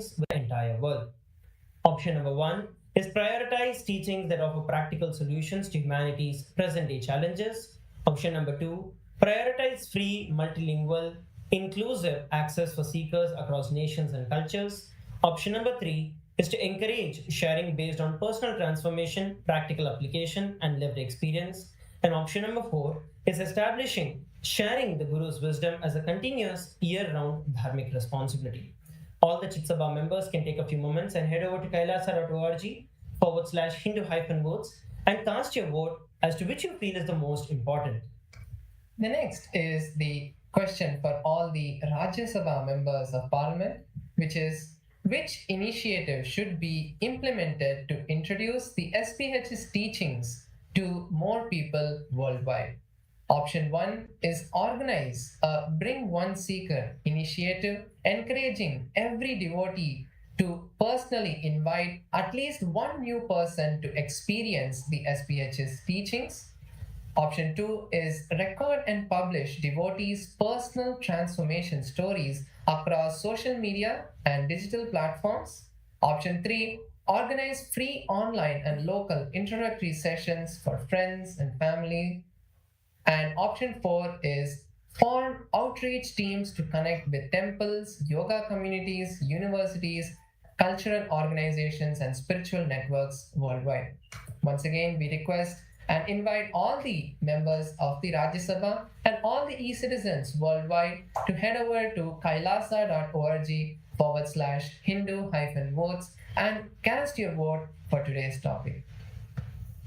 teachings with the entire world. Option number 1 is prioritize teachings that offer practical solutions to humanity's present-day challenges. Option number 2, prioritize free, multilingual, inclusive access for seekers across nations and cultures. Option number 3 is to encourage sharing based on personal transformation, practical application, and lived experience. And option number 4 is establishing sharing the Guru's wisdom as a continuous year-round dharmic responsibility. All the Chitsabha members can take a few moments and head over to kailasa.org/Hindu-votes and cast your vote as to which you feel is the most important. The next is the question for all the Rajya Sabha members of Parliament, which is which initiative should be implemented to introduce the SPH's teachings to more people worldwide? Option 1 is organize a Bring One Seeker initiative, encouraging every devotee to personally invite at least one new person to experience the SPH's teachings. Option 2 is record and publish devotees' personal transformation stories across social media and digital platforms. Option 3, organize free online and local introductory sessions for friends and family. And option 4 is form outreach teams to connect with temples, yoga communities, universities, cultural organizations, and spiritual networks worldwide. Once again, we request and invite all the members of the Rajya Sabha and all the e-citizens worldwide to head over to kailasa.org/Hindu-votes and cast your vote for today's topic.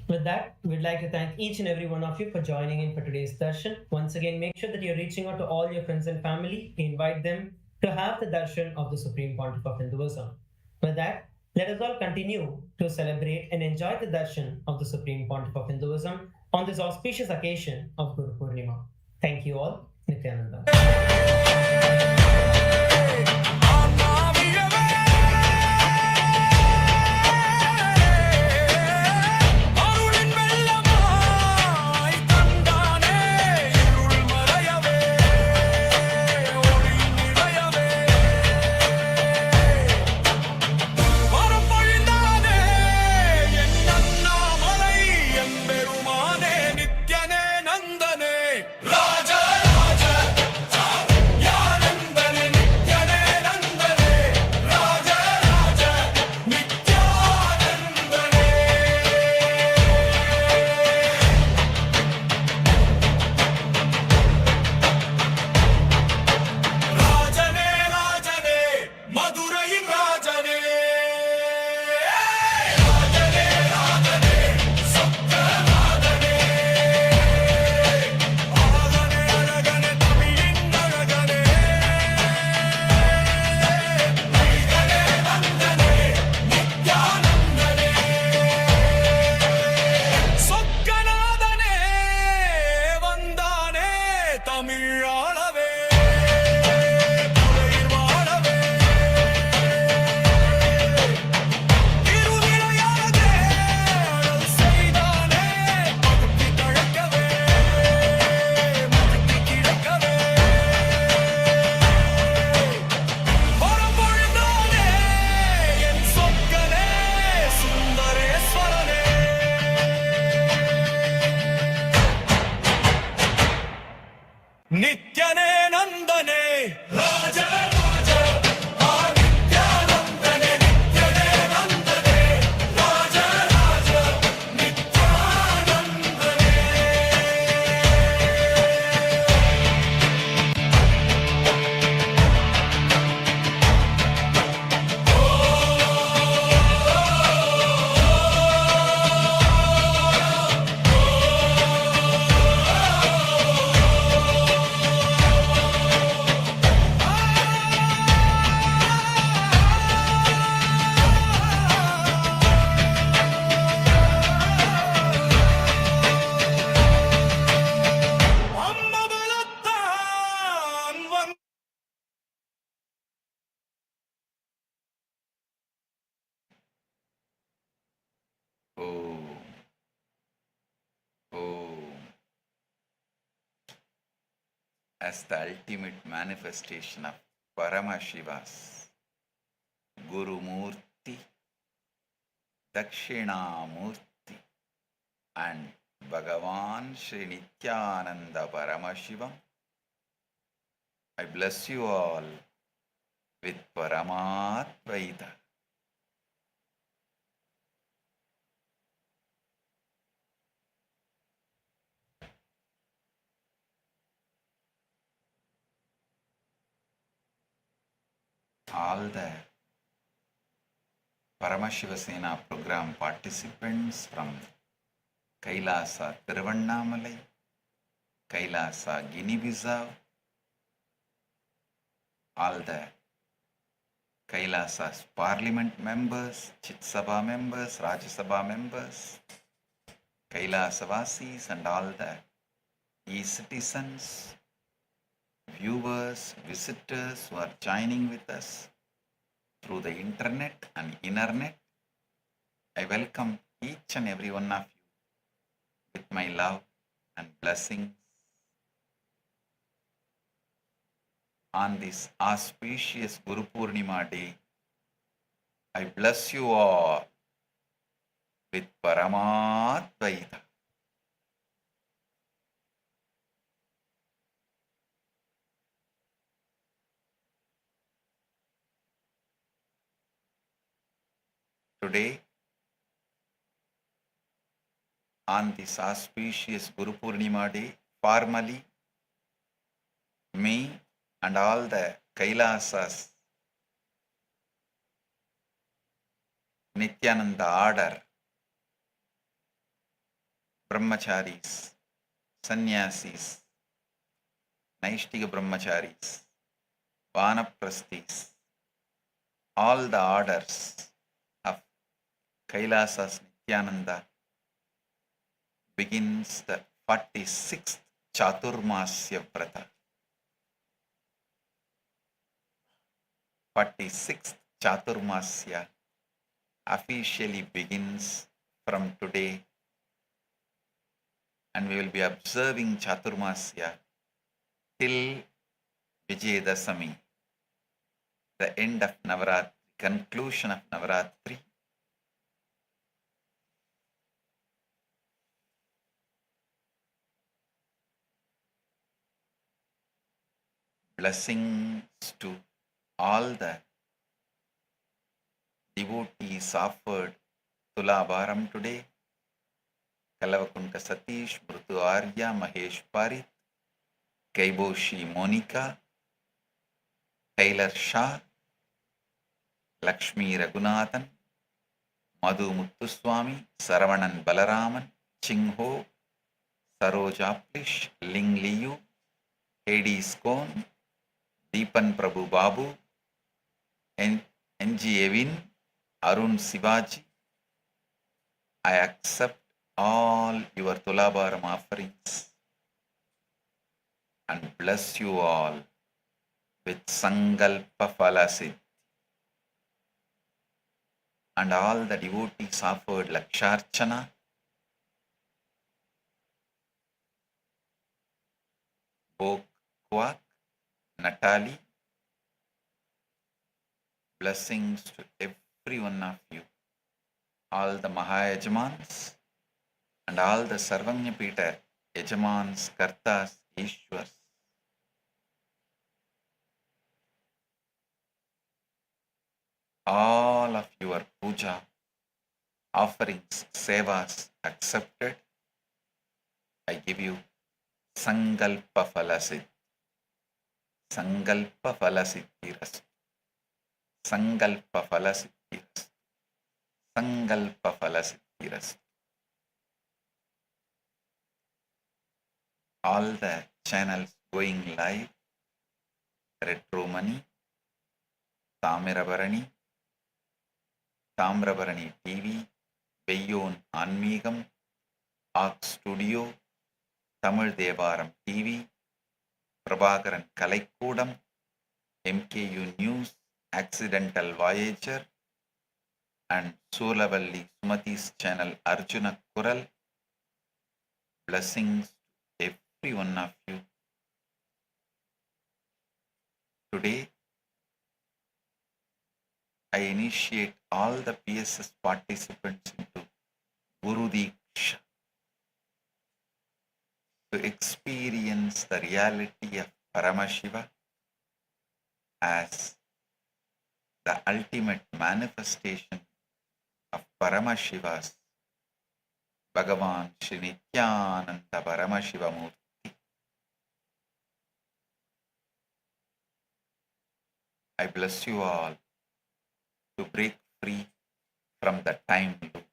With that, we'd like to thank each and every one of you for joining in for today's darshan. Once again, make sure that you're reaching out to all your friends and family. Invite them to have the darshan of the Supreme Pontiff of Hinduism. With that, let us all continue to celebrate and enjoy the darshan of the Supreme Pontiff of Hinduism on this auspicious occasion of Guru Purnima. Thank you all. Nityananda. नित्यने नंदने Raja as the ultimate manifestation of Paramashiva's Gurumurti, Dakshinamurti, and Bhagavan Sri Nityananda Paramashhivam. I bless you all with Paramatvaita. All the Paramashiva Sena program participants from KAILASA Tiruvannamalai, KAILASA Guinea-Bissau, all the KAILASA's parliament members, Chit Sabha members, Rajya Sabha members, Kailasavasis and all the e-citizens, viewers, visitors who are joining with us through the internet and internet. I welcome each and every one of you with my love and blessings on this auspicious Guru Purnima day. I bless you all with Paramatvaita. Today, on this auspicious Guru Purnima day, formally, me and all the Kailasas Nityananda order, Brahmacharis, Sannyasis, Naishtika Brahmacharis, Vanaprasthis, all the orders of Kailasas Nityananda begins the 46th Chaturmasya Vrata. 46th Chaturmasya officially begins from today, and we will be observing Chaturmasya till Vijayadasami, the end of Navaratri, conclusion of Navaratri. Blessings to all the devotees offered Tulabharam today. Kalavakunta Satish, Mrutu Arya, Mahesh Parit, Kaiboshi Monica, Taylor Shah, Lakshmi Raghunathan, Madhu Muttuswami, Saravanan Balaraman, Chingho, Saroja Plish, Ling Liu, Hades Kone, Deepan Prabhu Babu, N.G. Evin, Arun Sivaji. I accept all your Tulabharam offerings and bless you all with Sankalpa Phalasiddhi. And all the devotees offered Laksharchana, Bok Kwak, Natali. Blessings to every one of you, all the Mahayajamans and all the Sarvanya Pita Yajamans, Kartas, Ishwars. All of your puja, offerings, sevas accepted. I give you Sankalpa Phalasiddhi. Sankalpa Phalasiddhi Rastu. Sankalpa Phalasiddhi Rastu. Sankalpa Phalasiddhi Rastu. All the channels going live, Retro Money, Tamirabarani, Tamrabarani TV, Veyon Anmigam, Arc Studio, Tamil Devaram TV, Prabhakaran Kalaikudam, MKU News, Accidental Voyager, and Sulavalli Sumati's channel Arjuna Kural. Blessings to every one of you. Today, I initiate all the PSS participants into Guru Diksha to experience the reality of Paramashiva as the ultimate manifestation of Paramashiva's Bhagavan Sri Nityananda Paramashivamurti. I bless you all to break free from the time loop.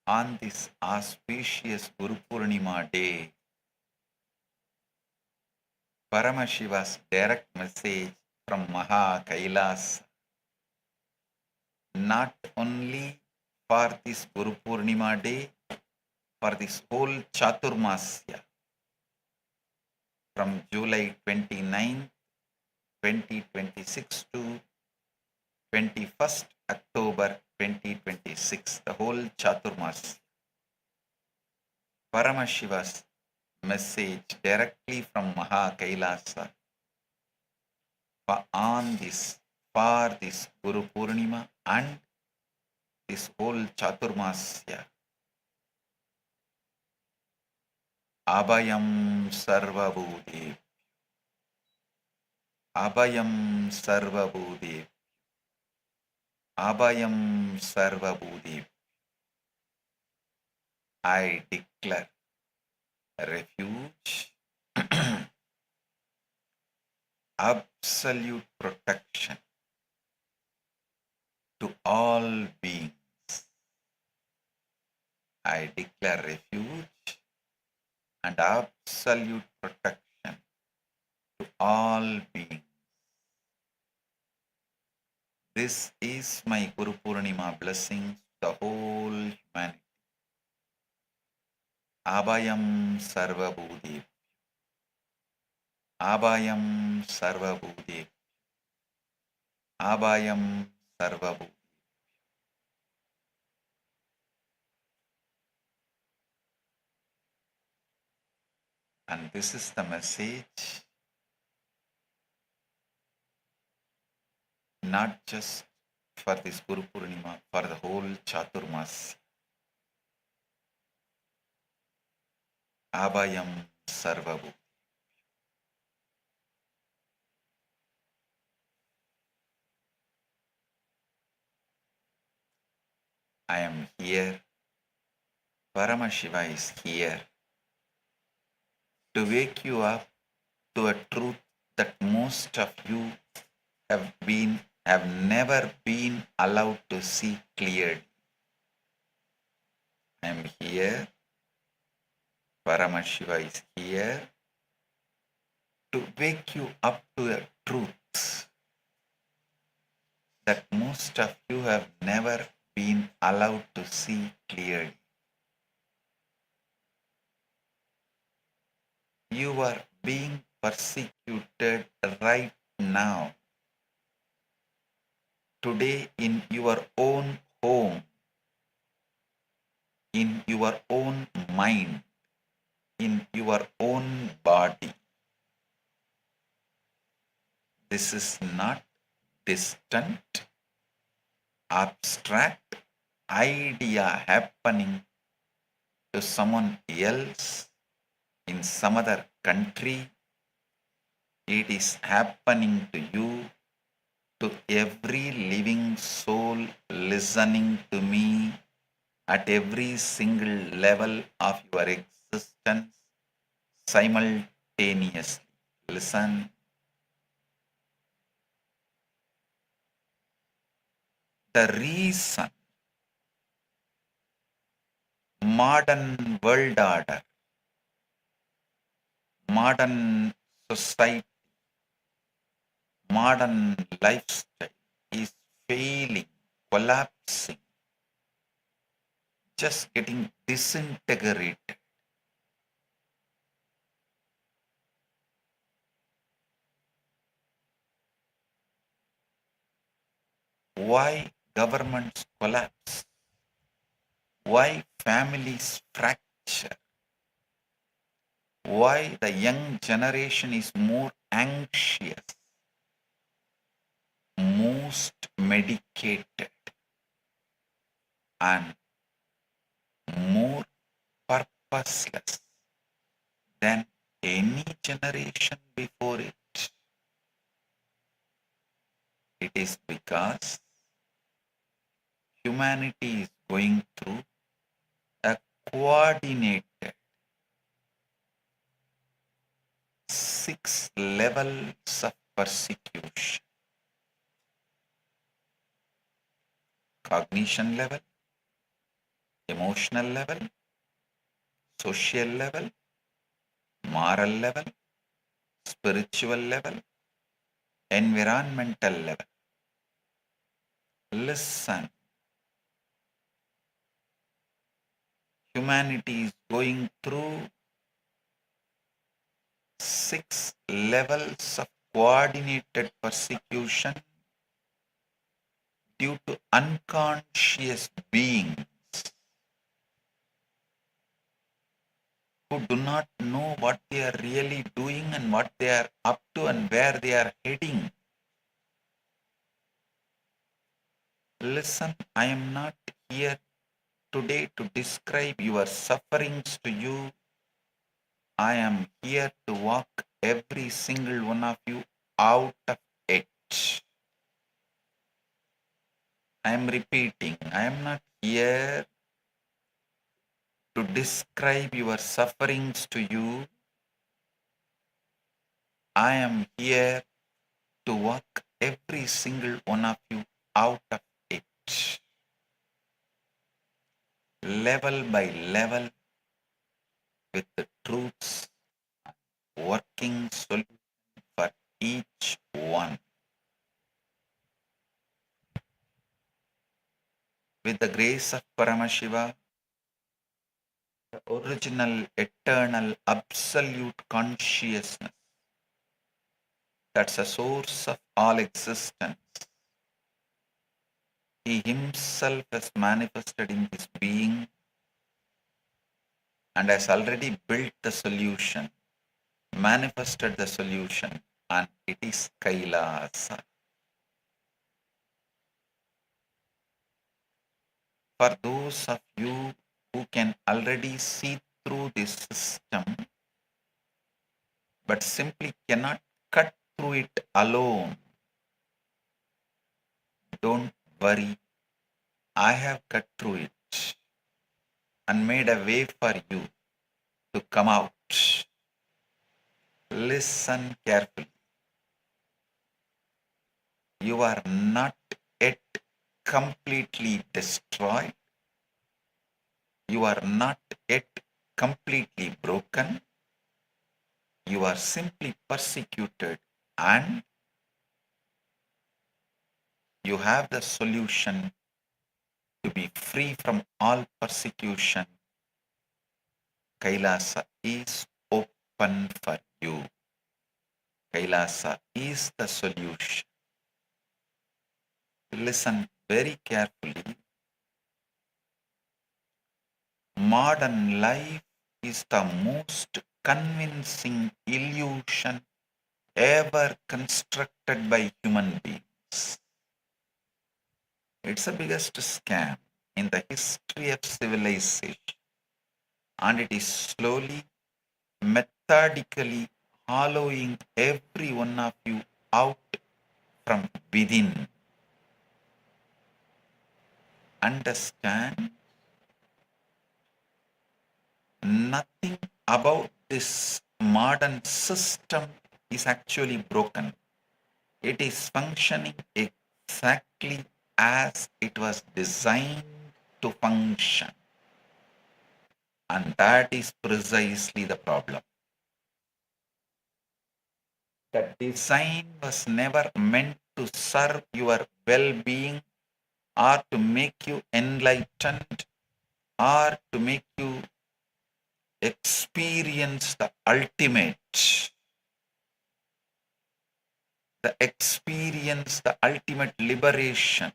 On this auspicious Guru Purnima day, Paramashiva's direct message from KAILASA, not only for this Guru Purnima day, for this whole Chaturmasya, from July 29, 2026 to 21st October 2026, the whole Chaturmasya. Paramashiva's message directly from KAILASA for this Guru Purnima and this whole Chaturmasya. Abhayam Sarvabhūtebhyo. Abhayam Sarvabhūtebhyo. Abhayam Sarvabhūtebhyo. I declare refuge, absolute protection to all beings. I declare refuge and absolute protection to all beings. This is my Guru Purnima blessings to the whole humanity. Abhayam Sarvabhūtebhyo. Abhayam Sarvabhūtebhyo. Abhayam Sarvabhūtebhyo. And this is the message not just for this Guru Purnima, for the whole Chaturmasya. Abhayam Sarvabhūtebhyo. I am here, Paramashiva is here to wake you up to a truth that most of you have never been allowed to see clearly. I am here, Paramashiva is here to wake you up to a truth that most of you have never been allowed to see clearly. You are being persecuted right now, today, in your own home, in your own mind, in your own body. This is not distant, abstract idea happening to someone else in some other country. It is happening to you, to every living soul listening to me at every single level of your existence simultaneously. Listen. The reason modern world order, modern society, modern lifestyle is failing, collapsing, just getting disintegrated. Why governments collapse? Why families fracture? nature. Why the young generation is more anxious, most medicated, and more purposeless than any generation before it? It is because humanity is going through a coordinated 6 levels of persecution. Cognition level, emotional level, social level, moral level, spiritual level, environmental level. Listen, humanity is going through 6 levels of coordinated persecution due to unconscious beings who do not know what they are really doing and what they are up to and where they are heading. Listen, I am not here today to describe your sufferings to you. I am here to walk every single one of you out of it. I am repeating, I am not here to describe your sufferings to you. I am here to walk every single one of you out of it. Level by level, with the truths, working solution for each one. With the grace of Paramashiva, the original, eternal, absolute consciousness, that's the source of all existence. He himself has manifested in his being and has already built the solution, manifested the solution, and it is KAILASA. For those of you who can already see through this system, but simply cannot cut through it alone, don't worry. I have cut through it and made a way for you to come out. Listen carefully. You are not yet completely destroyed. You are not yet completely broken. You are simply persecuted, and you have the solution to be free from all persecution. KAILASA is open for you. KAILASA is the solution. Listen very carefully. Modern life is the most convincing illusion ever constructed by human beings. It's the biggest scam in the history of civilization, and it is slowly, methodically hollowing every one of you out from within. Understand? Nothing about this modern system is actually broken. It is functioning exactly as it was designed to function. And that is precisely the problem. The design was never meant to serve your well-being or to make you enlightened or to make you experience the ultimate. The experience, the ultimate liberation,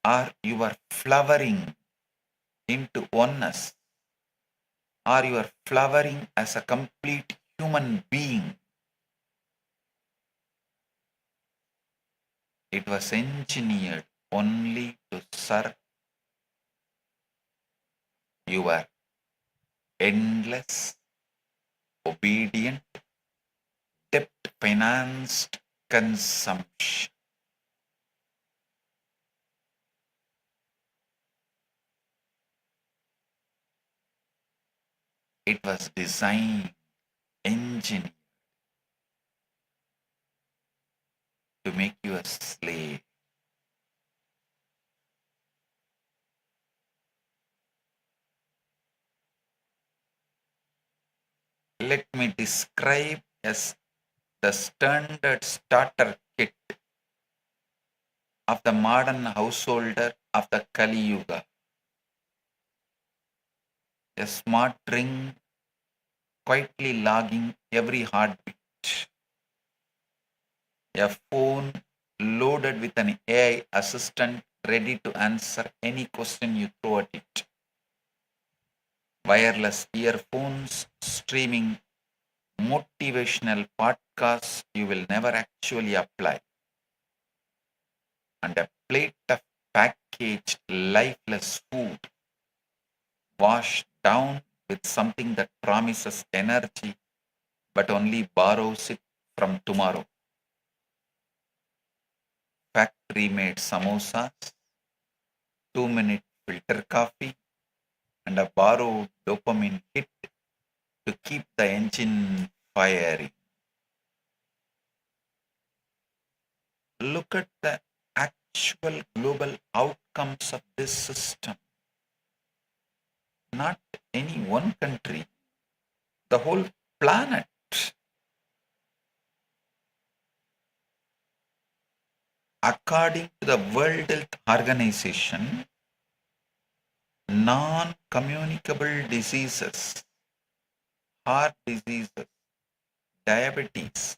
or your flowering into oneness, or you are flowering as a complete human being. It was engineered only to serve your endless, obedient, debt-financed consumption. It was designed, engineered to make you a slave. Let me describe as the standard starter kit of the modern householder of the Kali Yuga. A smart ring quietly logging every heartbeat. A phone loaded with an AI assistant ready to answer any question you throw at it. Wireless earphones streaming motivational podcasts you will never actually apply. And a plate of packaged lifeless food washed down with something that promises energy but only borrows it from tomorrow. Factory-made samosas, 2-minute filter coffee, and a borrowed dopamine hit to keep the engine firing. Look at the actual global outcomes of this system. Not any one country, the whole planet. According to the World Health Organization, non-communicable diseases, heart diseases, diabetes,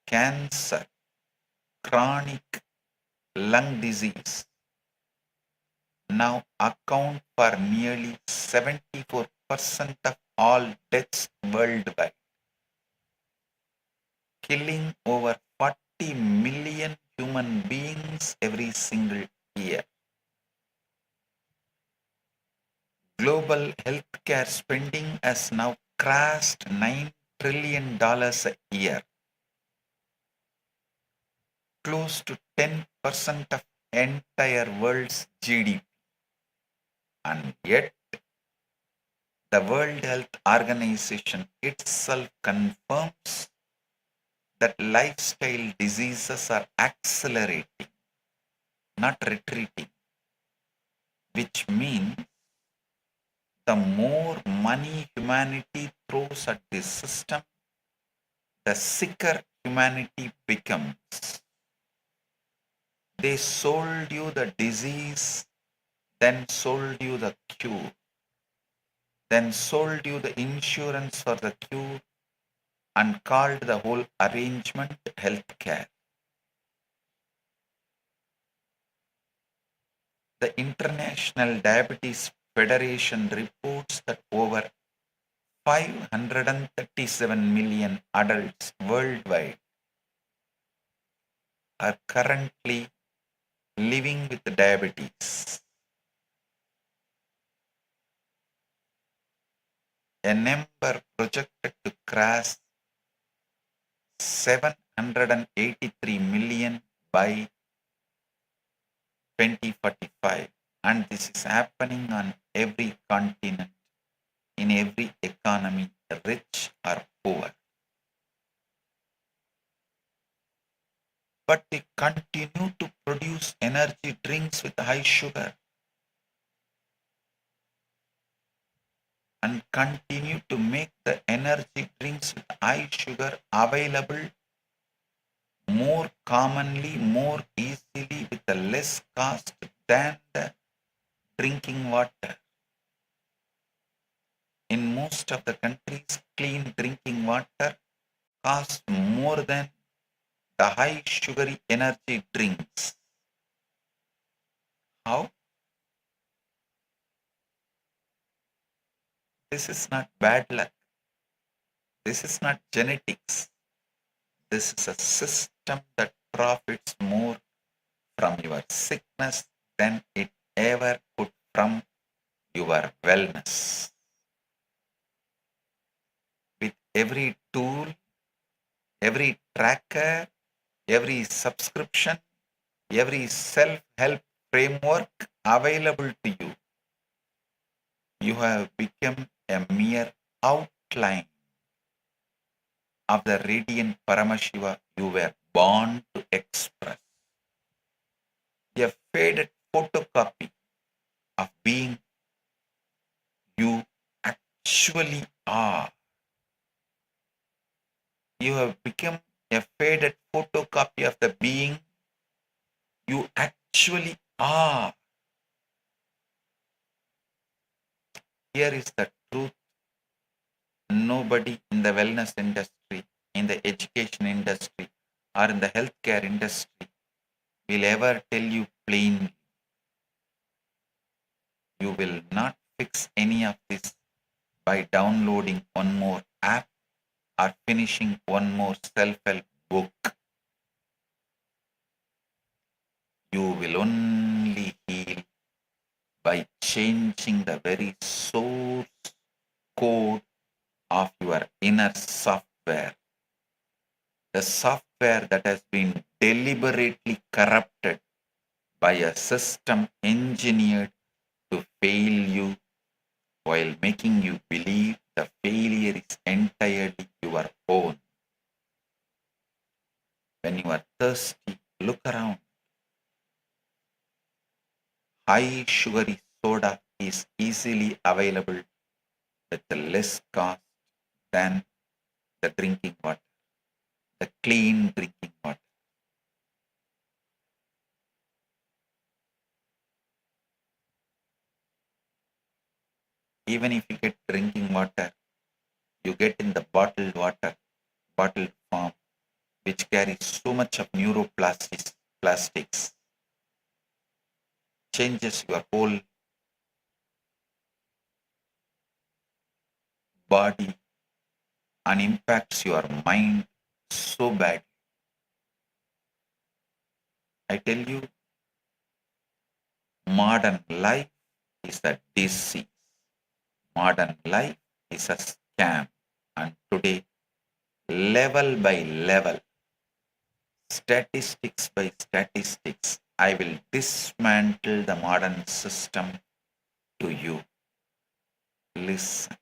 cancer, chronic lung disease now account for nearly 74% of all deaths worldwide, killing over 40 million human beings every single year. Global healthcare spending has now crossed $9 trillion a year, close to 10% of entire world's GDP. And yet, the World Health Organization itself confirms that lifestyle diseases are accelerating, not retreating, which means the more money humanity throws at this system, the sicker humanity becomes. They sold you the disease, then sold you the cure, then sold you the insurance for the cure, and called the whole arrangement healthcare. The International Diabetes Federation reports that over 537 million adults worldwide are currently living with diabetes. A number projected to cross 783 million by 2045, and this is happening on every continent, in every economy, rich or poor. But they continue to produce energy drinks with high sugar and continue to make the energy drinks with high sugar available more commonly, more easily, with a less cost than the drinking water. In most of the countries, clean drinking water costs more than the high sugary energy drinks. 'How?' This is not bad luck. This is not genetics. This is a system that profits more from your sickness than it ever could from your wellness. With every tool, every tracker, every subscription, every self-help framework available to you, you have become a mere outline of the radiant Paramashiva you were born to express. A faded photocopy of being you actually are. You have become a faded photocopy of the being you actually are. Here is the truth. Nobody in the wellness industry, in the education industry, or in the healthcare industry will ever tell you plainly. You will not fix any of this by downloading one more app or finishing one more self-help book. You will only heal by changing the very source code of your inner software. The software that has been deliberately corrupted by a system engineered to fail you while making you believe the failure is entirely your own. When you are thirsty, look around. High sugary soda is easily available with less cost than the drinking water, the clean drinking water. Even if you get drinking water, you get in the bottled water, bottled form, which carries so much of neuroplastics, changes your whole body and impacts your mind so bad. I tell you, modern life is a disease. Modern life is a scam. And today, level by level, statistics by statistics, I will dismantle the modern system to you. Listen.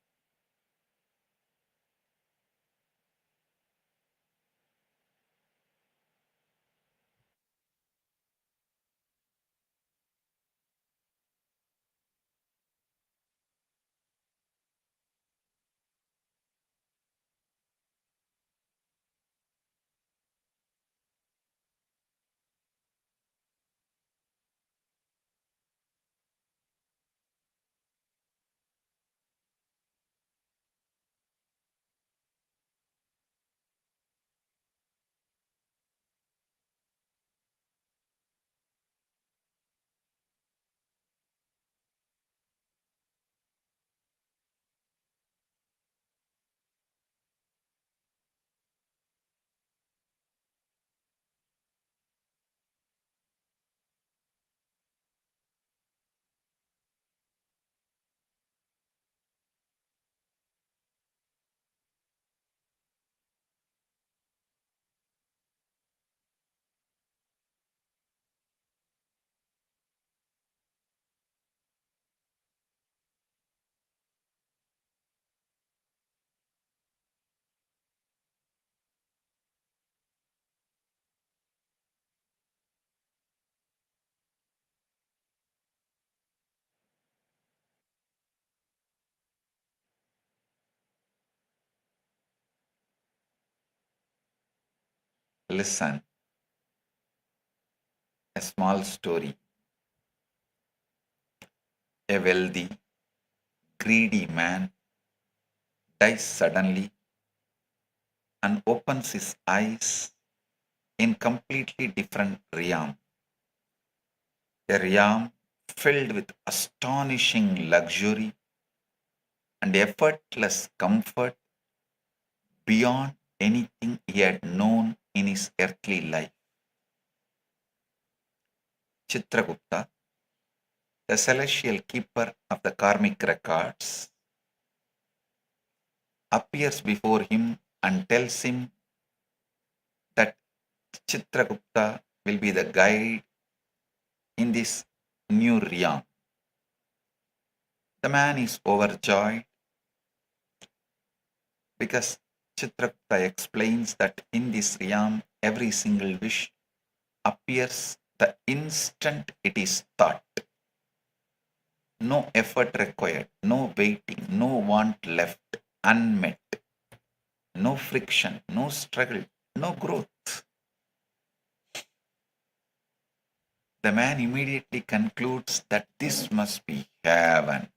Listen. A small story. A wealthy, greedy man dies suddenly and opens his eyes in completely different realm. A realm filled with astonishing luxury, and effortless comfort beyond anything he had known in his earthly life. Chitragupta, the celestial keeper of the karmic records, appears before him and tells him that Chitragupta will be the guide in this new realm. The man is overjoyed because Chitragupta explains that in this realm, every single wish appears the instant it is thought. No effort required, no waiting, no want left unmet, no friction, no struggle, no growth. The man immediately concludes that this must be heaven.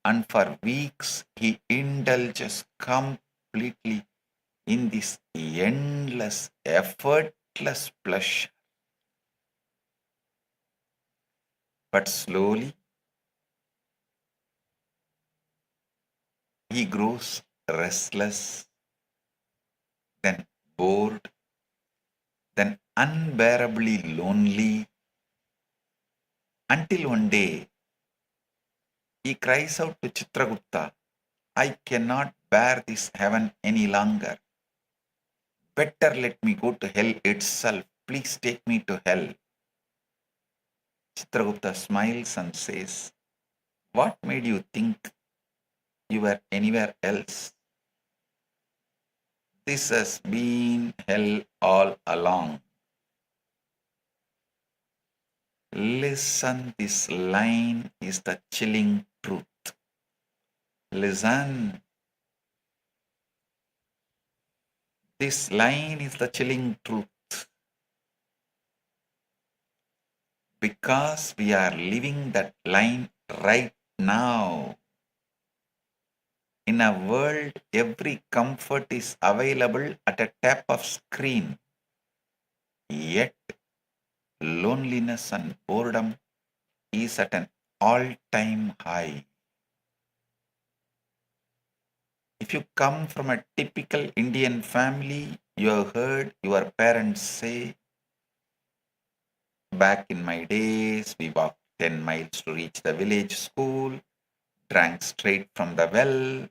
And for weeks he indulges completely in this endless, effortless pleasure. But slowly he grows restless, then bored, then unbearably lonely, until one day he cries out to Chitragupta, I cannot bear this heaven any longer. Better let me go to hell itself. Please take me to hell. Chitragupta smiles and says, what made you think you were anywhere else? This has been hell all along. Listen, this line is the chilling truth. Listen. This line is the chilling truth. Because we are living that line right now. In a world, every comfort is available at a tap of screen. Yet, loneliness and boredom is at an all-time high. If you come from a typical Indian family, you have heard your parents say, back in my days, we walked 10 miles to reach the village school, drank straight from the well,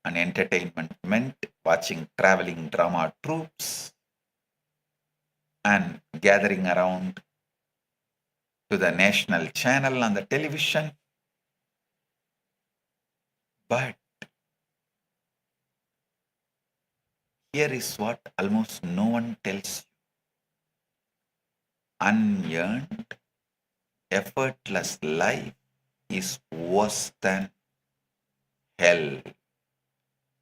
and entertainment meant watching traveling drama troupes and gathering around to the national channel on the television. But here is what almost no one tells you. Unearned, effortless life is worse than hell,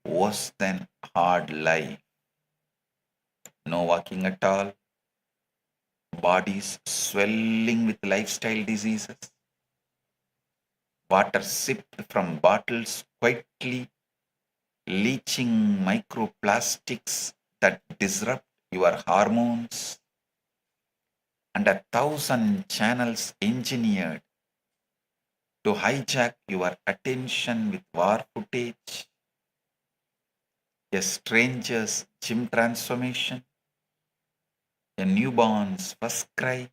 worse than hard life. No walking at all, bodies swelling with lifestyle diseases, water sipped from bottles quietly, leaching microplastics that disrupt your hormones, and 1,000 channels engineered to hijack your attention with war footage, a stranger's gym transformation, a newborn's first cry,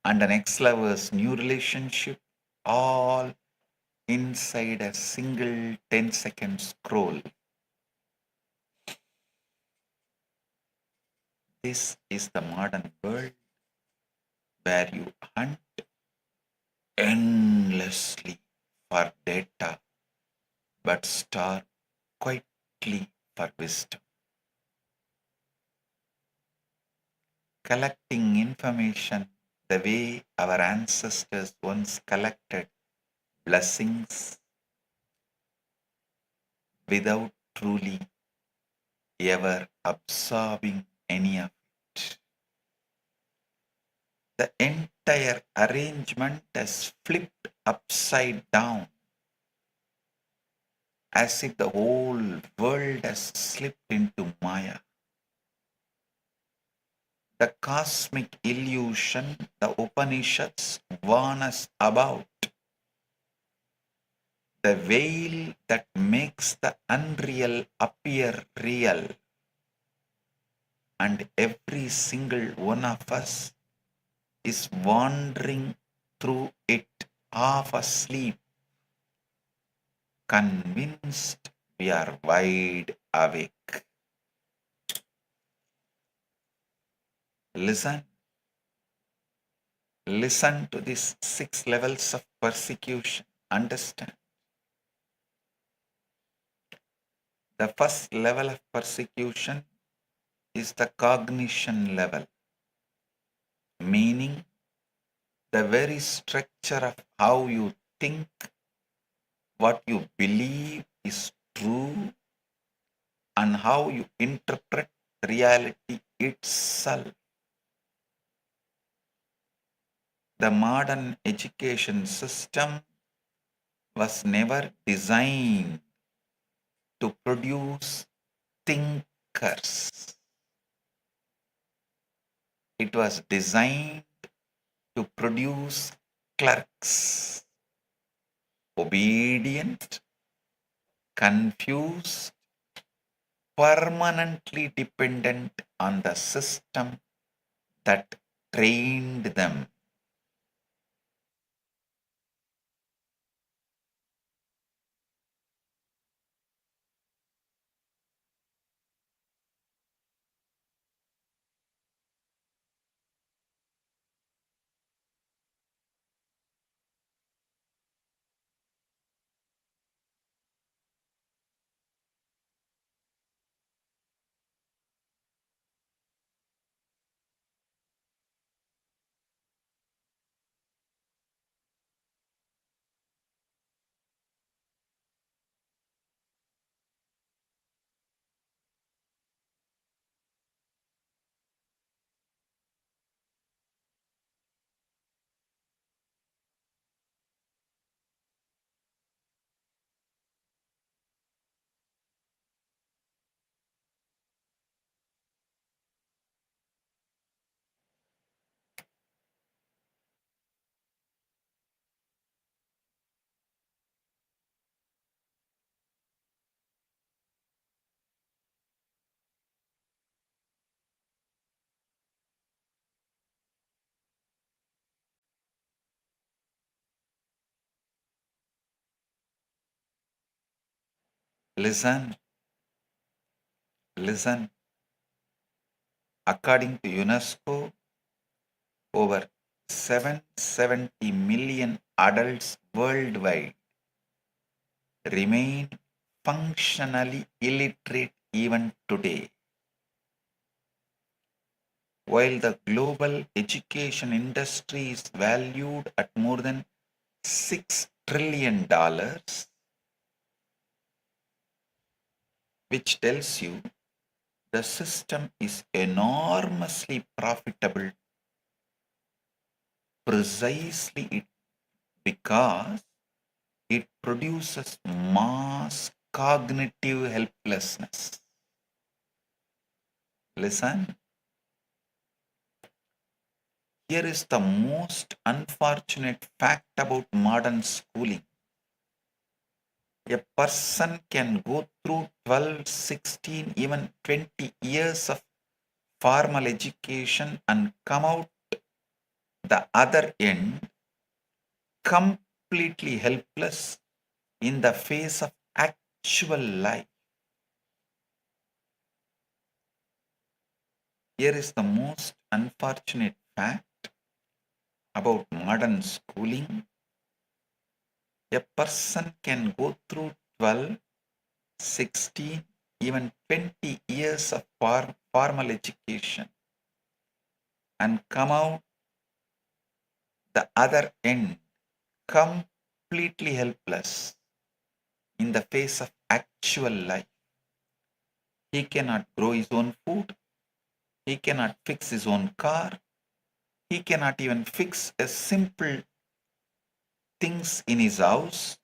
and an ex-lover's new relationship, all inside a single 10-second scroll. This is the modern world where you hunt endlessly for data but starve quietly for wisdom. Collecting information the way our ancestors once collected blessings without truly ever absorbing any of it. The entire arrangement has flipped upside down, as if the whole world has slipped into Maya. The cosmic illusion the Upanishads warn us about. the veil that makes the unreal appear real, and every single one of us is wandering through it half asleep, convinced we are wide awake. Listen to these 6 levels of persecution. Understand. The first level of persecution is the cognition level, meaning the very structure of how you think, what you believe is true, and how you interpret reality itself. The modern education system was never designed to produce thinkers. It was designed to produce clerks, obedient, confused, permanently dependent on the system that trained them. Listen. According to UNESCO, over 770 million adults worldwide remain functionally illiterate even today. While the global education industry is valued at more than $6 trillion, which tells you the system is enormously profitable precisely because it produces mass cognitive helplessness. Listen, here is the most unfortunate fact about modern schooling. A person can go through 12, 16, even 20 years of formal education and come out the other end completely helpless in the face of actual life. Here is the most unfortunate fact about modern schooling. A person can go through 12, 16, even 20 years of formal education and come out the other end completely helpless in the face of actual life. He cannot grow his own food. He cannot fix his own car. He cannot even fix a simple things in his house.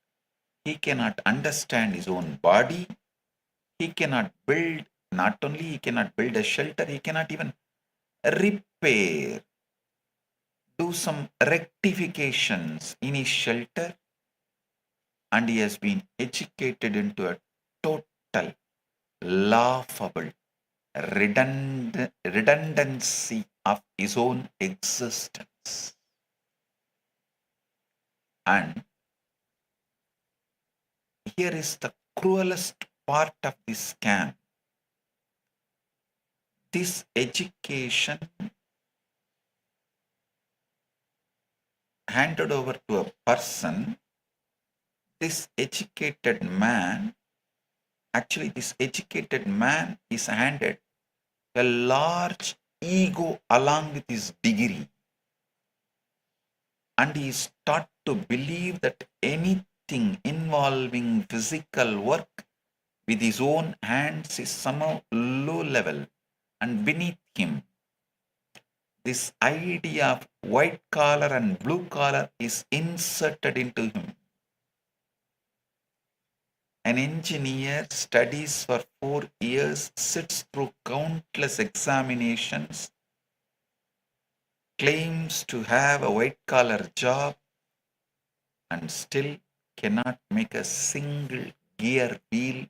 He cannot understand his own body. He cannot build, not only he cannot build a shelter, he cannot even repair, do some rectifications in his shelter. and he has been educated into a total, laughable redundancy of his own existence. And here is the cruelest part of this scam. This education handed over to a person, this educated man is handed a large ego along with his degree, and he is taught to believe that anything involving physical work with his own hands is somehow low level and beneath him. This idea of white collar and blue collar is inserted into him. An engineer studies for 4 years, sits through countless examinations, claims to have a white collar job, and still cannot make a single gear wheel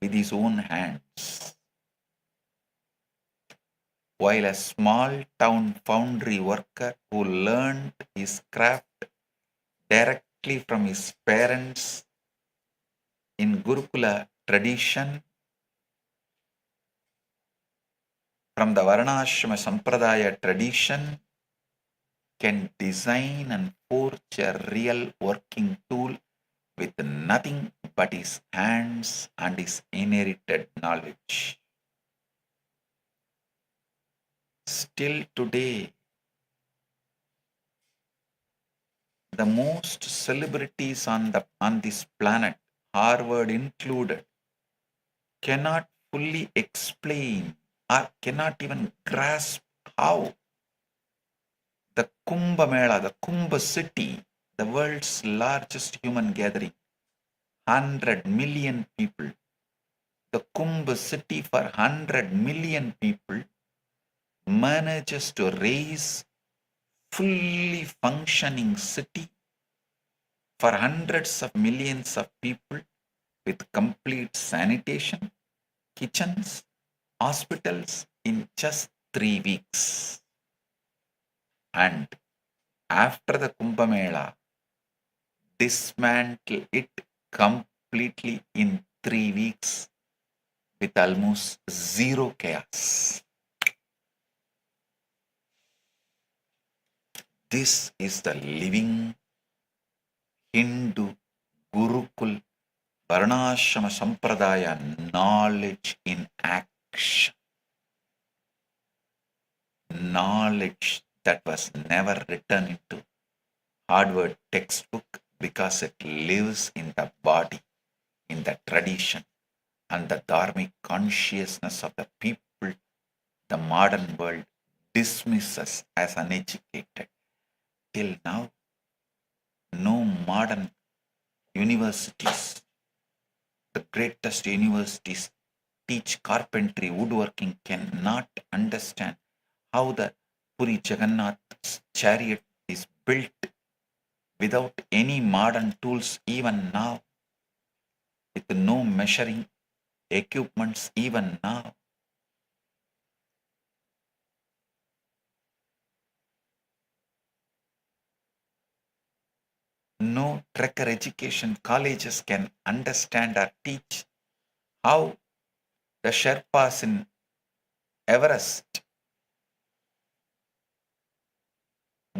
with his own hands. While a small town foundry worker who learned his craft directly from his parents in Gurukula tradition, from the Varnashrama Sampradaya tradition, can design and forge a real working tool with nothing but his hands and his inherited knowledge. Still today, the most celebrities on this planet, Harvard included, cannot fully explain or cannot even grasp how the Kumbh Mela, the Kumbh city, the world's largest human gathering, 100 million people, the Kumbh city for 100 million people, manages to raise fully functioning city for hundreds of millions of people with complete sanitation, kitchens, hospitals in just 3 weeks. And after the Kumbh Mela, dismantle it completely in 3 weeks with almost zero chaos. This is the living Hindu Gurukul Varnashrama Sampradaya knowledge in action. Knowledge that was never written into Harvard textbook because it lives in the body, in the tradition, and the dharmic consciousness of the people the modern world dismisses as uneducated. Till now, no modern universities, the greatest universities, teach carpentry, woodworking, cannot understand how the Puri Jagannath's chariot is built without any modern tools even now, with no measuring equipments even now. No trekker education colleges can understand or teach how the Sherpas in Everest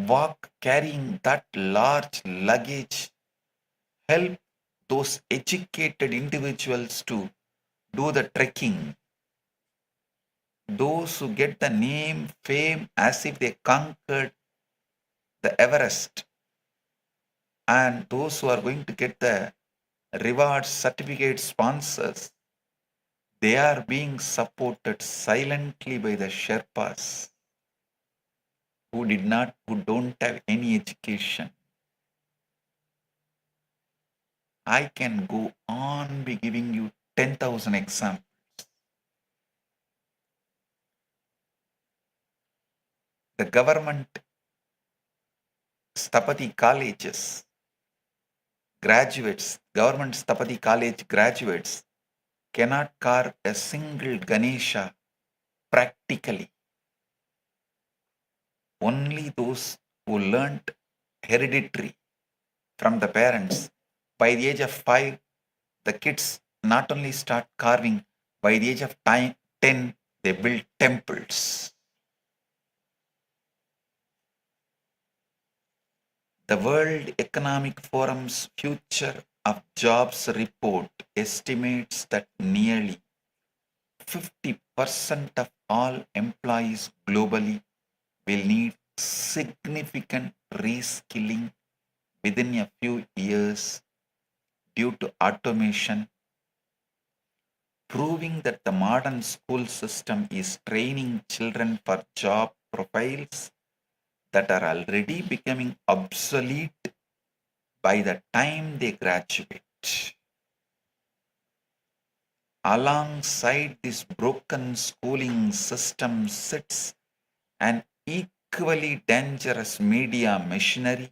walk carrying that large luggage, help those educated individuals to do the trekking. Those who get the name, fame as if they conquered the Everest, and those who are going to get the reward certificate sponsors, they are being supported silently by the Sherpas who don't have any education. I can go on be giving you 10,000 examples. The government Stapati colleges, graduates, government Stapati College graduates cannot carve a single Ganesha practically. Only those who learnt hereditary from the parents. By the age of 5, the kids not only start carving, by the age of 10, they build temples. The World Economic Forum's Future of Jobs report estimates that nearly 50% of all employees globally will need significant reskilling within a few years due to automation, proving that the modern school system is training children for job profiles that are already becoming obsolete by the time they graduate. Alongside this broken schooling system sits an equally dangerous media machinery,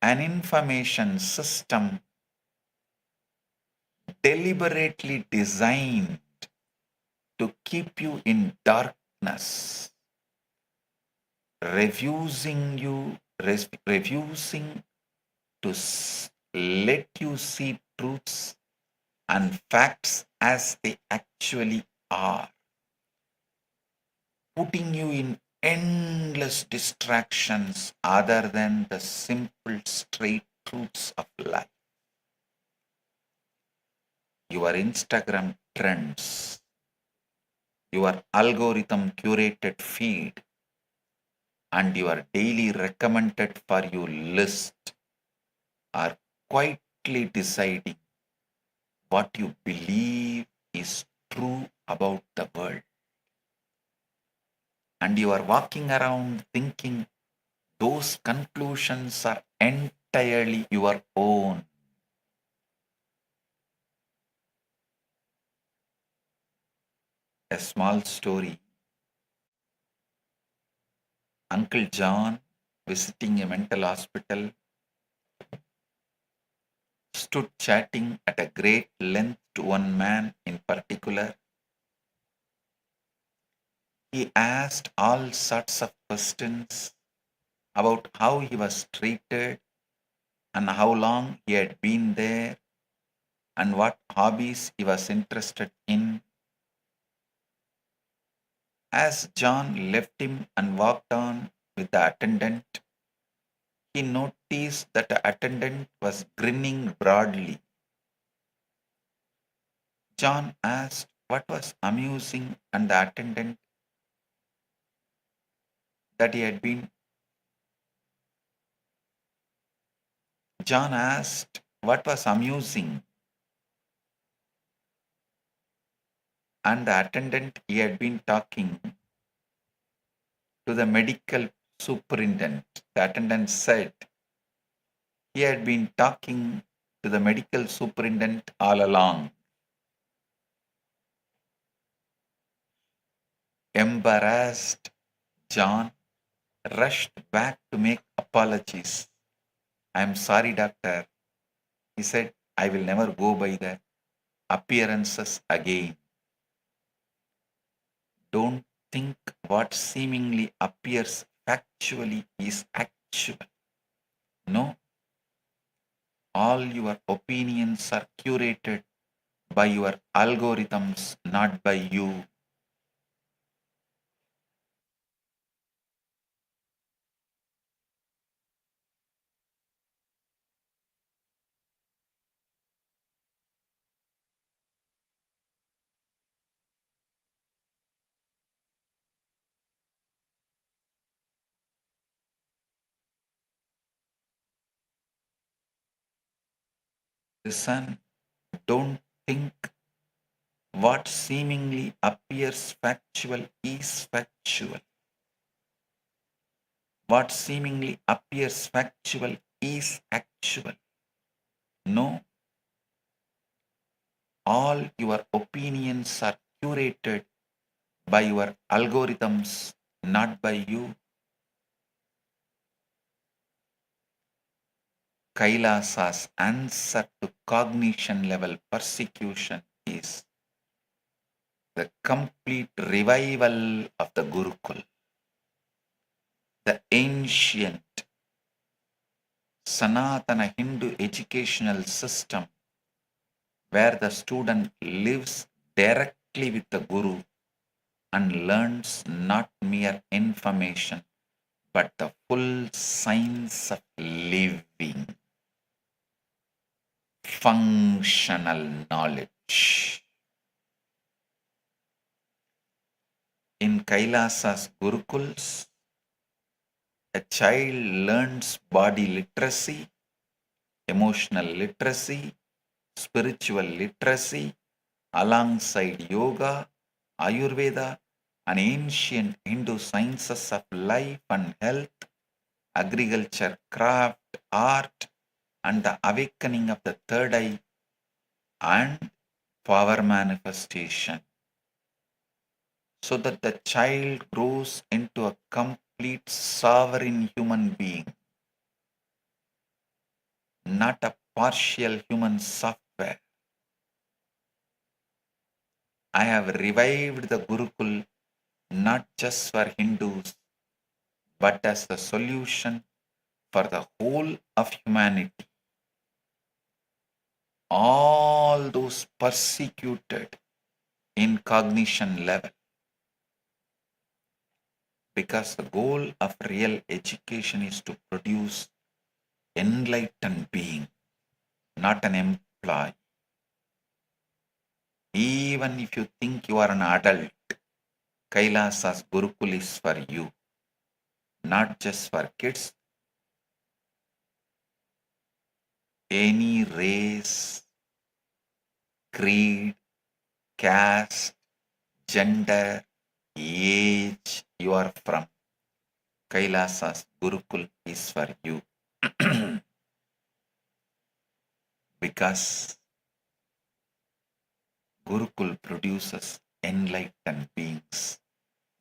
an information system deliberately designed to keep you in darkness, refusing to let you see truths and facts as they actually are, putting you in endless distractions other than the simple straight truths of life. Your Instagram trends, your algorithm curated feed, and your daily recommended for you list are quietly deciding what you believe is true about the world. And you are walking around thinking those conclusions are entirely your own. A small story. Uncle John, visiting a mental hospital, stood chatting at a great length to one man in particular. He asked all sorts of questions about how he was treated and how long he had been there and what hobbies he was interested in. As John left him and walked on with the attendant, he noticed that the attendant was grinning broadly. John asked what was amusing, and the attendant that he had been. John asked what was amusing, and the attendant he had been talking to the medical superintendent. The attendant said he had been talking to the medical superintendent all along. Embarrassed, John rushed back to make apologies. I am sorry, doctor. He said, I will never go by the appearances again. Don't think what seemingly appears factually is actual. No, all your opinions are curated by your algorithms, not by you. Listen, don't think what seemingly appears factual is factual. What seemingly appears factual is actual. No, all your opinions are curated by your algorithms, not by you. Kailasa's answer to cognition level persecution is the complete revival of the Gurukul, the ancient Sanatana Hindu educational system where the student lives directly with the Guru and learns not mere information but the full science of living, functional knowledge. In Kailasa's Gurukuls, a child learns body literacy, emotional literacy, spiritual literacy, alongside yoga, Ayurveda, and ancient Hindu sciences of life and health, agriculture, craft, art, and the awakening of the third eye and power manifestation, so that the child grows into a complete sovereign human being, not a partial human software. I have revived the Gurukul not just for Hindus, but as the solution for the whole of humanity. All those persecuted in cognition level, because the goal of real education is to produce enlightened being, not an employee. Even if you think you are an adult, Kailasa's Gurukul is for you, not just for kids. Any race, creed, caste, gender, age you are from, Kailasa's Gurukul is for you. Because Gurukul produces enlightened beings,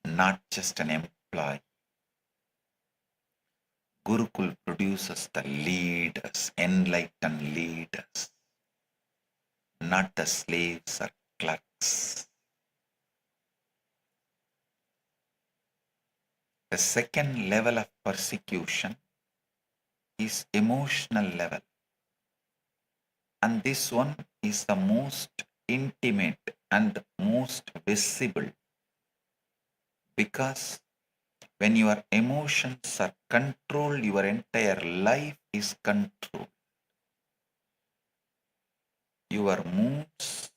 not just an employee. Gurukul produces the leaders, enlightened leaders, not the slaves or clerks. The second level of persecution is emotional level. And this one is the most intimate and most visible, because when your emotions are controlled, your entire life is controlled. Your moods,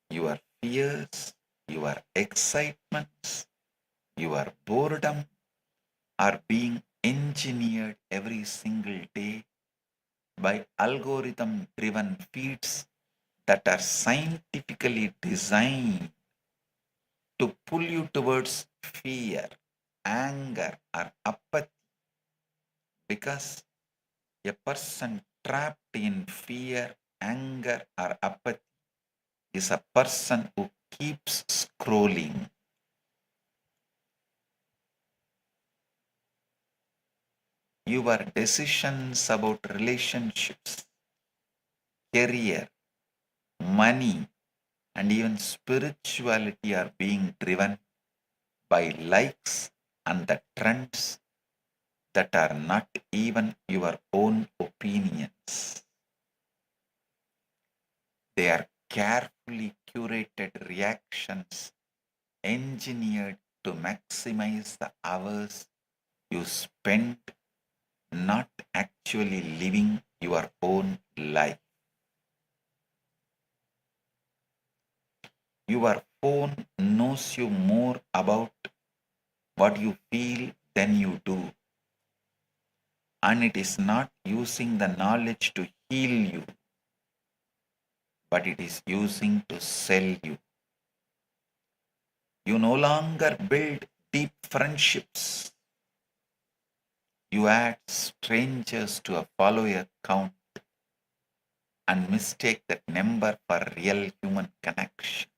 your fears, your excitements, your boredom are being engineered every single day by algorithm-driven feeds that are scientifically designed to pull you towards fear, anger, or apathy. Because a person trapped in fear, anger, or apathy is a person who keeps scrolling. Your decisions about relationships, career, money, and even spirituality are being driven by likes and the trends that are not even your own opinions. They are carefully curated reactions engineered to maximize the hours you spend not actually living your own life. Your phone knows you more about what you feel than you do, and it is not using the knowledge to heal you, but it is using to sell you. You no longer build deep friendships. You add strangers to a follower count and mistake that number for real human connection.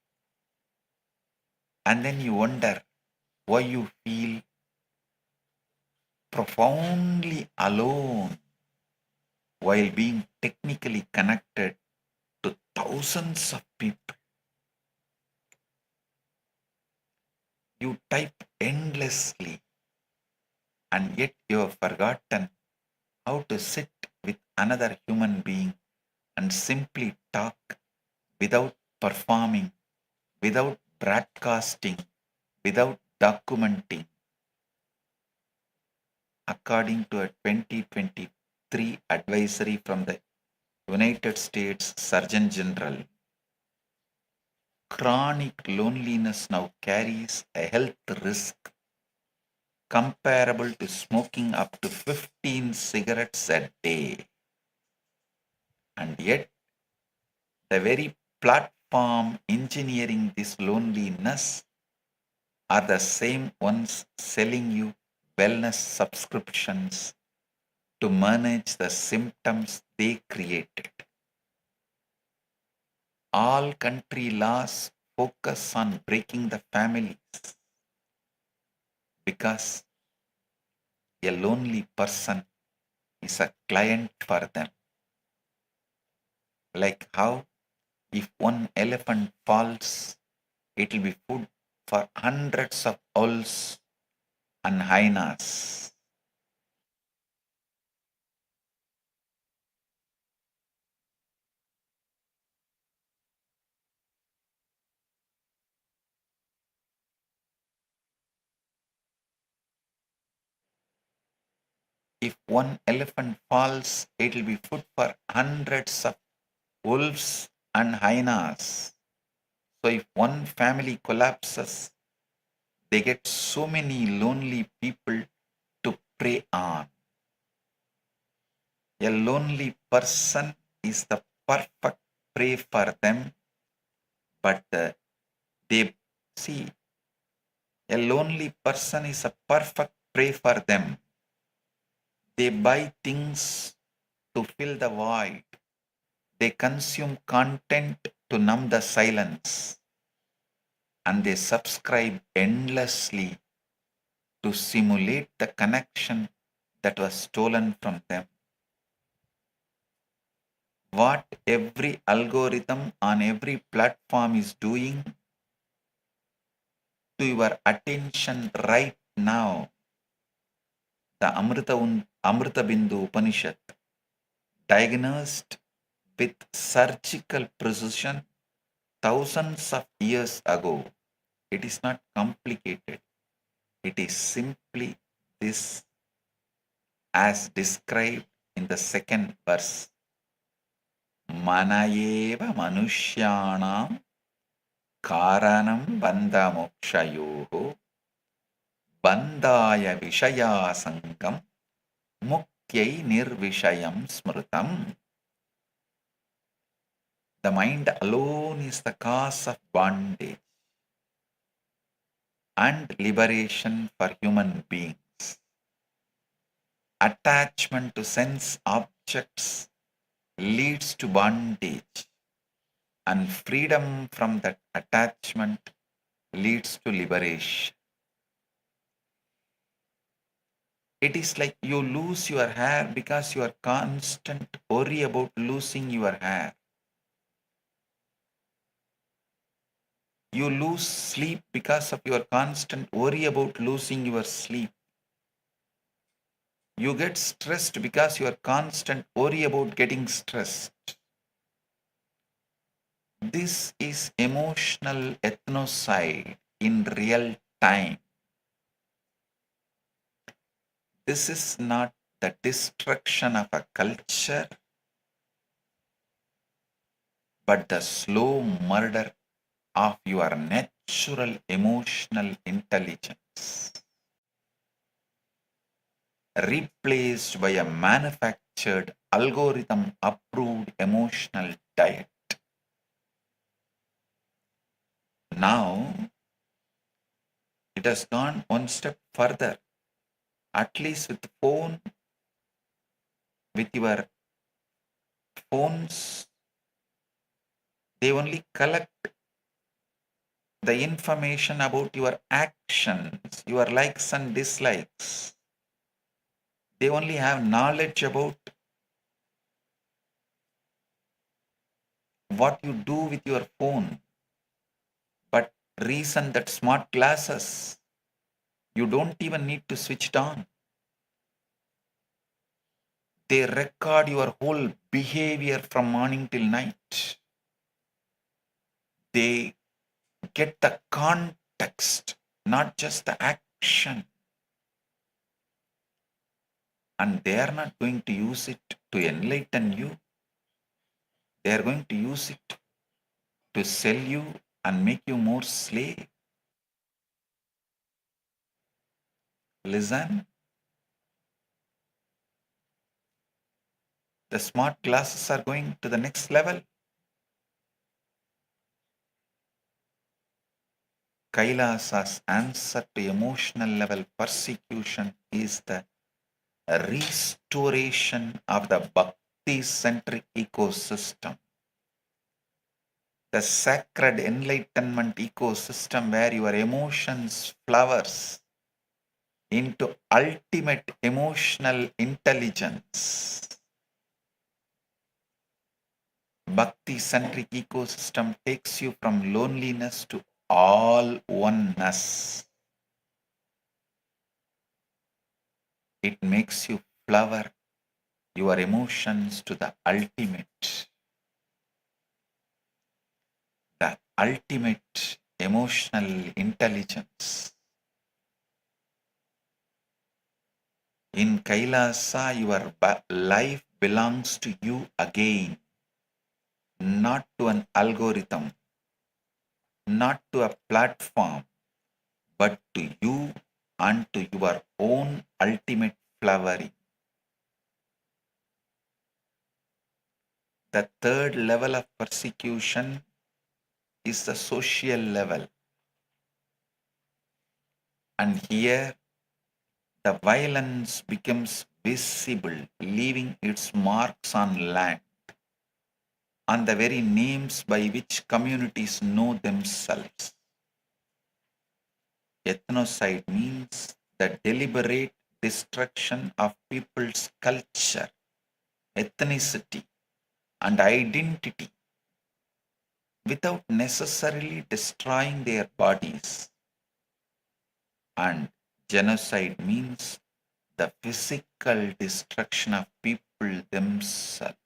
And then you wonder why you feel profoundly alone, while being technically connected to thousands of people. You type endlessly, and yet you have forgotten how to sit with another human being and simply talk without performing, without broadcasting, without documenting. According to a 2023 advisory from the United States Surgeon General, chronic loneliness now carries a health risk comparable to smoking up to 15 cigarettes a day. And yet, the very platform engineering this loneliness are the same ones selling you wellness subscriptions to manage the symptoms they created. All country laws focus on breaking the families because a lonely person is a client for them. Like how if one elephant falls, it will be food for hundreds of owls and hyenas. If one elephant falls, it will be food for hundreds of wolves and hyenas. So if one family collapses, they get so many lonely people to prey on. A lonely person is the perfect prey for them, but they see a lonely person is a perfect prey for them. They buy things to fill the void. They consume content to numb the silence. And they subscribe endlessly to simulate the connection that was stolen from them. What every algorithm on every platform is doing to your attention right now, the Amrita Bindu Upanishad diagnosed with surgical precision thousands of years ago. It is not complicated. It is simply this as described in the second verse. Manayeva manusyanam karanam bandha mokshayoho bandhaya vishayasankam mukyai nirvishayam smrutam. The mind alone is the cause of bondage and liberation for human beings. Attachment to sense objects leads to bondage, and freedom from that attachment leads to liberation. It is like you lose your hair because you are constant worry about losing your hair. You lose sleep because of your constant worry about losing your sleep. You get stressed because you are constant worry about getting stressed. This is emotional ethnocide in real time. This is not the destruction of a culture, but the slow murder of your natural emotional intelligence, replaced by a manufactured algorithm approved emotional diet. Now, it has gone one step further, at least with phone, with your phones, they only collect the information about your actions, your likes and dislikes. They only have knowledge about what you do with your phone. But reason that smart glasses, you don't even need to switch it on. They record your whole behavior from morning till night. They get the context, not just the action. And they are not going to use it to enlighten you. They are going to use it to sell you and make you more slave. Listen. The smart glasses are going to the next level. Kailasa's answer to emotional level persecution is the restoration of the bhakti-centric ecosystem. The sacred enlightenment ecosystem where your emotions flowers into ultimate emotional intelligence. Bhakti-centric ecosystem takes you from loneliness to all oneness. It makes you flower your emotions to the ultimate emotional intelligence. In Kailasa, your life belongs to you again, not to an algorithm, not to a platform, but to you and to your own ultimate flowering. The third level of persecution is the social level. And here, the violence becomes visible, leaving its marks on land, on the very names by which communities know themselves. Ethnocide means the deliberate destruction of people's culture, ethnicity, and identity without necessarily destroying their bodies. And genocide means the physical destruction of people themselves.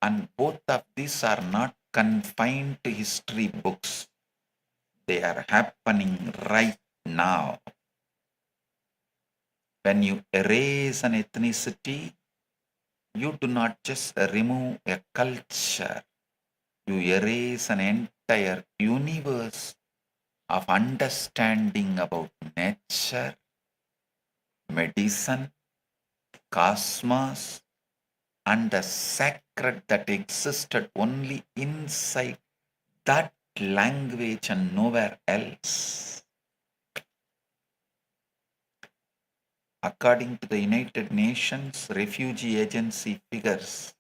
And both of these are not confined to history books. They are happening right now. When you erase an ethnicity, you do not just remove a culture, you erase an entire universe of understanding about nature, medicine, cosmos, and the sacred that existed only inside that language and nowhere else. According to the United Nations Refugee Agency figures,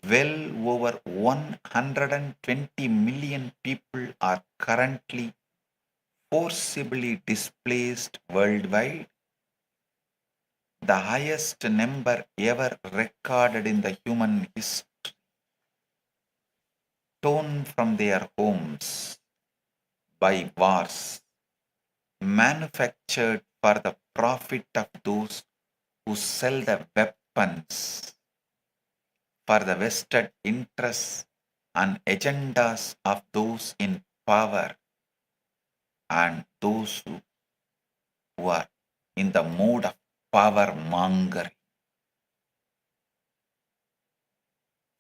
well over 120 million people are currently forcibly displaced worldwide, the highest number ever recorded in the human history, torn from their homes by wars, manufactured for the profit of those who sell the weapons for the vested interests and agendas of those in power and those who are in the mode of power mongering.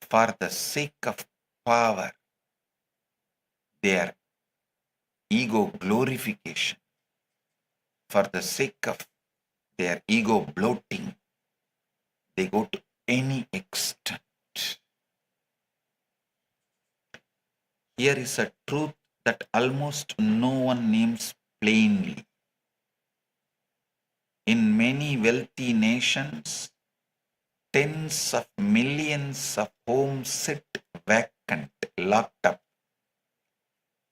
For the sake of power, their ego glorification, for the sake of their ego bloating, they go to any extent. Here is a truth that almost no one names plainly. In many wealthy nations, tens of millions of homes sit vacant, locked up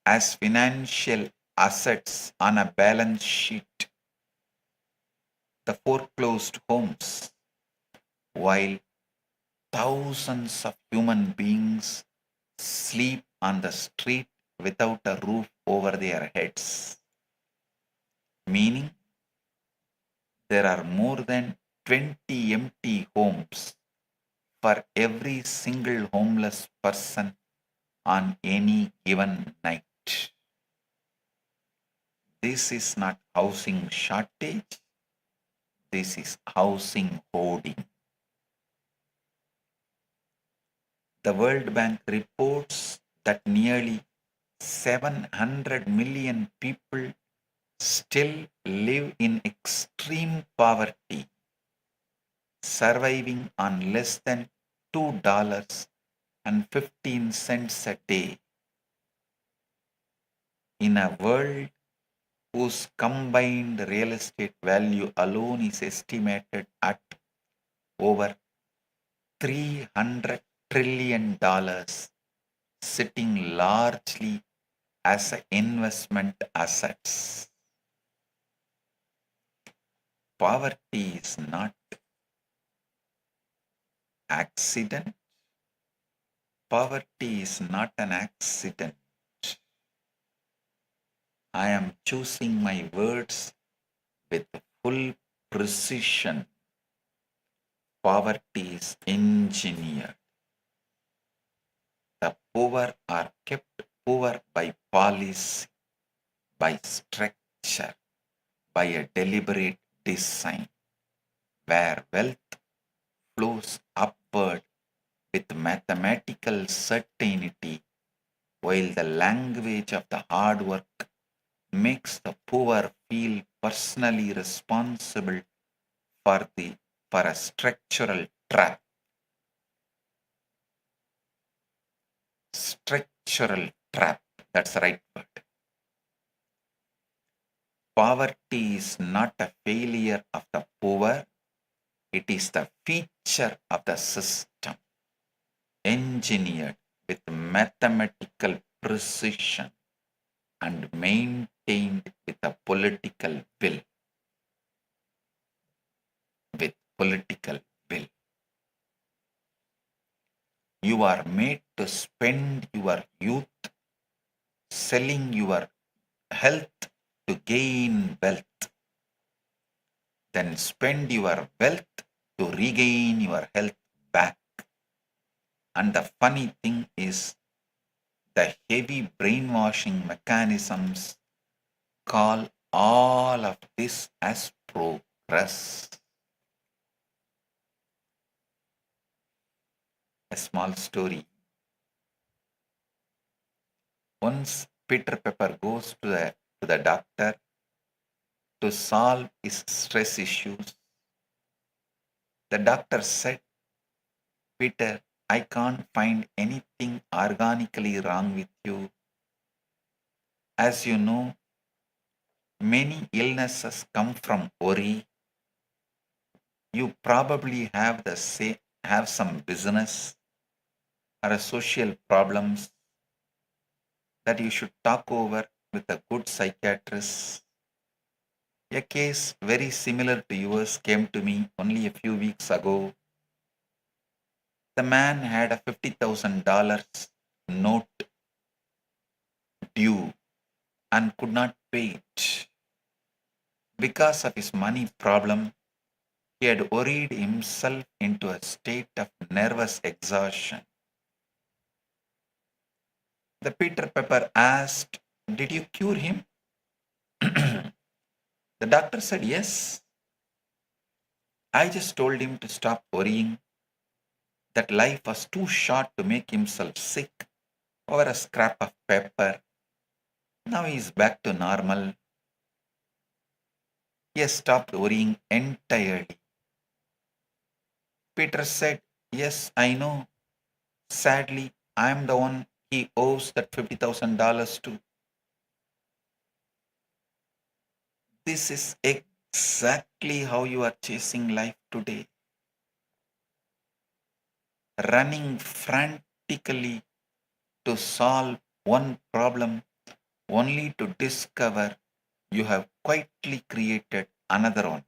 as financial assets on a balance sheet. The foreclosed homes, while thousands of human beings sleep on the street without a roof over their heads. Meaning, there are more than 20 empty homes for every single homeless person on any given night. This is not housing shortage, this is housing hoarding. The World Bank reports that nearly 700 million people still live in extreme poverty, surviving on less than $2.15 a day. In a world whose combined real estate value alone is estimated at over $300 trillion, sitting largely as investment assets. Poverty is not accident. Poverty is not an accident. I am choosing my words with full precision. Poverty is engineered. The poor are kept poor by policy, by structure, by a deliberate design, where wealth flows upward with mathematical certainty, while the language of the hard work makes the poor feel personally responsible for a structural trap. Structural trap, that's the right word. Poverty is not a failure of the poor, it is the feature of the system, engineered with mathematical precision and maintained with a political will. With political will. You are made to spend your youth selling your health to gain wealth. Then spend your wealth to regain your health back. And the funny thing is, the heavy brainwashing mechanisms call all of this as progress. A small story. Once Peter Pepper goes to the doctor to solve his stress issues. The doctor said, "Peter, I can't find anything organically wrong with you. As you know, many illnesses come from worry. You probably have some business or a social problems that you should talk over with a good psychiatrist. A case very similar to yours came to me only a few weeks ago. The man had a $50,000 note due and could not pay it. Because of his money problem, he had worried himself into a state of nervous exhaustion. The Peter Pepper asked, "Did you cure him?" The doctor said, "Yes. I just told him to stop worrying, that life was too short to make himself sick over a scrap of paper. Now he is back to normal. He has stopped worrying entirely." Peter said, "Yes, I know. Sadly, I am the one he owes that $50,000 to." This is exactly how you are chasing life today. Running frantically to solve one problem only to discover you have quietly created another one.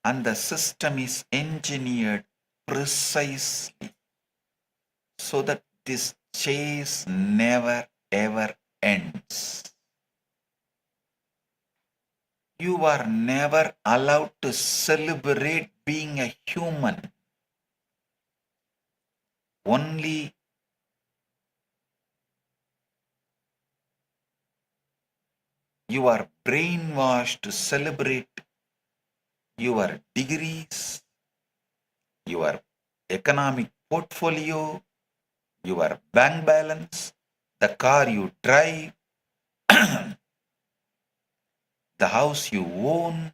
And the system is engineered precisely so that this chase never ever ends. You are never allowed to celebrate being a human. Only you are brainwashed to celebrate your degrees, your economic portfolio, your bank balance, the car you drive, the house you own.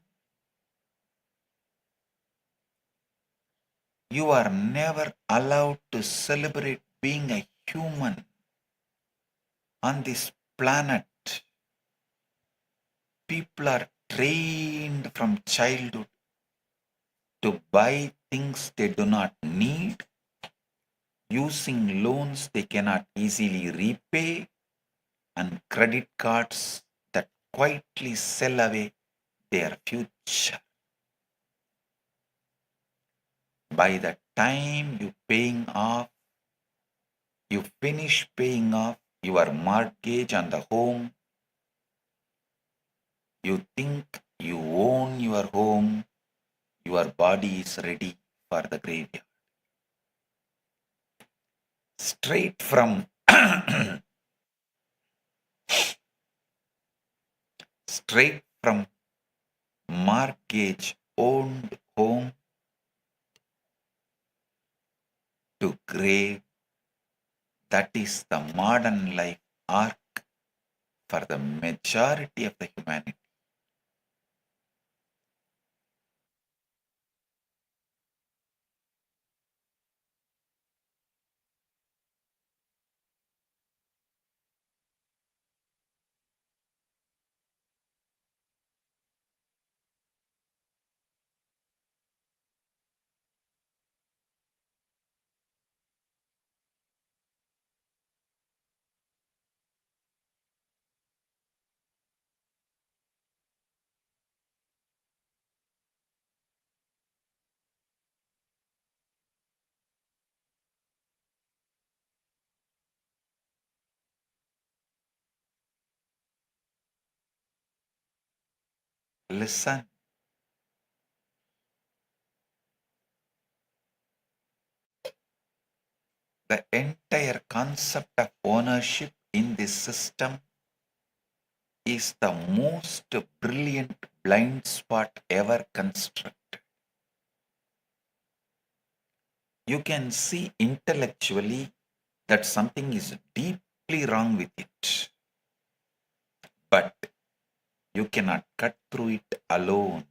You are never allowed to celebrate being a human on this planet. People are trained from childhood to buy things they do not need, using loans they cannot easily repay, and credit cards that quietly sell away their future. By the time you finish paying off your mortgage on the home, you think you own your home, your body is ready for the graveyard. Straight from straight from mortgage owned home to grave, that is the modern life arc for the majority of the humanity. Listen, the entire concept of ownership in this system is the most brilliant blind spot ever constructed. You can see intellectually that something is deeply wrong with it, but you cannot cut through it alone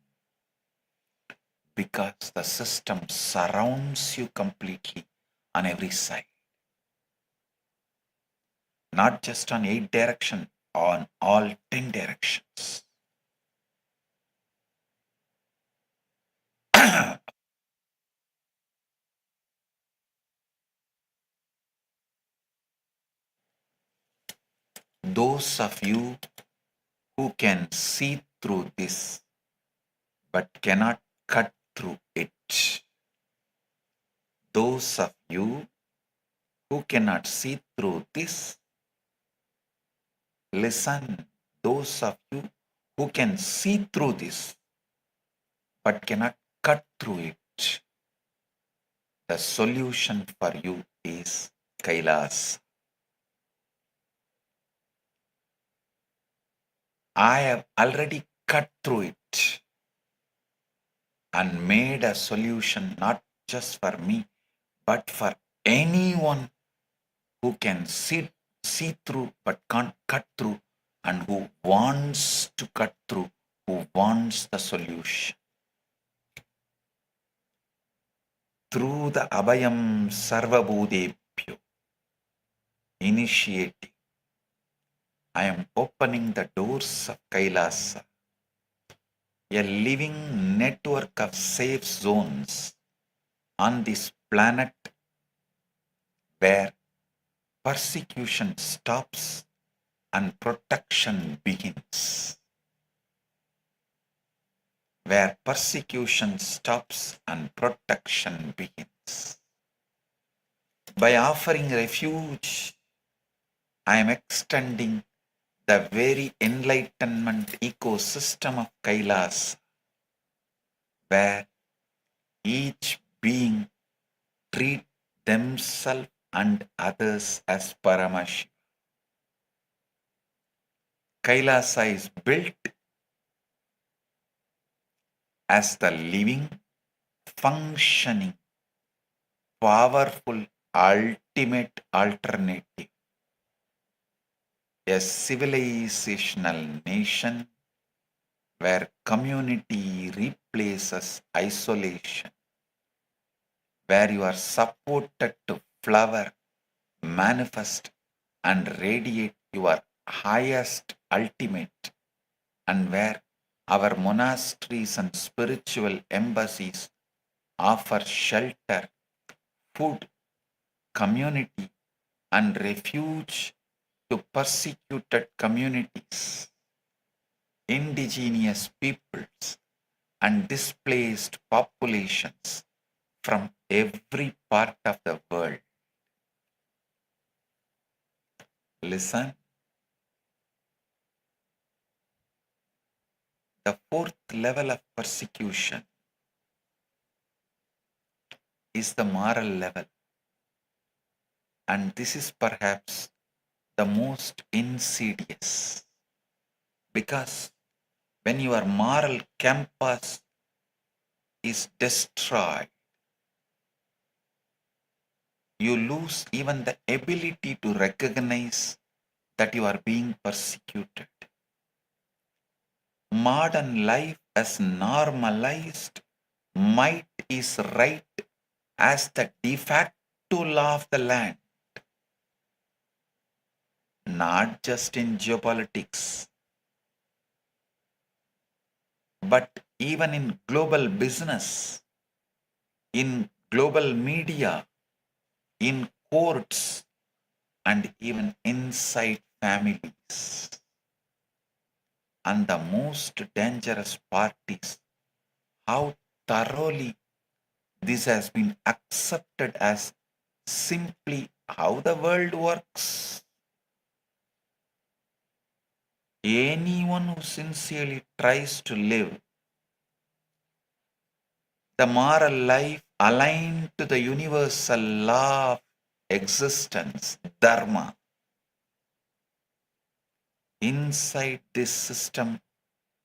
because the system surrounds you completely on every side. Not just on 8 directions, on all 10 directions. Those of you who can see through this but cannot cut through it. Those of you who cannot see through this, listen. Those of you who can see through this but cannot cut through it, the solution for you is KAILASA. I have already cut through it and made a solution not just for me, but for anyone who can see through but can't cut through, and who wants to cut through, who wants the solution. Through the Abhayam Sarvabhūtebhyo initiative, I am opening the doors of KAILASA, a living network of safe zones on this planet where persecution stops and protection begins. Where persecution stops and protection begins. By offering refuge, I am extending the very enlightenment ecosystem of Kailasa, where each being treat themselves and others as Paramashivam. Kailasa is built as the living, functioning, powerful, ultimate alternative, a civilizational nation where community replaces isolation, where you are supported to flower, manifest, and radiate your highest ultimate, and where our monasteries and spiritual embassies offer shelter, food, community, and refuge to persecuted communities, indigenous peoples, and displaced populations from every part of the world. Listen. The fourth level of persecution is the moral level, and this is perhaps the most insidious, because when your moral compass is destroyed, you lose even the ability to recognize that you are being persecuted. Modern life has normalized might is right as the de facto law of the land, not just in geopolitics, but even in global business, in global media, in courts, and even inside families. And the most dangerous part is how thoroughly this has been accepted as simply how the world works. Anyone who sincerely tries to live the moral life aligned to the universal law of existence, dharma, inside this system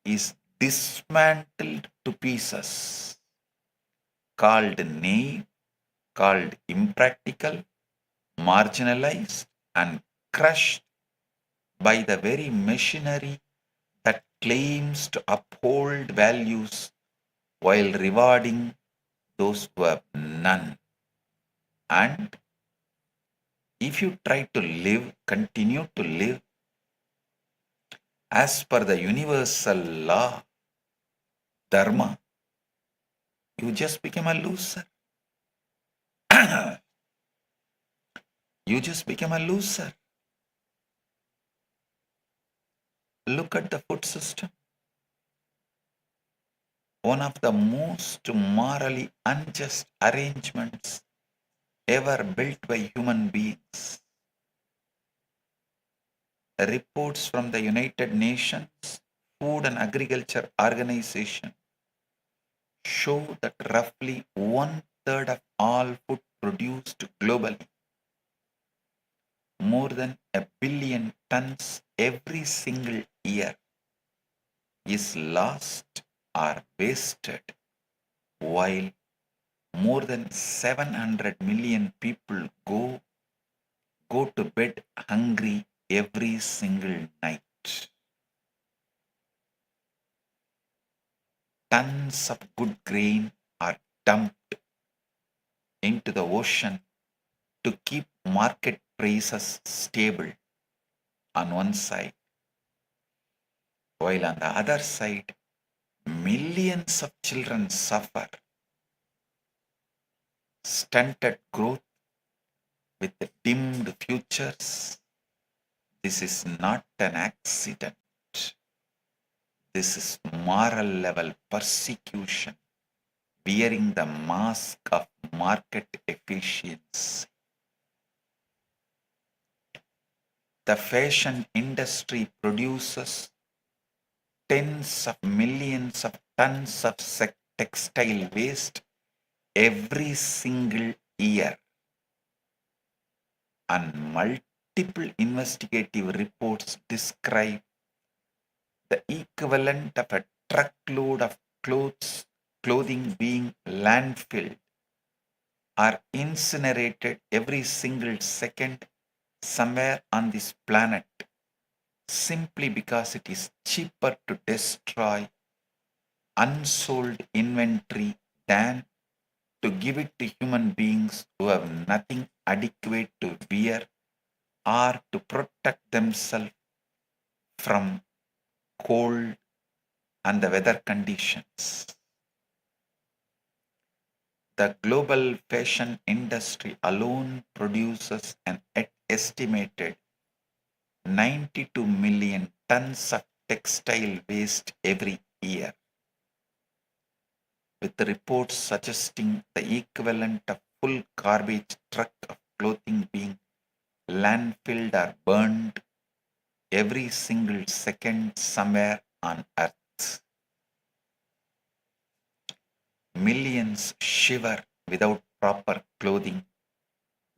is dismantled to pieces, called naive, called impractical, marginalized, and crushed by the very machinery that claims to uphold values while rewarding those who have none. And if you try to live, continue to live as per the universal law, dharma, you just become a loser. You just become a loser. Look at the food system. One of the most morally unjust arrangements ever built by human beings. Reports from the United Nations Food and Agriculture Organization show that roughly 1/3 of all food produced globally, more than 1 billion tons every single year, is lost or wasted, while more than 700 million people go to bed hungry every single night. Tons of good grain are dumped into the ocean to keep market prices stable on one side, while on the other side, millions of children suffer stunted growth with dimmed futures. This is not an accident. This is moral level persecution, wearing the mask of market efficiency. The fashion industry produces tens of millions of tons of textile waste every single year. And multiple investigative reports describe the equivalent of a truckload of clothing being landfilled or incinerated every single second somewhere on this planet, simply because it is cheaper to destroy unsold inventory than to give it to human beings who have nothing adequate to wear or to protect themselves from cold and the weather conditions. The global fashion industry alone produces an estimated 92 million tons of textile waste every year, with reports suggesting the equivalent of full garbage truck of clothing being landfilled or burned every single second somewhere on earth. Millions shiver without proper clothing,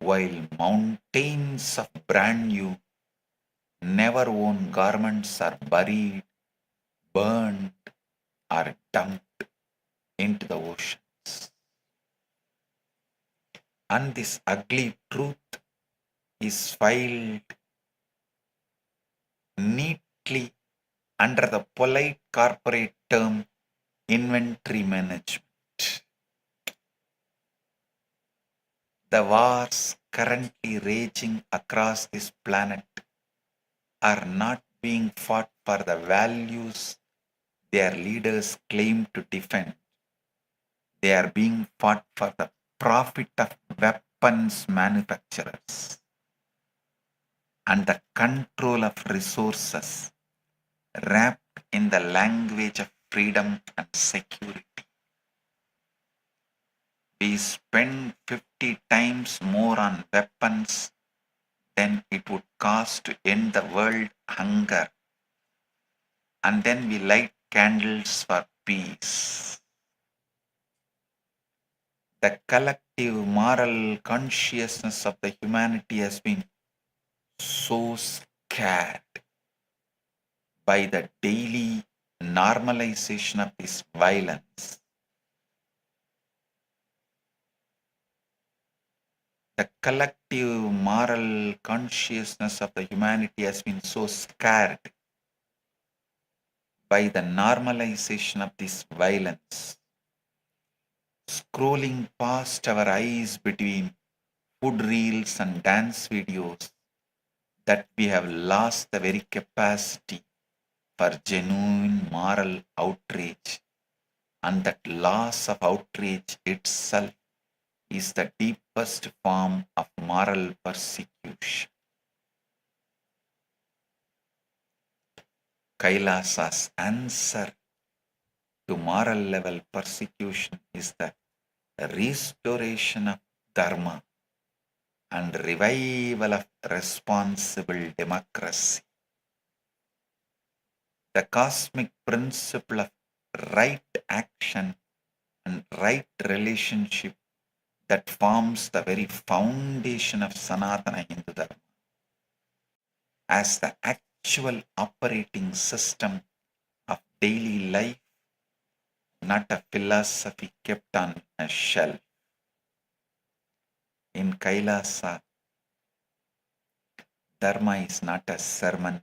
while mountains of brand new, never worn garments are buried, burned, or dumped into the oceans. And this ugly truth is filed neatly under the polite corporate term inventory management. The wars currently raging across this planet are not being fought for the values their leaders claim to defend. They are being fought for the profit of weapons manufacturers and the control of resources wrapped in the language of freedom and security. We spend 50 times more on weapons than it would cost to end the world hunger, and then we light candles for peace. The collective moral consciousness of the humanity has been so scared by the daily normalization of this violence. The collective moral consciousness of the humanity has been so scared by the normalization of this violence, scrolling past our eyes between food reels and dance videos, that we have lost the very capacity for genuine moral outrage, and that loss of outrage itself is the deepest form of moral persecution. Kailasa's answer to moral level persecution is the restoration of dharma and revival of responsible democracy. The cosmic principle of right action and right relationship that forms the very foundation of Sanatana Hindu Dharma as the actual operating system of daily life, not a philosophy kept on a shelf. In Kailasa, Dharma is not a sermon,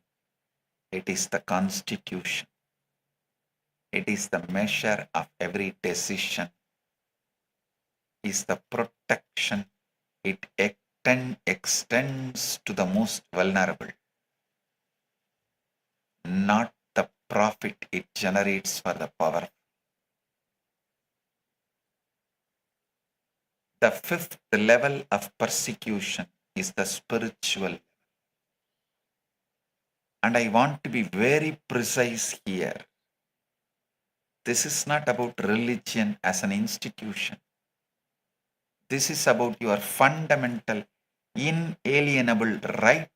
it is the constitution. It is the measure of every decision, is the protection it extends to the most vulnerable, not the profit it generates for the powerful. The fifth level of persecution is the spiritual level. And I want to be very precise here. This is not about religion as an institution. This is about your fundamental, inalienable right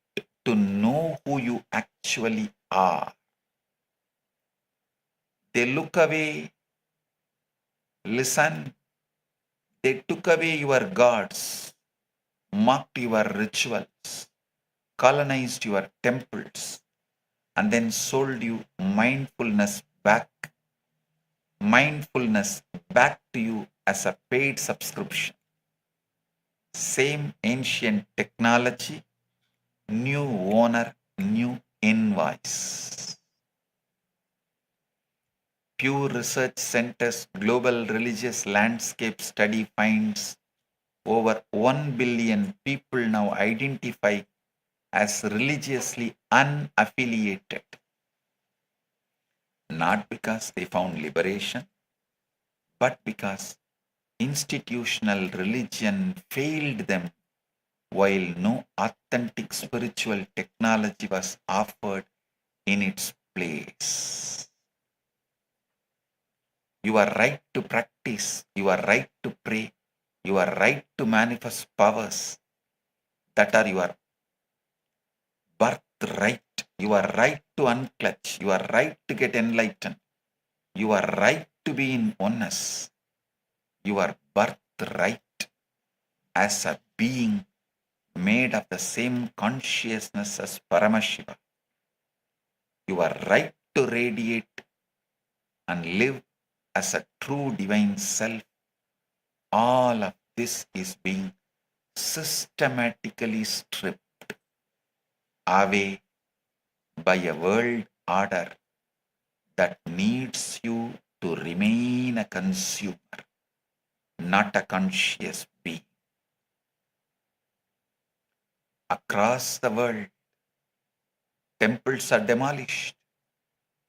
to know who you actually are. They look away, listen, they took away your gods, mocked your rituals, colonized your temples, and then sold you mindfulness back to you as a paid subscription. Same ancient technology, new owner, new invoice. Pew Research Center's Global Religious Landscape Study finds over 1 billion people now identify as religiously unaffiliated. Not because they found liberation, but because institutional religion failed them while no authentic spiritual technology was offered in its place. Your right to practice, your right to pray, your right to manifest powers that are your birthright, your right to unclutch, your right to get enlightened, your right to be in oneness, your birthright as a being made of the same consciousness as Paramashiva, your right to radiate and live as a true divine self, all of this is being systematically stripped away by a world order that needs you to remain a consumer, not a conscious being. Across the world, temples are demolished,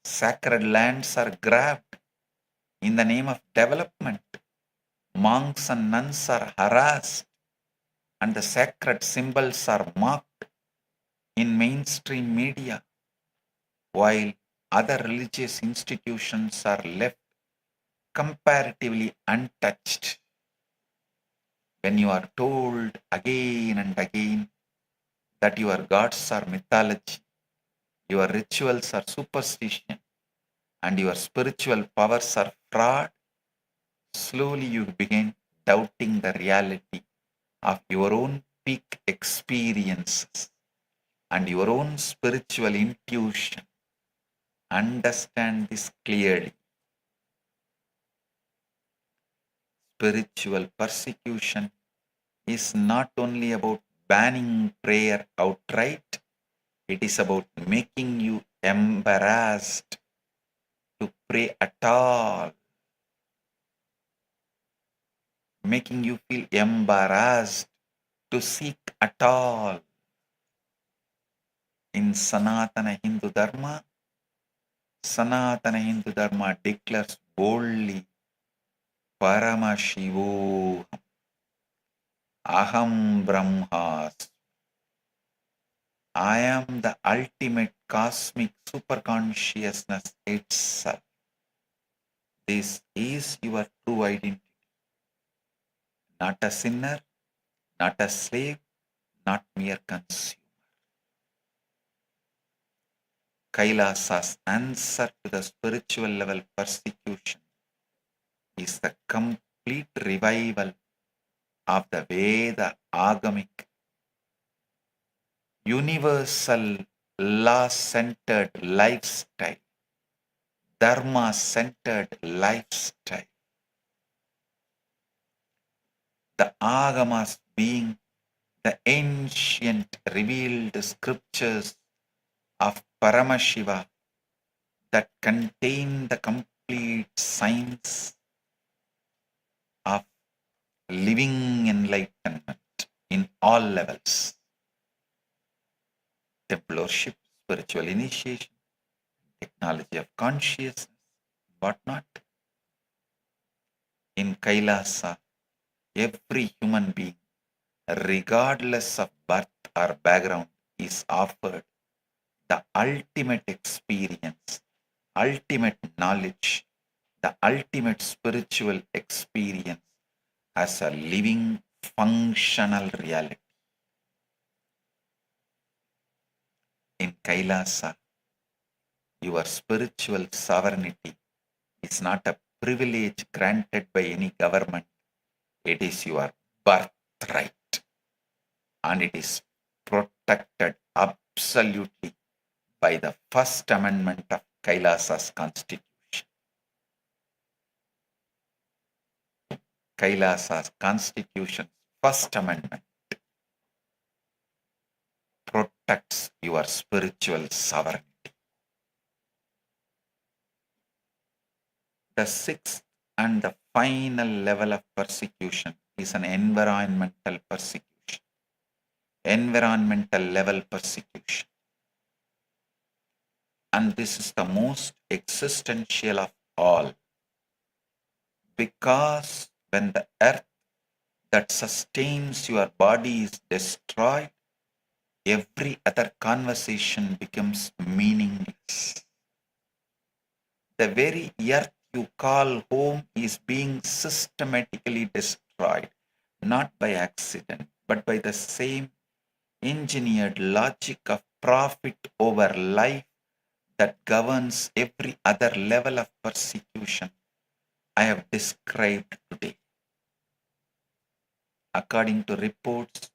sacred lands are grabbed in the name of development. Monks and nuns are harassed, and the sacred symbols are mocked in mainstream media, while other religious institutions are left comparatively untouched. When you are told again and again that your gods are mythology, your rituals are superstition, and your spiritual powers are fraud, slowly you begin doubting the reality of your own peak experiences and your own spiritual intuition. Understand this clearly. Spiritual persecution is not only about banning prayer outright, it is about making you embarrassed to pray at all, making you feel embarrassed to seek at all. In Sanatana Hindu Dharma declares boldly, Paramashivoham, Aham Brahmas. I am the ultimate cosmic superconsciousness itself. This is your true identity. Not a sinner, not a slave, not mere consumer. Kailasa's answer to the spiritual level persecution is the complete revival of the Veda agamic, universal law-centered lifestyle, dharma-centered lifestyle. The agamas being the ancient revealed scriptures of Paramashiva that contain the complete science of living enlightenment in all levels. Temple worship, spiritual initiation, technology of consciousness, whatnot. In Kailasa, every human being, regardless of birth or background, is offered the ultimate experience, ultimate knowledge, the ultimate spiritual experience as a living, functional reality. Kailasa, your spiritual sovereignty is not a privilege granted by any government. It is your birthright, and it is protected absolutely by the First Amendment of Kailasa's Constitution. Kailasa's Constitution's First Amendment protects your spiritual sovereignty. The sixth and the final level of persecution is an environmental persecution. Environmental level persecution. And this is the most existential of all. Because when the earth that sustains your body is destroyed, every other conversation becomes meaningless. The very earth you call home is being systematically destroyed, not by accident, but by the same engineered logic of profit over life that governs every other level of persecution I have described today. According to reports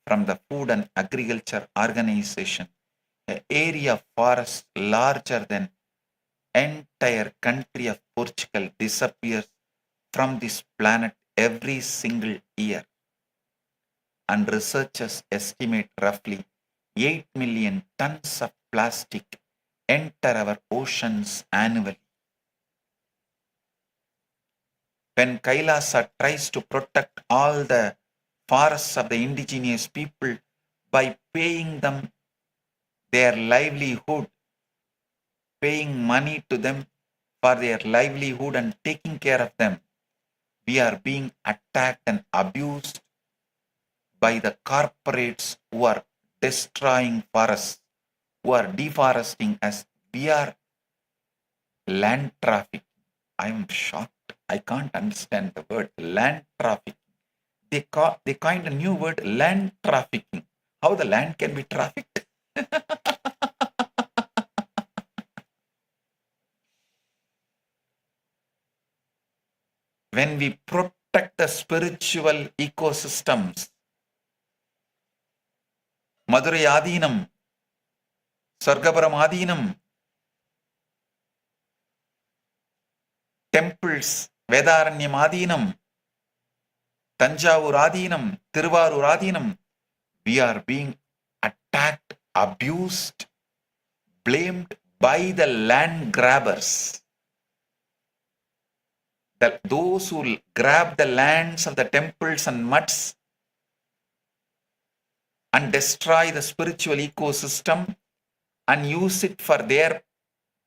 from the Food and Agriculture Organization, an area of forest larger than entire country of Portugal disappears from this planet every single year. And researchers estimate roughly 8 million tons of plastic enter our oceans annually. When Kailasa tries to protect all the forests of the indigenous people by paying them their livelihood, paying money to them for their livelihood and taking care of them, we are being attacked and abused by the corporates who are destroying forests, who are deforesting us. We are land trafficking. I am shocked. I can't understand the word land trafficking. They coined a new word, land trafficking. How the land can be trafficked? When we protect the spiritual ecosystems, Madurai Adinam, Sargapuram Adinam, temples, Vedaranyam Adinam, Tanjavur Adinam, Tiruvarur Adinam, we are being attacked, abused, blamed by the land grabbers. Those who grab the lands of the temples and mutts and destroy the spiritual ecosystem and use it for their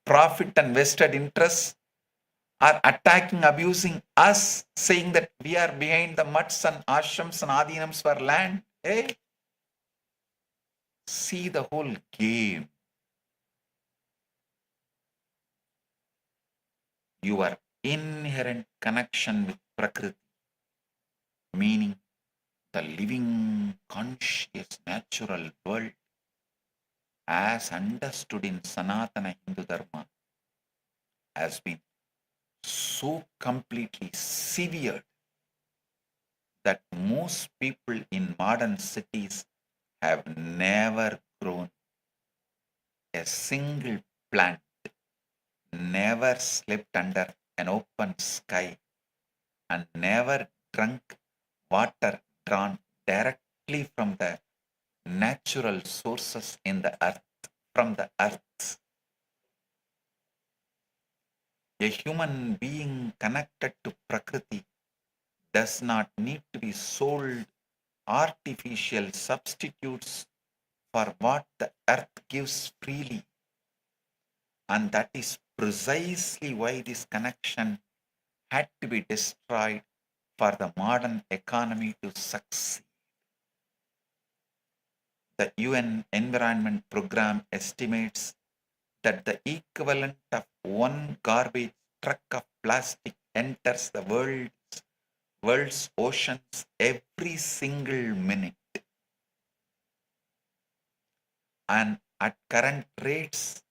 profit and vested interests are attacking, abusing us, saying that we are behind the mutts and ashrams and adinams for land. Hey, see the whole game. Your inherent connection with Prakriti, meaning the living, conscious, natural world, as understood in Sanatana Hindu Dharma, has been so completely severed that most people in modern cities have never grown a single plant, never slept under an open sky, and never drunk water drawn directly from the natural sources in the earth, from the earth. A human being connected to Prakriti does not need to be sold artificial substitutes for what the earth gives freely. And that is precisely why this connection had to be destroyed for the modern economy to succeed. The UN Environment Program estimates that the equivalent of one garbage truck of plastic enters the world's oceans every single minute. And At current rates,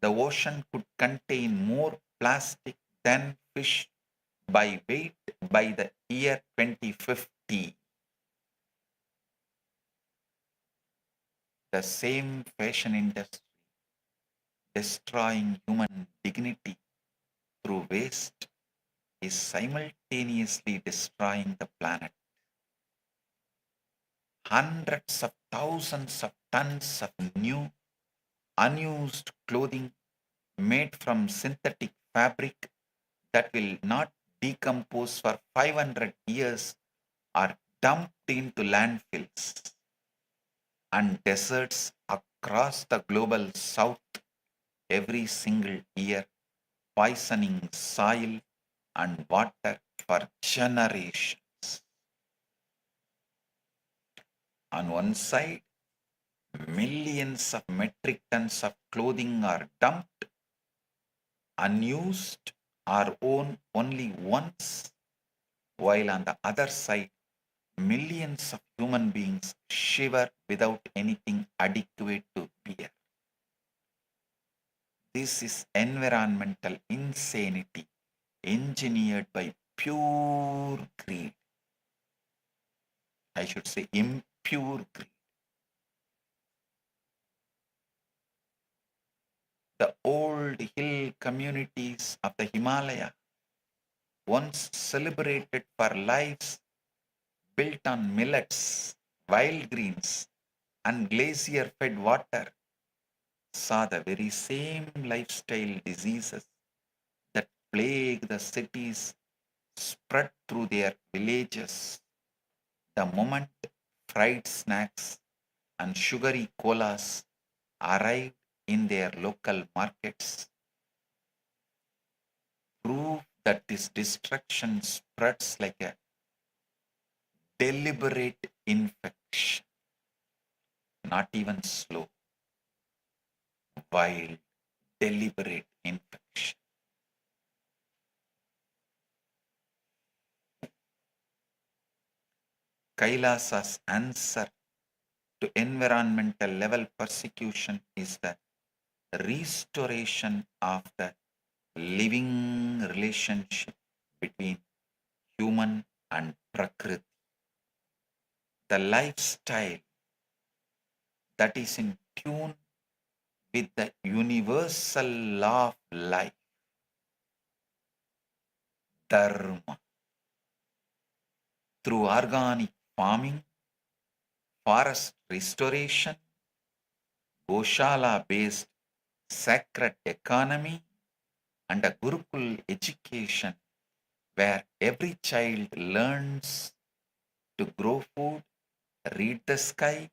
the ocean could contain more plastic than fish by weight by the year 2050. The same fashion industry destroying human dignity through waste is simultaneously destroying the planet. Hundreds of thousands of tons of new, unused clothing made from synthetic fabric that will not decompose for 500 years are dumped into landfills and deserts across the global south every single year, poisoning soil and water for generations. On one side, millions of metric tons of clothing are dumped, unused, or worn only once, while on the other side, millions of human beings shiver without anything adequate to wear. This is environmental insanity engineered by pure greed. I should say impure greed. The old hill communities of the Himalaya, once celebrated for lives built on millets, wild greens, and glacier-fed water, saw the very same lifestyle diseases that plague the cities spread through their villages the moment fried snacks and sugary colas arrived in their local markets. Proof that this destruction spreads like a deliberate infection, not even slow, wild, deliberate infection. Kailasa's answer to environmental level persecution is the restoration of the living relationship between human and Prakriti. The lifestyle that is in tune with the universal law of life, dharma, through organic farming, forest restoration, Goshala-based sacred economy, and a Gurukul education where every child learns to grow food, read the sky,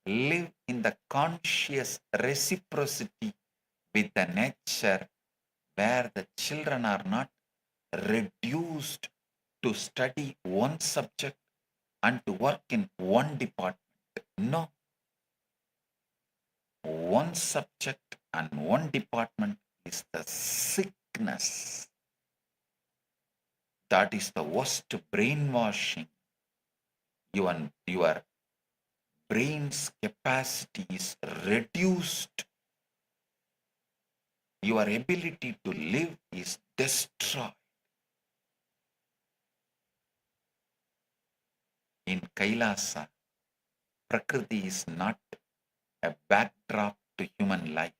live in the conscious reciprocity with the nature, where the children are not reduced to study one subject and to work in one department. No. One subject and one department is the sickness. That is the worst brainwashing. Your brain's capacity is reduced. Your ability to live is destroyed. In Kailasa, Prakriti is not a backdrop to human life.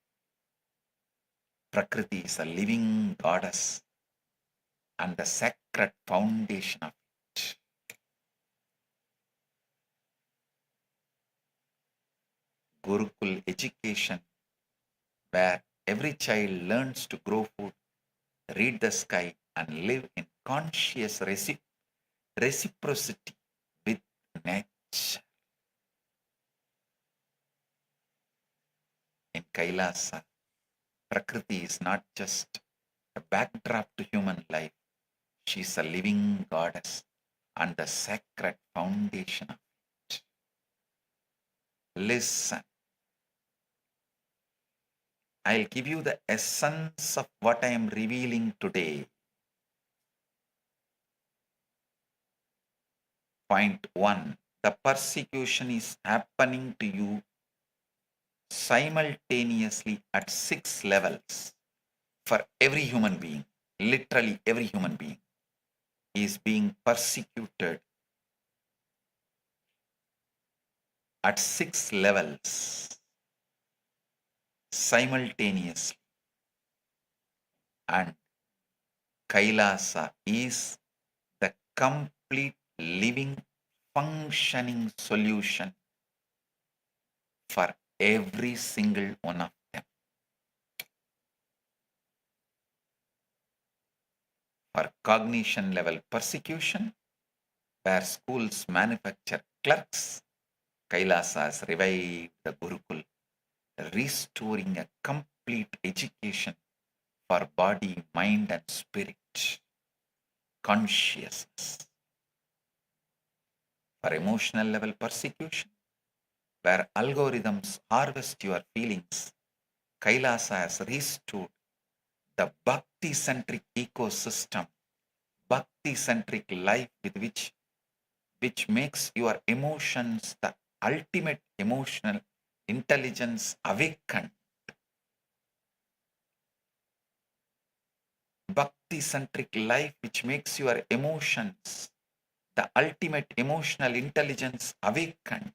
Prakriti is a living goddess and the sacred foundation of it. Gurukul education, where every child learns to grow food, read the sky, and live in conscious reciprocity with nature. In Kailasa, Prakriti is not just a backdrop to human life. She is a living goddess and the sacred foundation of it. Listen. I'll give you the essence of what I am revealing today. Point 1. The persecution is happening to you simultaneously at 6 levels for every human being. Literally every human being is being persecuted at 6 levels simultaneously, and Kailasa is the complete living functioning solution for every single one of them. For cognition level persecution, where schools manufacture clerks, Kailasa has revived the Gurukul, restoring a complete education for body, mind, and spirit, consciousness. For emotional level persecution, where algorithms harvest your feelings, Kailasa has restored the bhakti-centric ecosystem, bhakti-centric life with which makes your emotions the ultimate emotional intelligence awakened. Bhakti-centric life which makes your emotions the ultimate emotional intelligence awakened.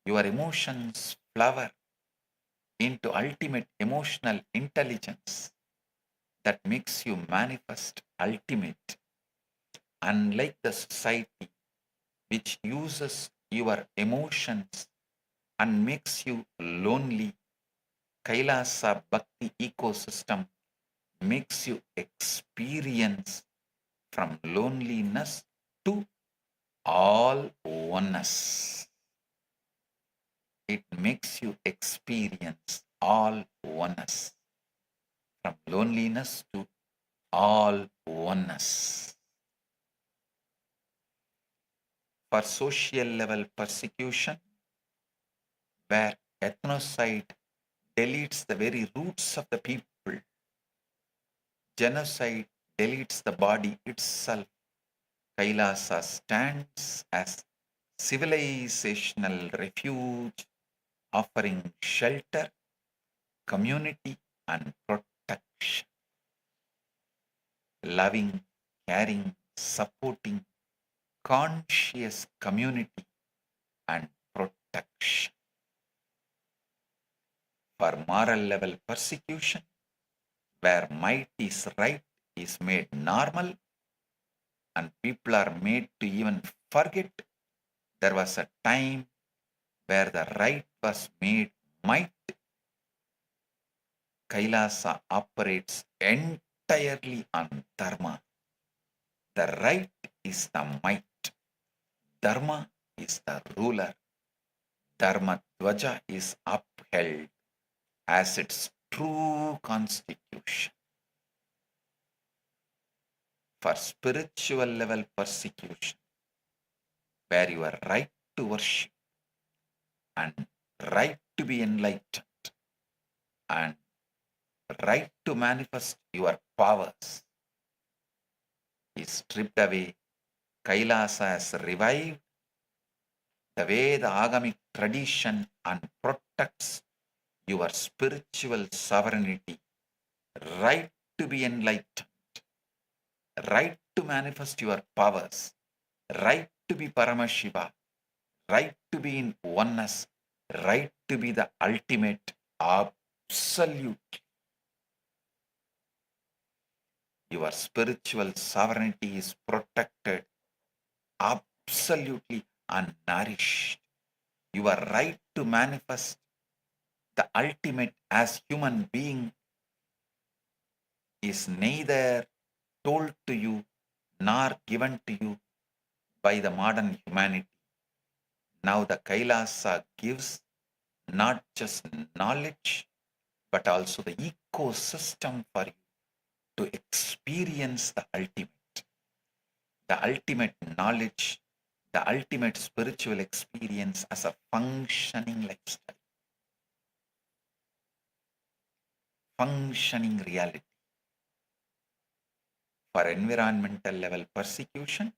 Your emotions flower into ultimate emotional intelligence that makes you manifest ultimate. Unlike the society which uses your emotions and makes you lonely, Kailasa Bhakti ecosystem makes you experience from loneliness to all oneness. It makes you experience all oneness, from loneliness to all oneness. For social level persecution, where ethnocide deletes the very roots of the people, genocide deletes the body itself, Kailasa stands as civilizational refuge, offering shelter, community, and protection. Loving, caring, supporting, conscious community and protection. For moral level persecution, where might is right is made normal and people are made to even forget there was a time where the right was made might, Kailasa operates entirely on dharma. The right is the might. Dharma is the ruler. Dharma Dwaja is upheld as its true constitution. For spiritual level persecution, where you are right to worship and right to be enlightened and right to manifest your powers is stripped away, Kailasa has revived the Veda Agamic tradition and protects your spiritual sovereignty, right to be enlightened, right to manifest your powers, right to be Paramashiva, right to be in oneness, right to be the ultimate absolute. Your spiritual sovereignty is protected absolutely unnourished. Your right to manifest the ultimate as human being is neither told to you nor given to you by the modern humanity. Now the Kailasa gives not just knowledge, but also the ecosystem for you to experience the ultimate knowledge, the ultimate spiritual experience as a functioning lifestyle, functioning reality. For environmental level persecution,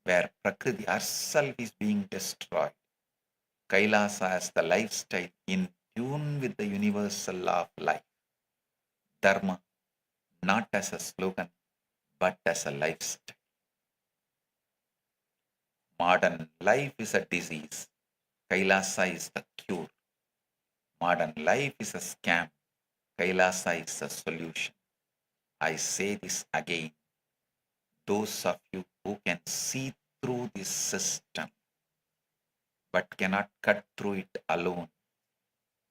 where Prakriti herself is being destroyed, Kailasa as the lifestyle in tune with the universal law of life. Dharma, not as a slogan, but as a lifestyle. Modern life is a disease. Kailasa is the cure. Modern life is a scam. Kailasa is the solution. I say this again. Those of you who can see through this system but cannot cut through it alone,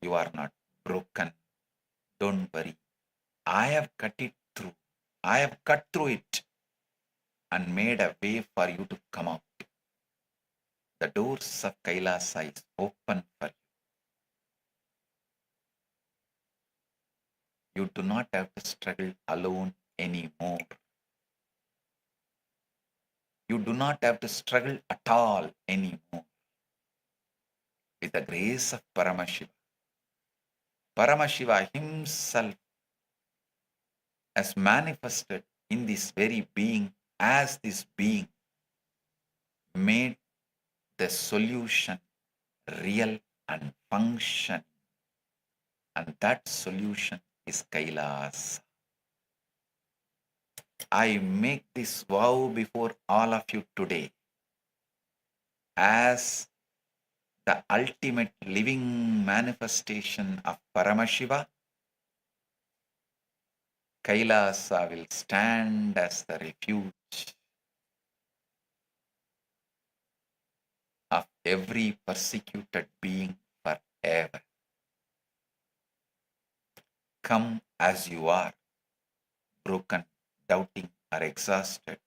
you are not broken. Don't worry. I have cut it through. I have cut through it and made a way for you to come out. The doors of Kailasa is open for you. You do not have to struggle alone anymore. You do not have to struggle at all anymore. With the grace of Paramashiva. Paramashiva himself has manifested in this very being as this being, made the solution real and function. And that solution is Kailasa. I make this vow before all of you today as the ultimate living manifestation of Paramashiva. Kailasa will stand as the refuge of every persecuted being forever. Come as you are, broken, doubting, or exhausted,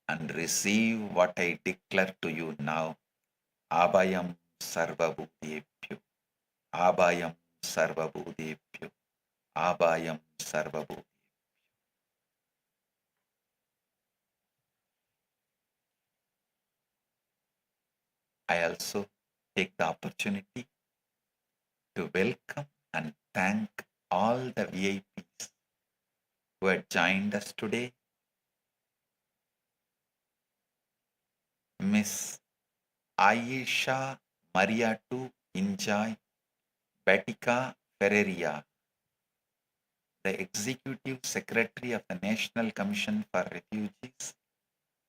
and receive what I declare to you now. Abhayam Sarvabhūtebhyo. Abhayam Sarvabhūtebhyo. Abhayam Sarvabhūtebhyo. I also take the opportunity to welcome and thank all the VIPs who had joined us today. Miss Aisha Mariatu Injai Batica Ferreria, the Executive Secretary of the National Commission for Refugees,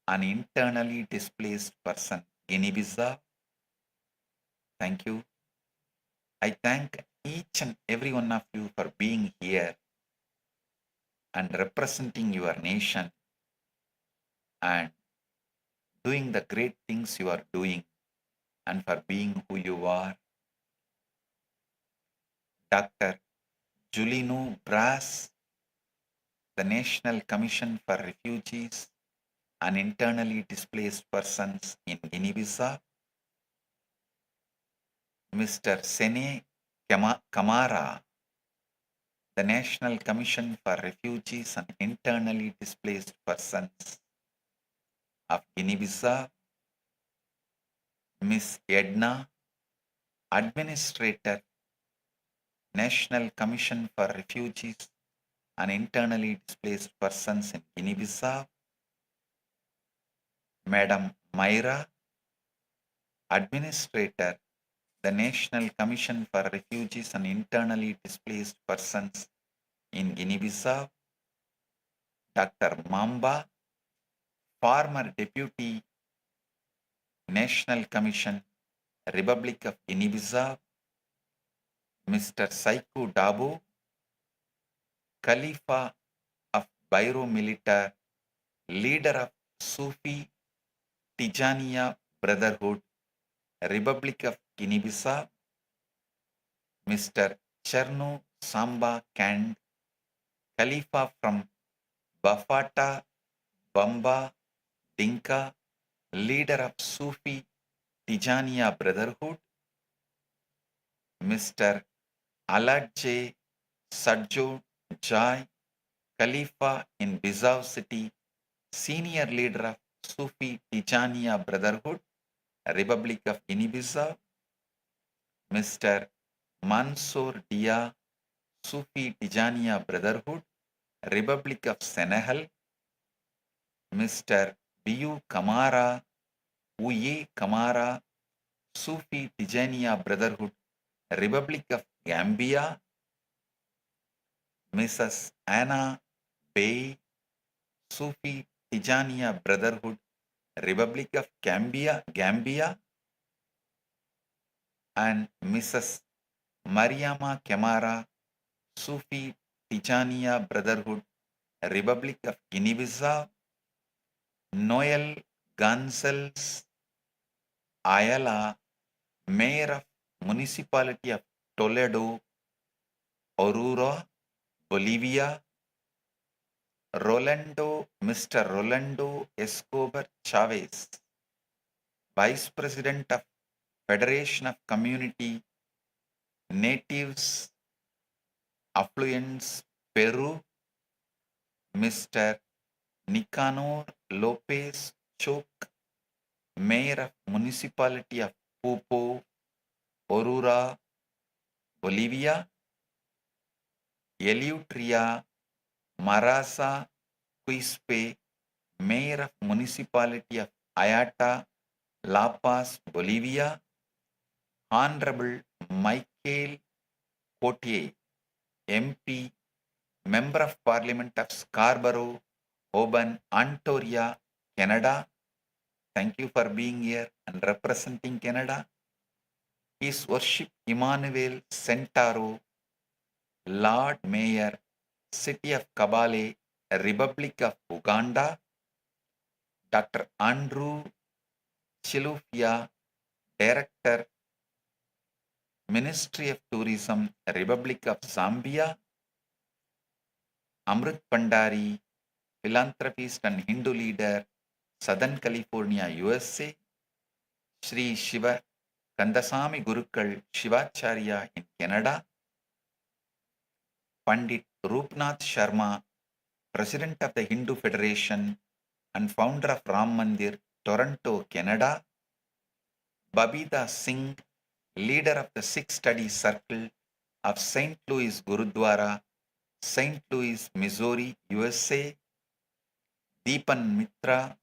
an internally displaced person, Guinea-Bissau. Thank you. I thank each and every one of you for being here and representing your nation and doing the great things you are doing and for being who you are. Dr. Julino Brass, the National Commission for Refugees and Internally Displaced Persons in Guinea-Bissau. Mr. Sene Kamara, the National Commission for Refugees and Internally Displaced Persons of Guinea-Bissau. Miss Edna, Administrator, National Commission for Refugees and Internally Displaced Persons in Guinea-Bissau. Madam Myra, Administrator, the National Commission for Refugees and Internally Displaced Persons in Guinea-Bissau. Dr. Mamba, former Deputy National Commission, Republic of Guinea-Bissau. Mr. Saiku Dabo, Khalifa of Bairo Militar, leader of Sufi Tijaniya Brotherhood, Republic of Guinea-Bissau. Mr. Cherno Samba Kand, Khalifa from Bafata Bamba Dinka, leader of Sufi Tijaniya Brotherhood. Mr. Aladje Sadjo Jai, Khalifa in Bissau City, senior leader of Sufi Tijaniya Brotherhood, Republic of Guinea-Bissau. Mr. Mansour Dia, Sufi Tijaniya Brotherhood, Republic of Senegal. Mr. Biu Kamara, Uye Kamara, Sufi Tijaniya Brotherhood, Republic of Gambia, Mrs. Anna Bay, Sufi Tijaniya Brotherhood, Republic of Gambia, and Mrs. Mariama Kemara, Sufi Tijaniya Brotherhood, Republic of Guinea-Bissau, Noel Gonzalez Ayala, Mayor of Municipality of Toledo, Aurora, Bolivia, Mr. Rolando Escobar Chavez, Vice President of Federation of Community Natives Affluents, Peru, Mr. Nicanor Lopez Choc, Mayor of Municipality of Pupo, Aurora, Bolivia, Eleutria Marasa Quispe, Mayor of Municipality of Ayata, La Paz, Bolivia, Honorable Michael Cotier, MP, Member of Parliament of Scarborough, Oban, Ontario, Canada. Thank you for being here and representing Canada. His Worship Emmanuel Centaro, Lord Mayor, City of Kabale, Republic of Uganda, Dr. Andrew Chilufya, Director, Ministry of Tourism, Republic of Zambia, Amrit Pandari, philanthropist and Hindu leader, Southern California, USA, Sri Shiva Kandasamy Gurukul Shivacharya in Canada, Pandit Roopnath Sharma, President of the Hindu Federation and founder of Ram Mandir, Toronto, Canada, Babita Singh, leader of the Sikh Study Circle of St. Louis Gurudwara, St. Louis, Missouri, USA, Deepan Mitra,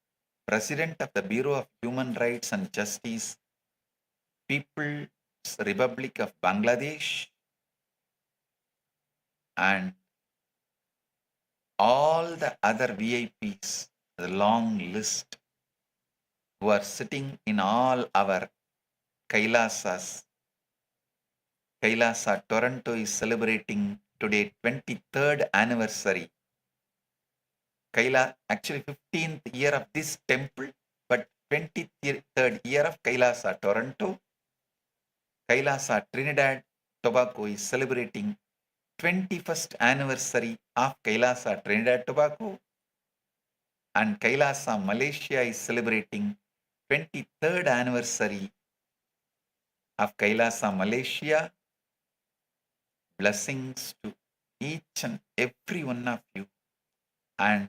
President of the Bureau of Human Rights and Justice, People's Republic of Bangladesh, and all the other VIPs, the long list, who are sitting in all our Kailasas. Kailasa Toronto is celebrating today 23rd anniversary. Actually 15th year of this temple, but 23rd year of Kailasa Toronto. Kailasa Trinidad Tobago is celebrating 21st anniversary of Kailasa Trinidad Tobago, and Kailasa Malaysia is celebrating 23rd anniversary of Kailasa Malaysia. Blessings to each and every one of you, and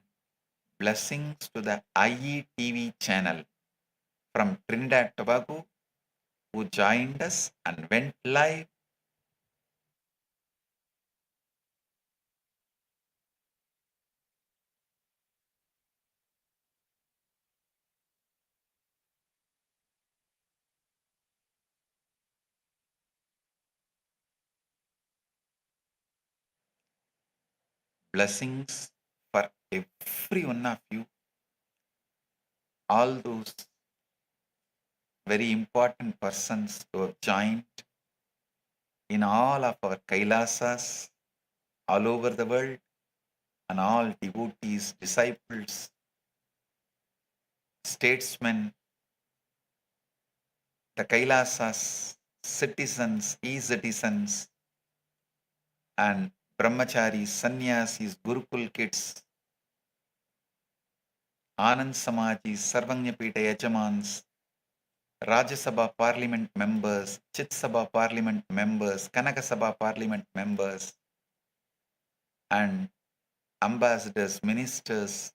blessings to the IETV channel from Trinidad Tobago who joined us and went live. Blessings for every one of you, all those very important persons who have joined in all of our Kailasas all over the world, and all devotees, disciples, statesmen, the Kailasas, citizens, e-citizens, and brahmacharis, sannyasis, Gurukul kids, Anand Samajis, Sarvanyapita Yajamans, Rajya Sabha Parliament members, Chit Sabha Parliament members, Kanaka Sabha Parliament members, and ambassadors, ministers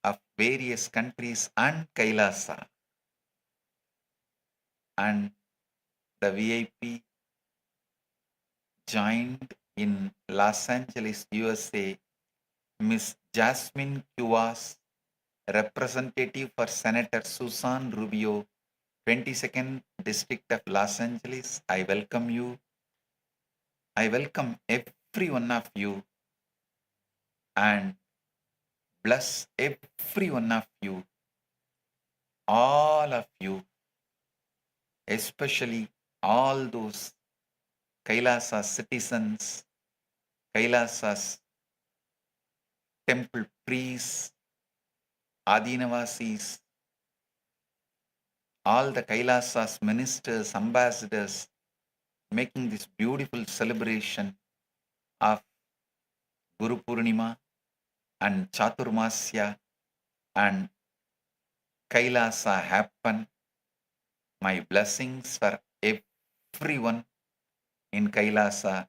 of various countries and Kailasa, and the VIP joined in Los Angeles, USA, Miss Jasmine Cuevas, representative for Senator Susan Rubio, 22nd District of Los Angeles. I welcome you. I welcome every one of you and bless every one of you, all of you, especially all those Kailasa citizens, Kailasa's temple priests, Adinavasis, all the Kailasa's ministers, ambassadors, making this beautiful celebration of Guru Purnima and Chaturmasya and Kailasa happen. My blessings for everyone in Kailasa,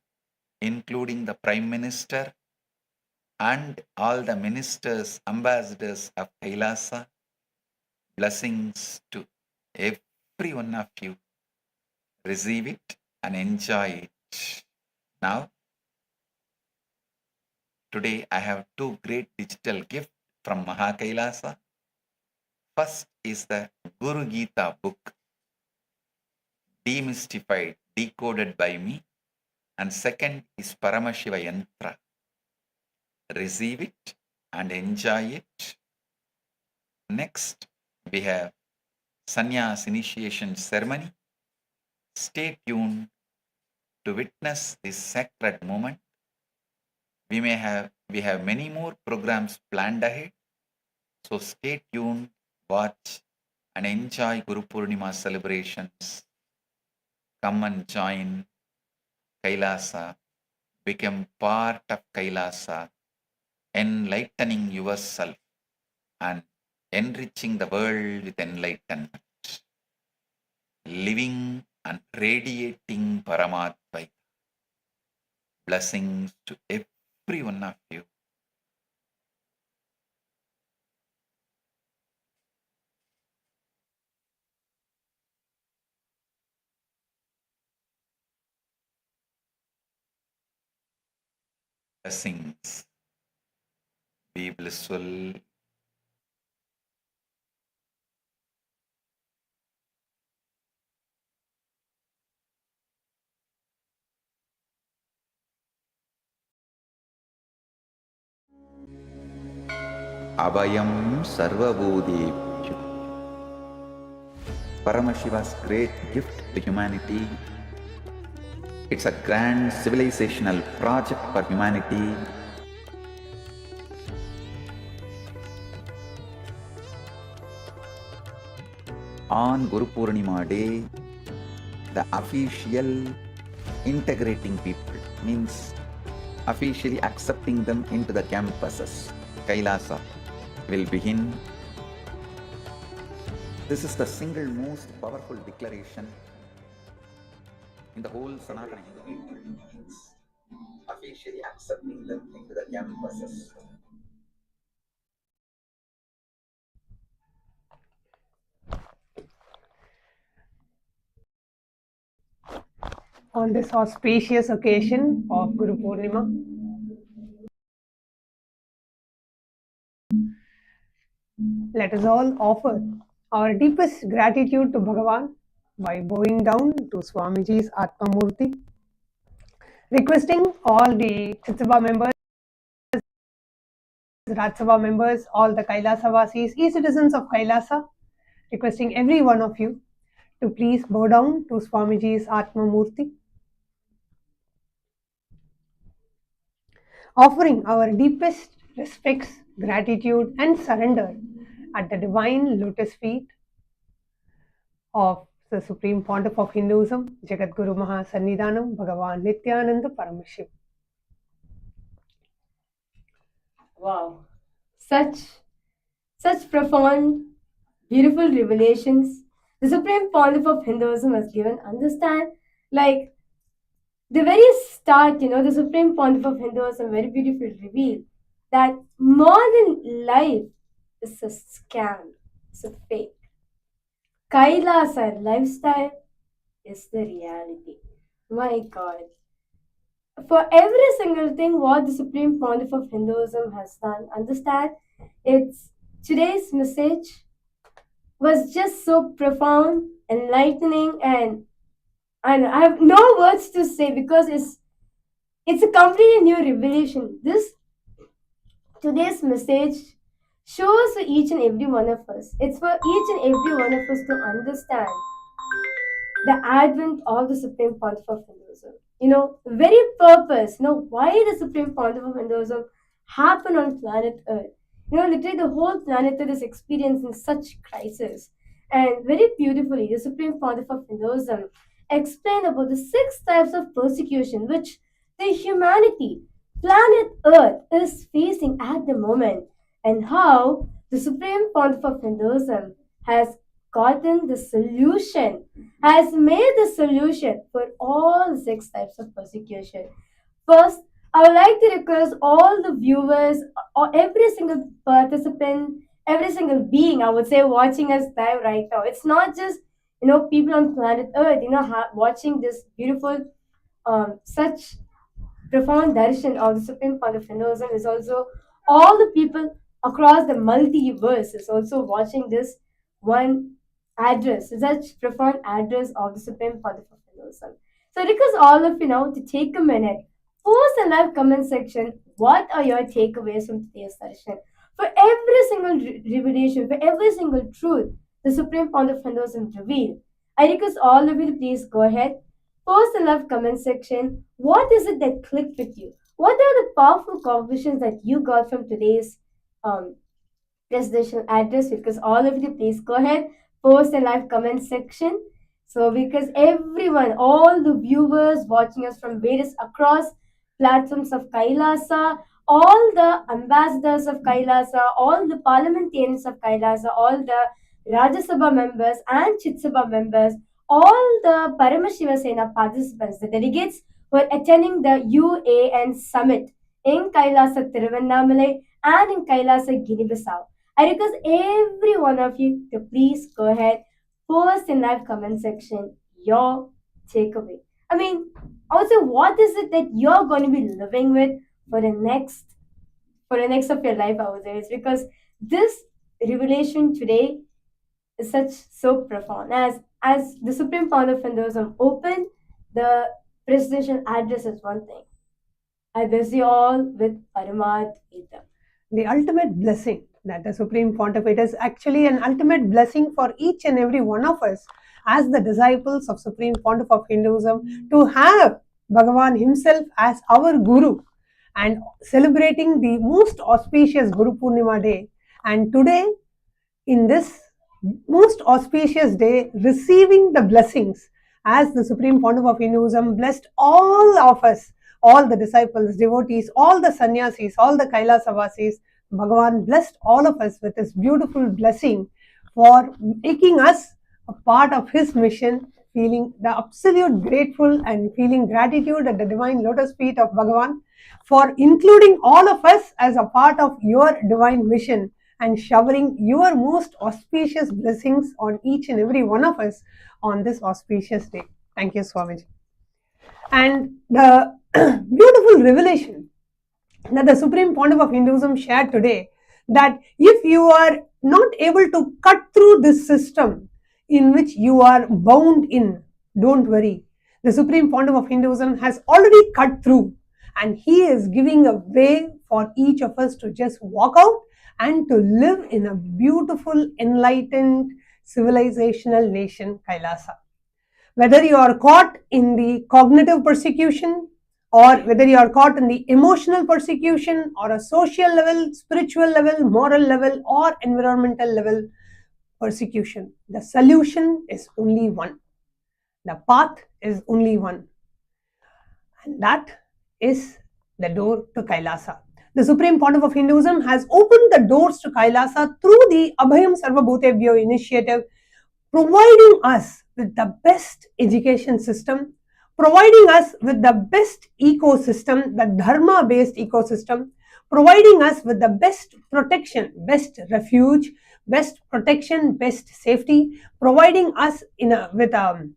including the Prime Minister and all the ministers, ambassadors of Kailasa. Blessings to every one of you. Receive it and enjoy it. Now, today I have two great digital gifts from Mahakailasa. First is the Guru Gita book, demystified, decoded by me. And second is Paramashiva Yantra. Receive it and enjoy it. Next, we have Sannyas initiation ceremony. Stay tuned to witness this sacred moment. We have many more programs planned ahead. So stay tuned, watch and enjoy Guru Purnima celebrations. Come and join Kailasa, become part of Kailasa, enlightening yourself and enriching the world with enlightenment, living and radiating Paramatma. Blessings to every one of you. Blessings. Be blissful. Abhayam Sarvabhūtebhyo. Paramashiva's great gift to humanity. It's a grand civilizational project for humanity. On Guru Purnima Day, the official integrating people means officially accepting them into the campuses, Kailasa, will begin. This is the single most powerful declaration in the whole Sanatana Hindu means officially accepting them into the campuses. On this auspicious occasion of Guru Purnima, let us all offer our deepest gratitude to Bhagavan by bowing down to Swamiji's Atmamurti, requesting all the Chitsabha members, Rajsabha members, all the Kailasa Vasis, e-citizens of Kailasa, requesting every one of you to please bow down to Swamiji's Atmamurti, offering our deepest respects, gratitude and surrender at the divine lotus feet of the Supreme Pontiff of Hinduism, Jagat Guru Mahasannidhanam, Bhagavan Nityananda Paramashim. Wow, such profound, beautiful revelations the Supreme Pontiff of Hinduism has given. Understand, like the very start, the Supreme Pontiff of Hinduism very beautifully revealed that modern life is a scam, it's a fake. Kailasa lifestyle is the reality. My God. For every single thing what the Supreme Pontiff of Hinduism has done, understand, it's today's message was just so profound, enlightening, and I have no words to say because it's a completely new revelation. Today's message shows for each and every one of us. It's for each and every one of us to understand the advent of the Supreme Pontiff of Hinduism. Very purpose, why the Supreme Pontiff of Hinduism happened on planet Earth. Literally the whole planet Earth is experiencing such crisis. And very beautifully, the Supreme Pontiff of Hinduism explained about the 6 types of persecution which the humanity, planet Earth, is facing at the moment, and how the Supreme Pontiff of Hinduism has gotten the solution, has made the solution for all 6 types of persecution. First, I would like to request all the viewers, or every single participant, every single being, I would say, watching us live right now. It's not just people on planet Earth, watching this beautiful, such profound darshan of the Supreme Pontiff of Hinduism is also all the people across the multiverse is also watching this one address, such profound address of the Supreme Pontiff of Hinduism. So I request all of you now to take a minute, post a live comment section. What are your takeaways from today's session? For every single revelation, for every single truth the Supreme Pontiff of Hinduism revealed, I request all of you to please go ahead, post a live comment section. What is it that clicked with you? What are the powerful conclusions that you got from today's presidential address? Because all of you, please go ahead, post a live comment section. So because everyone, all the viewers watching us from various across platforms of KAILASA, all the ambassadors of KAILASA, all the parliamentarians of KAILASA, all the Rajya Sabha members and Chit Sabha members, all the Paramashiva Sena participants, the delegates who are attending the UAN summit in KAILASA Tiruvannamalai and in KAILASA Guinea-Bissau. I request every one of you to please go ahead, post in live comment section your takeaway. Also, what is it that you're going to be living with for the next of your life out there? It's because this revelation today is so profound. As the Supreme Pontiff of Hinduism opened the presidential address is one thing. I bless you all with Paramat Gita. The ultimate blessing that the Supreme Pontificate is actually an ultimate blessing for each and every one of us as the disciples of Supreme Pontiff of Hinduism, to have Bhagavan himself as our Guru and celebrating the most auspicious Guru Purnima day. And today, in this most auspicious day, receiving the blessings as the Supreme Pontiff of Hinduism blessed all of us, all the disciples, devotees, all the sannyasis, all the Kailasa-vasis. Bhagavan blessed all of us with this beautiful blessing for making us a part of his mission, feeling the absolute grateful and feeling gratitude at the divine lotus feet of Bhagavan for including all of us as a part of your divine mission and showering your most auspicious blessings on each and every one of us on this auspicious day. Thank you, Swamiji. And the beautiful revelation that the Supreme Pontiff of Hinduism shared today, that if you are not able to cut through this system in which you are bound in, don't worry. The Supreme Pontiff of Hinduism has already cut through, and he is giving a way for each of us to just walk out and to live in a beautiful, enlightened, civilizational nation, Kailasa. Whether you are caught in the cognitive persecution, or whether you are caught in the emotional persecution, or a social level, spiritual level, moral level, or environmental level persecution, the solution is only one. The path is only one. And that is the door to Kailasa. The Supreme Pontiff of Hinduism has opened the doors to Kailasa through the Abhayam Sarvabhūtebhyo initiative, providing us with the best education system, providing us with the best ecosystem, the dharma-based ecosystem, providing us with the best protection, best refuge, best protection, best safety, providing us in an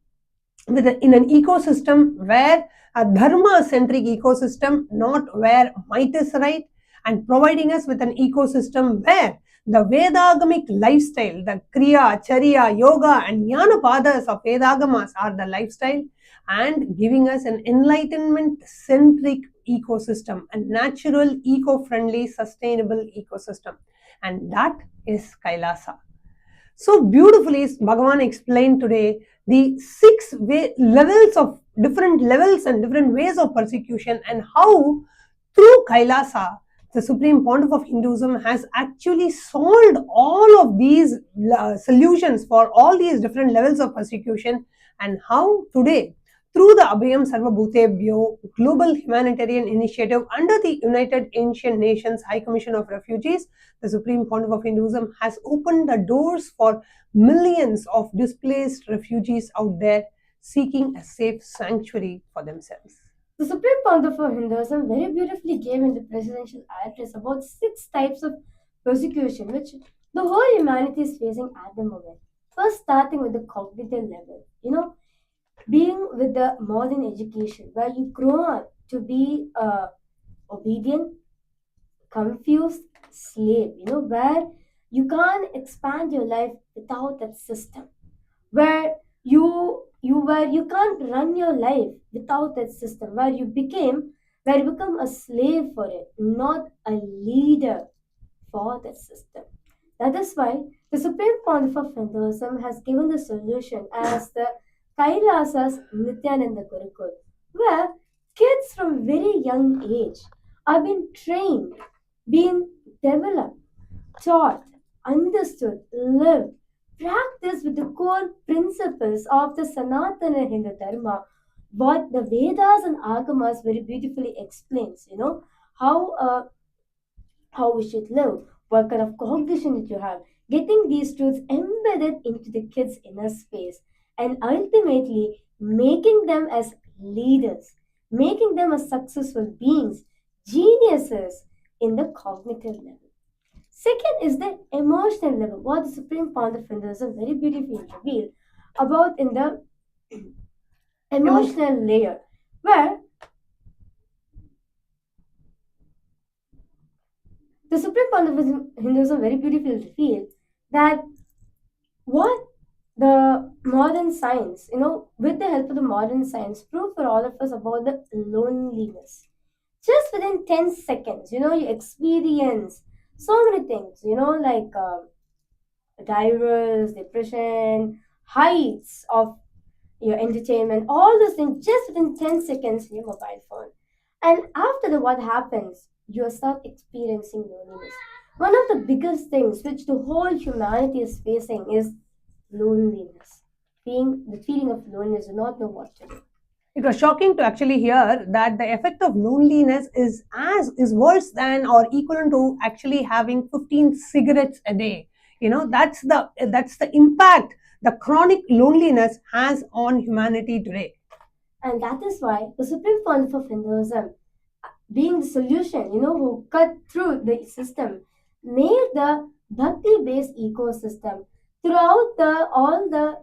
ecosystem where a dharma-centric ecosystem, not where might is right, and providing us with an ecosystem where the Vedagamic lifestyle, the Kriya, Charya, Yoga and Jnana Padas of Vedagamas are the lifestyle, and giving us an enlightenment-centric ecosystem, a natural, eco-friendly, sustainable ecosystem. And that is Kailasa. So beautifully, Bhagavan explained today the different levels and different ways of persecution, and how through Kailasa, the Supreme Pontiff of Hinduism has actually solved all of these solutions for all these different levels of persecution, and how today, through the Abhayam Sarvabhūtebhyo global humanitarian initiative under the United Ancient Nations High Commission of Refugees, the Supreme Pontiff of Hinduism has opened the doors for millions of displaced refugees out there seeking a safe sanctuary for themselves. The Supreme Pontiff of Hinduism very beautifully gave in the presidential address about 6 types of persecution which the whole humanity is facing at the moment. First, starting with the cognitive level. Being with the modern education, where you grow up to be obedient, confused slave, where you can't expand your life without that system, where you can't run your life without that system, where you become a slave for it, not a leader for that system. That is why the Supreme Pontiff of Hinduism has given the solution as the KAILASA's Nithyananda Gurukul, where kids from very young age are being trained, being developed, taught, understood, lived, practiced with the core principles of the Sanatana Hindu Dharma, what the Vedas and Agamas very beautifully explains, how we should live, what kind of cognition that you have, getting these truths embedded into the kids' inner space, and ultimately making them as leaders, making them as successful beings, geniuses in the cognitive level. Second is the emotional level, what the Supreme Pontiff of Hinduism very beautifully revealed about in the emotional layer, where the Supreme Pontiff of Hinduism very beautifully revealed that what the modern science, with the help of the modern science, proved for all of us about the loneliness. Just within 10 seconds, you experience so many things, like diarrhea, depression, heights of your entertainment, all those things just within 10 seconds in your mobile phone. And after that, what happens? You start experiencing loneliness. One of the biggest things which the whole humanity is facing is loneliness. The feeling of loneliness, do not know what to do. It was shocking to actually hear that the effect of loneliness is worse than or equivalent to actually having 15 cigarettes a day. That's the impact the chronic loneliness has on humanity today. And that is why the Supreme Pontiff of Hinduism, being the solution, who cut through the system, made the bhakti-based ecosystem throughout all the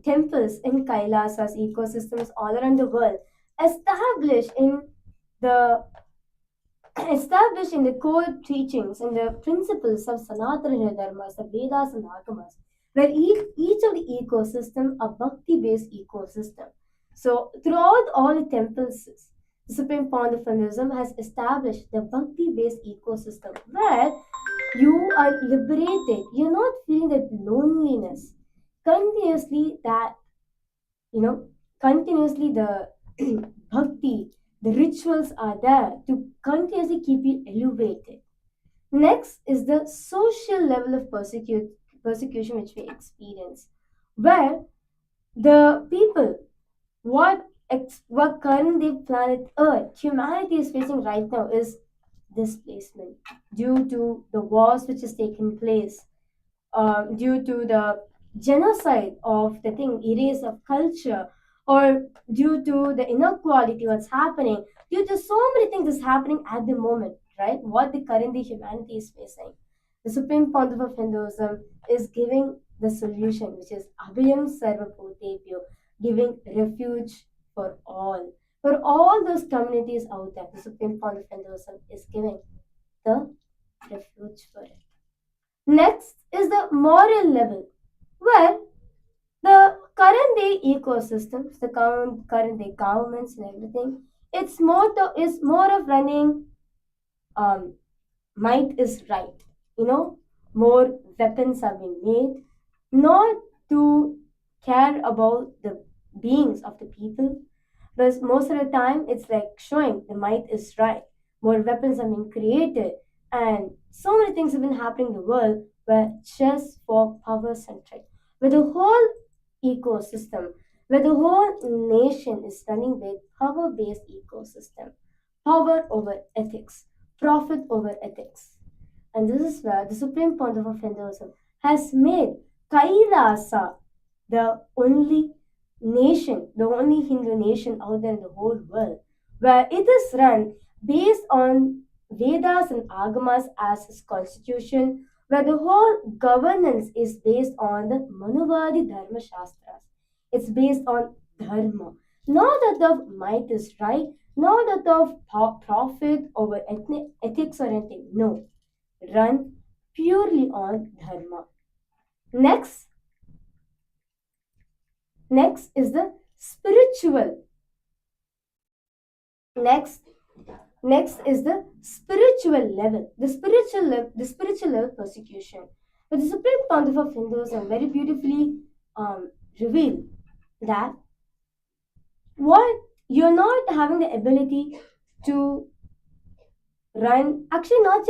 temples in Kailasa's ecosystems all around the world, established in the core teachings and the principles of Sanatana Dharmas, the Vedas and Agamas, where each of the ecosystem a bhakti-based ecosystem. So throughout all the temples, the Supreme Pontiff of Hinduism has established the bhakti-based ecosystem where you are liberated. You're not feeling that loneliness. Continuously the bhakti, the rituals are there to continuously keep you elevated. Next is the social level of persecution which we experience, where the people, what currently planet Earth, humanity is facing right now is displacement due to the wars which is taking place, due to the genocide of the erase of culture, or due to the inequality what's happening, due to so many things that's happening at the moment, right? What the currently humanity is facing. The Supreme Pontiff of Hinduism is giving the solution, which is Abhayam Sarvabhūtebhyo, giving refuge for all. For all those communities out there, the Supreme Pontiff of Hinduism is giving the refuge for it. Next is the moral level, where the current day ecosystems, the current day governments and everything, it's more of running might is right. More weapons are being made, not to care about the beings of the people, but most of the time it's like showing the might is right. More weapons are being created, and so many things have been happening in the world where just for power centric, where the whole ecosystem, where the whole nation is running with power based ecosystem, power over ethics, profit over ethics. And this is where the Supreme Pontiff of Hinduism has made Kailasa the only nation, the only Hindu nation out there in the whole world, where it is run based on Vedas and Agamas as its constitution, where the whole governance is based on the Manuvadi Dharma Shastras. It's based on Dharma. Not that the might is right, not that of profit over ethics or anything. No, run purely on Dharma. Next, next is the spiritual. Next, next is the spiritual level. The spiritual level persecution. But the Supreme Pontiff of Hinduism very beautifully revealed that what you're not having the ability to run, actually not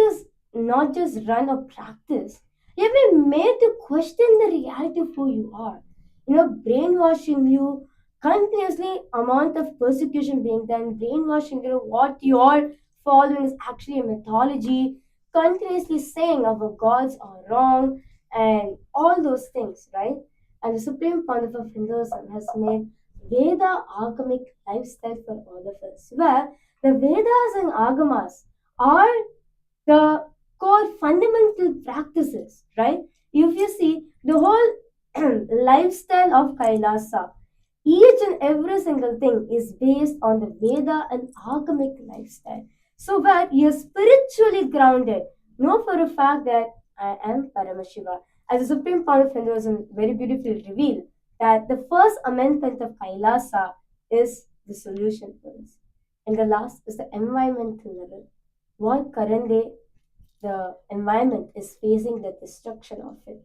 just run or practice. You've been made to question the reality of who you are. Brainwashing you continuously, amount of persecution being done, brainwashing what you're following is actually a mythology, continuously saying our gods are wrong, and all those things, right? And the Supreme Pontiff of Hinduism has made Veda agamic lifestyle for all of us, where the Vedas and Agamas are the core fundamental practices, right? If you see the whole lifestyle of Kailasa, each and every single thing is based on the Veda and Agamic lifestyle. So where you're spiritually grounded, know for a fact that I am Paramashiva. As the Supreme Pontiff of Hinduism very beautifully revealed that the first amendment of Kailasa is the solution for this. And the last is the environmental level. What current day the environment is facing the destruction of it.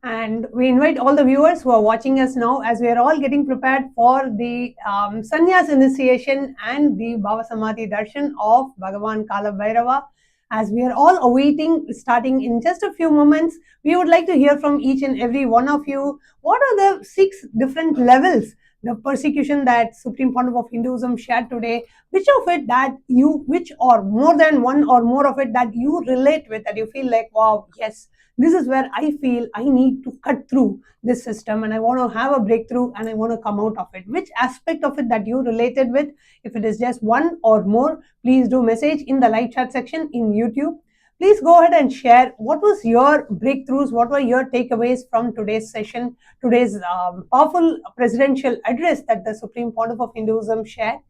And we invite all the viewers who are watching us now, as we are all getting prepared for the sannyas initiation and the Bhava Samadhi Darshan of Bhagavan Kala Bhairava. As we are all awaiting, starting in just a few moments, we would like to hear from each and every one of you. What are the 6 different levels, the persecution that Supreme Pontiff of Hinduism shared today? Which of it that you, which or more than one or more of it that you relate with, that you feel like, wow, yes, this is where I feel I need to cut through this system and I want to have a breakthrough and I want to come out of it. Which aspect of it that you related with? If it is just one or more, please do message in the live chat section in YouTube. Please go ahead and share what was your breakthroughs, what were your takeaways from today's session, today's powerful presidential address that the Supreme Pontiff of Hinduism shared.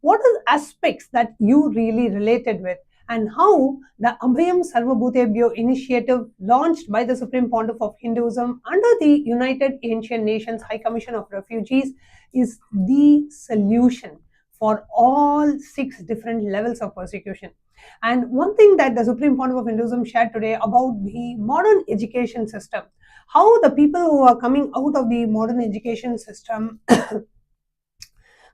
What are the aspects that you really related with, and how the Abhayam Sarvabhūtebhyo initiative launched by the Supreme Pontiff of Hinduism under the United Ancient Nations High Commission of Refugees is the solution for all 6 different levels of persecution. And one thing that the Supreme Pontiff of Hinduism shared today about the modern education system, how the people who are coming out of the modern education system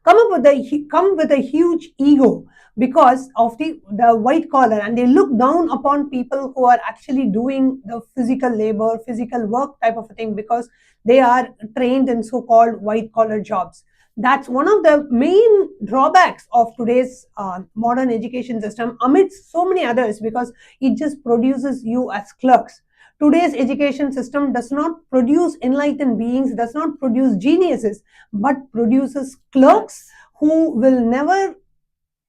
come with a huge ego because of the white collar, and they look down upon people who are actually doing the physical labor, physical work type of a thing, because they are trained in so-called white collar jobs. That's one of the main drawbacks of today's modern education system amidst so many others, because it just produces you as clerks. Today's education system does not produce enlightened beings, does not produce geniuses, but produces clerks who will never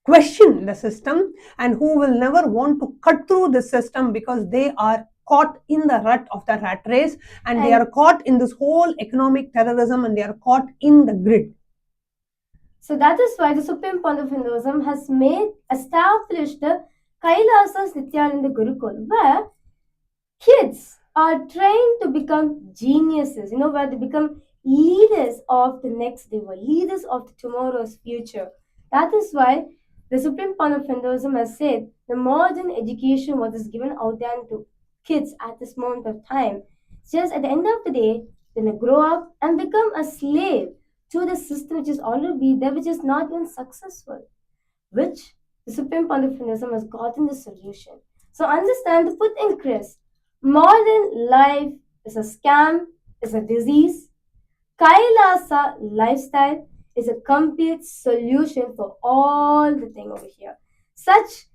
question the system and who will never want to cut through the system, because they are caught in the rut of the rat race, and they are caught in this whole economic terrorism, and they are caught in the grid. So that is why the Supreme Pontiff of Hinduism has established the KAILASA Nithyananda Gurukul, where kids are trained to become geniuses, where they become leaders of the next day, world, leaders of the tomorrow's future. That is why the Supreme Court of Hinduism has said the modern education what is given out there to kids at this moment of time, just at the end of the day, then they grow up and become a slave to the system which is already there, which is not even successful, which the Supreme Court of Hinduism has gotten the solution. So understand, to put in Chris, modern life is a scam, is a disease. Kailasa lifestyle is a complete solution for all the thing over here. Such,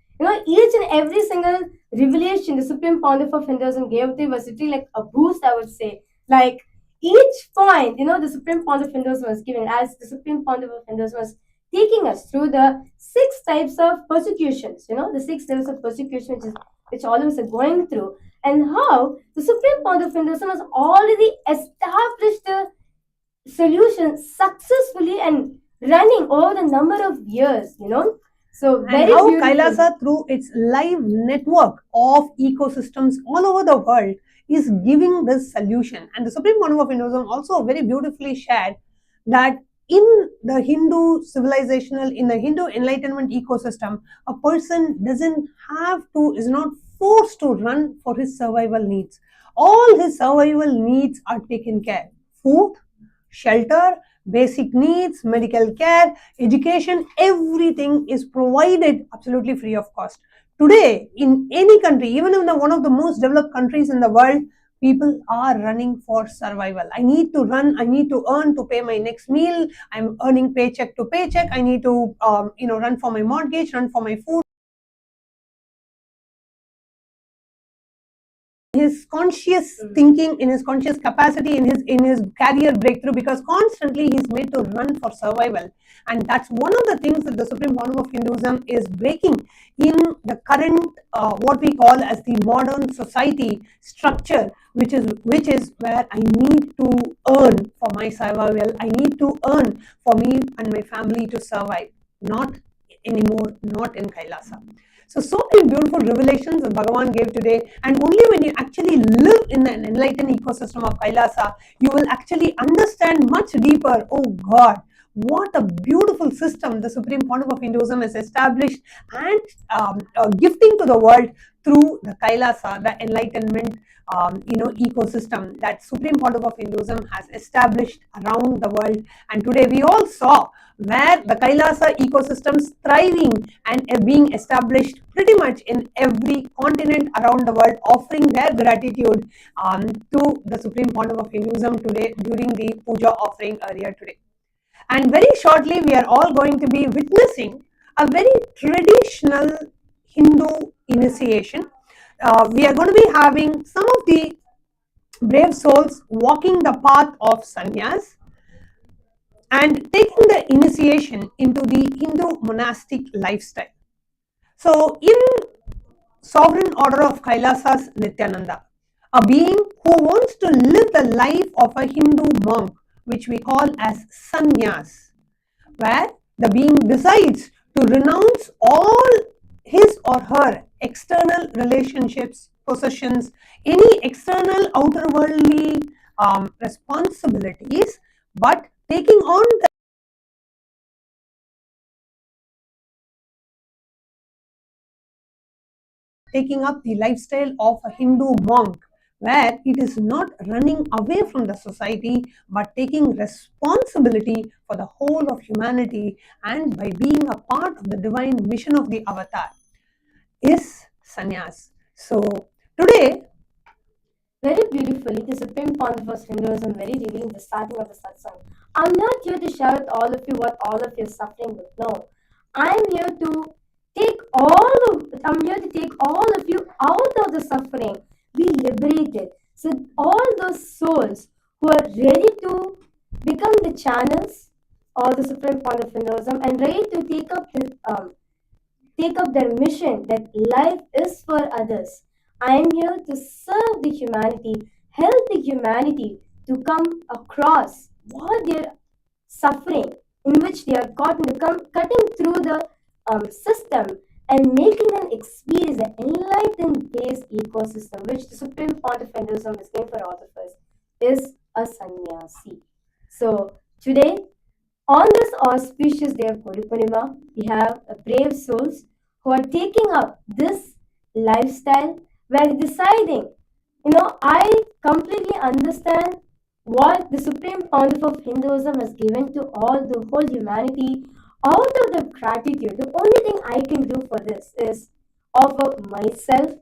each and every single revelation the Supreme Pontiff of Hinduism gave the university like a boost, I would say. Like each point, the Supreme Pontiff of Hinduism was given, as the Supreme Pontiff of Hinduism was taking us through the 6 types of persecutions, the 6 levels of persecution which all of us are going through, and how the Supreme Pontiff of Hinduism has already established the solution successfully and running over the number of years, So And very how beautiful. Kailasa, through its live network of ecosystems all over the world, is giving this solution. And the Supreme Pontiff of Hinduism also very beautifully shared that in the Hindu civilizational, in the Hindu enlightenment ecosystem, a person is not forced to run for his survival needs. All his survival needs are taken care. Food, shelter, basic needs, medical care, education, everything is provided absolutely free of cost. Today, in any country, even in one of the most developed countries in the world, people are running for survival. I need to run, I need to earn to pay my next meal, I'm earning paycheck to paycheck, I need to run for my mortgage, run for my food. His conscious thinking, in his conscious capacity, in his career breakthrough, because constantly he's made to run for survival. And that's one of the things that the Supreme Pontiff of Hinduism is breaking in the current what we call as the modern society structure, which is where I need to earn for my survival, I need to earn for me and my family to survive. Not anymore, not in Kailasa. So many beautiful revelations that Bhagavan gave today, and only when you actually live in an enlightened ecosystem of Kailasa, you will actually understand much deeper, oh God, what a beautiful system the Supreme Pontiff of Hinduism has established and gifting to the world through the Kailasa, the enlightenment ecosystem that Supreme Pontiff of Hinduism has established around the world. And today we all saw where the Kailasa ecosystems thriving and being established pretty much in every continent around the world, offering their gratitude to the Supreme Pontiff of Hinduism today during the puja offering earlier today. And very shortly we are all going to be witnessing a very traditional Hindu initiation. We are going to be having some of the brave souls walking the path of sannyas and taking the initiation into the Hindu monastic lifestyle. So, in Sovereign Order of Kailasa's Nityananda, a being who wants to live the life of a Hindu monk, which we call as sannyas, where the being decides to renounce all his or her external relationships, possessions, any external outerworldly responsibilities, but taking on the taking up the lifestyle of a Hindu monk, where it is not running away from the society but taking responsibility for the whole of humanity, and by being a part of the divine mission of the avatar is sannyas. So today, Very beautifully, the Supreme Pontiff of Hinduism very revealing the starting of the Satsang. I'm not here to share with all of you what all of you are suffering with. No, I'm here to I'm here to take all of you out of the suffering. Be liberated. So all those souls who are ready to become the channels of the Supreme Pontiff of Hinduism and ready to take up their mission that life is for others. I am here to serve the humanity, help the humanity to come across what they're suffering, in which they are caught in cutting through the system and making them experience the enlightened based ecosystem which the Supreme Pontiff of Hinduism is given for all of us is a sannyasi. So today, on this auspicious day of Guru Purnima, we have brave souls who are taking up this lifestyle where they're deciding, I completely understand what the Supreme Pontiff of Hinduism has given to all the whole humanity. Out of the gratitude, the only thing I can do for this is offer myself,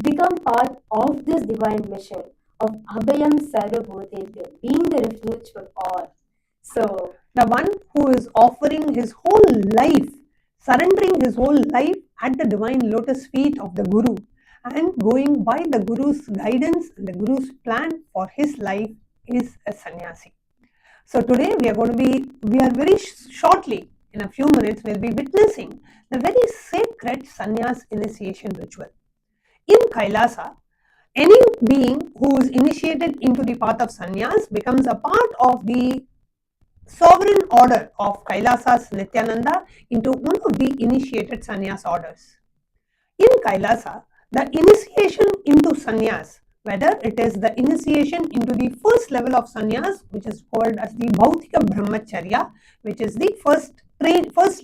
become part of this divine mission of Abhayam Sarvabhūtebhyo, being the refuge for all. So, The one who is offering his whole life, surrendering his whole life at the divine lotus feet of the Guru and going by the Guru's guidance and the Guru's plan for his life is a sannyasi. So today we are very shortly, in a few minutes, we'll be witnessing the very sacred sannyas initiation ritual. In Kailasa, any being who is initiated into the path of sannyas becomes a part of the sovereign order of Kailasa's Nithyananda into one of the initiated sannyas orders. In Kailasa, the initiation into sannyas, whether it is the initiation into the first level of sannyas, which is called as the Bhautika Brahmacharya, which is the first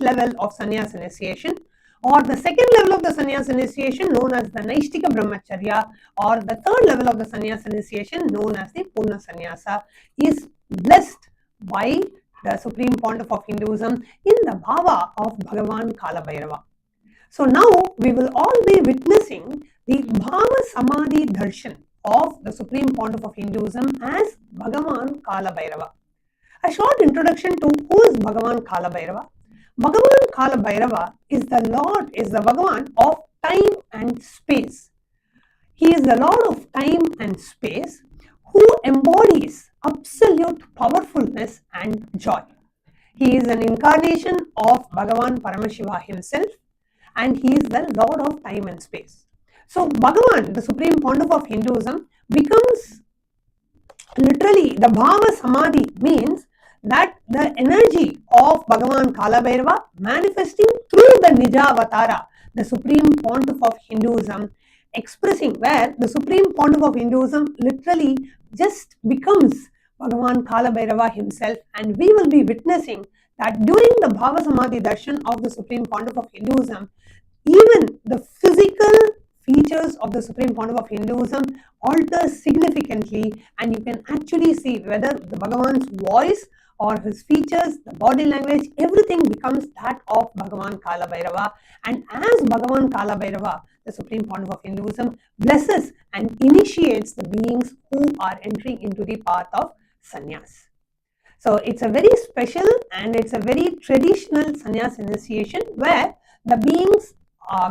level of sannyas initiation, or the second level of the sannyas initiation known as the Naishtika Brahmacharya, or the third level of the sannyas initiation known as the Purna Sannyasa, is blessed by the Supreme Pontiff of Hinduism in the bhava of Bhagavan Kalabhairava. So now we will all be witnessing the Bhava Samadhi Darshan of the Supreme Pontiff of Hinduism as Bhagavan Kalabhairava. A short introduction to who is Bhagavan Kalabhairava. Bhagavan Kalabhairava is the Bhagavan of time and space. He is the Lord of time and space who embodies absolute powerfulness and joy. He is an incarnation of Bhagavan Paramashiva himself, and he is the Lord of time and space. So Bhagavan, the Supreme Pontiff of Hinduism, becomes literally the Bhava Samadhi, means that the energy of Bhagavan Kalabhairava manifesting through the Nijavatara, the Supreme Pontiff of Hinduism, expressing where the Supreme Pontiff of Hinduism literally just becomes Bhagavan Kalabhairava himself, and we will be witnessing that during the Bhava Samadhi Darshan of the Supreme Pontiff of Hinduism, even the physical features of the Supreme Pontiff of Hinduism alter significantly, and you can actually see whether the Bhagavan's voice or his features, the body language, everything becomes that of Bhagavan Kalabhairava. And as Bhagavan Kalabhairava, the Supreme Pontiff of Hinduism, blesses and initiates the beings who are entering into the path of sannyas. So it's a very special and it's a very traditional sannyas initiation where the beings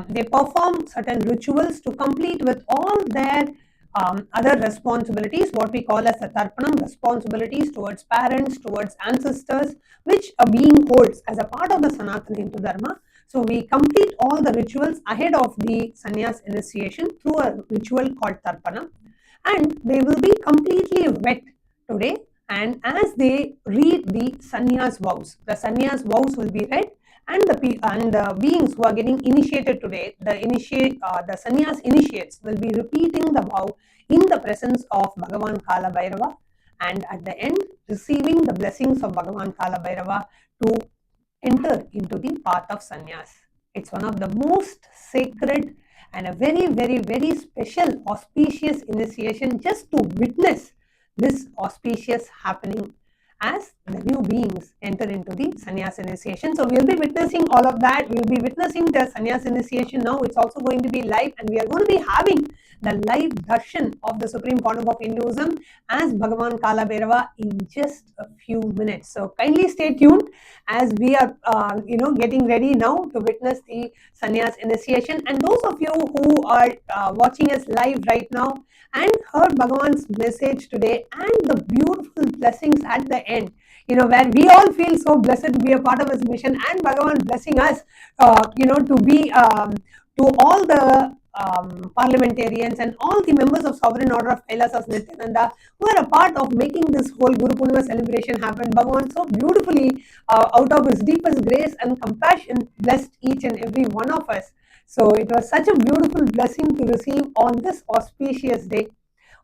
they perform certain rituals to complete with all their other responsibilities, what we call as the tarpanam, responsibilities towards parents, towards ancestors, which a being holds as a part of the Sanatana Hindu Dharma. So we complete all the rituals ahead of the sannyas initiation through a ritual called tarpanam, and they will be completely wet today. And as they read the sannyas vows, the sannyas vows will be read, and the beings who are getting initiated today, the sannyas initiates will be repeating the vow in the presence of Bhagavan Kalabhairava, and at the end receiving the blessings of Bhagavan Kalabhairava to enter into the path of sannyas. It's one of the most sacred and a very, very, very special auspicious initiation just to witness this auspicious happening as the new beings enter into the sannyas initiation. So we'll be witnessing all of that. We'll be witnessing the sannyas initiation now. It's also going to be live, and we are going to be having the live darshan of the Supreme Pontiff of Hinduism as Bhagavan Kalabhairava in just a few minutes. So kindly stay tuned as we are getting ready now to witness the sannyas initiation. And those of you who are watching us live right now and heard Bhagavan's message today and the beautiful blessings at the end, where we all feel so blessed to be a part of his mission, and Bhagavan blessing us, to be to all the parliamentarians and all the members of Sovereign Order of KAILASA Nithyananda who are a part of making this whole Guru Purnima celebration happen. Bhagavan so beautifully, out of his deepest grace and compassion, blessed each and every one of us So it was such a beautiful blessing to receive on this auspicious day.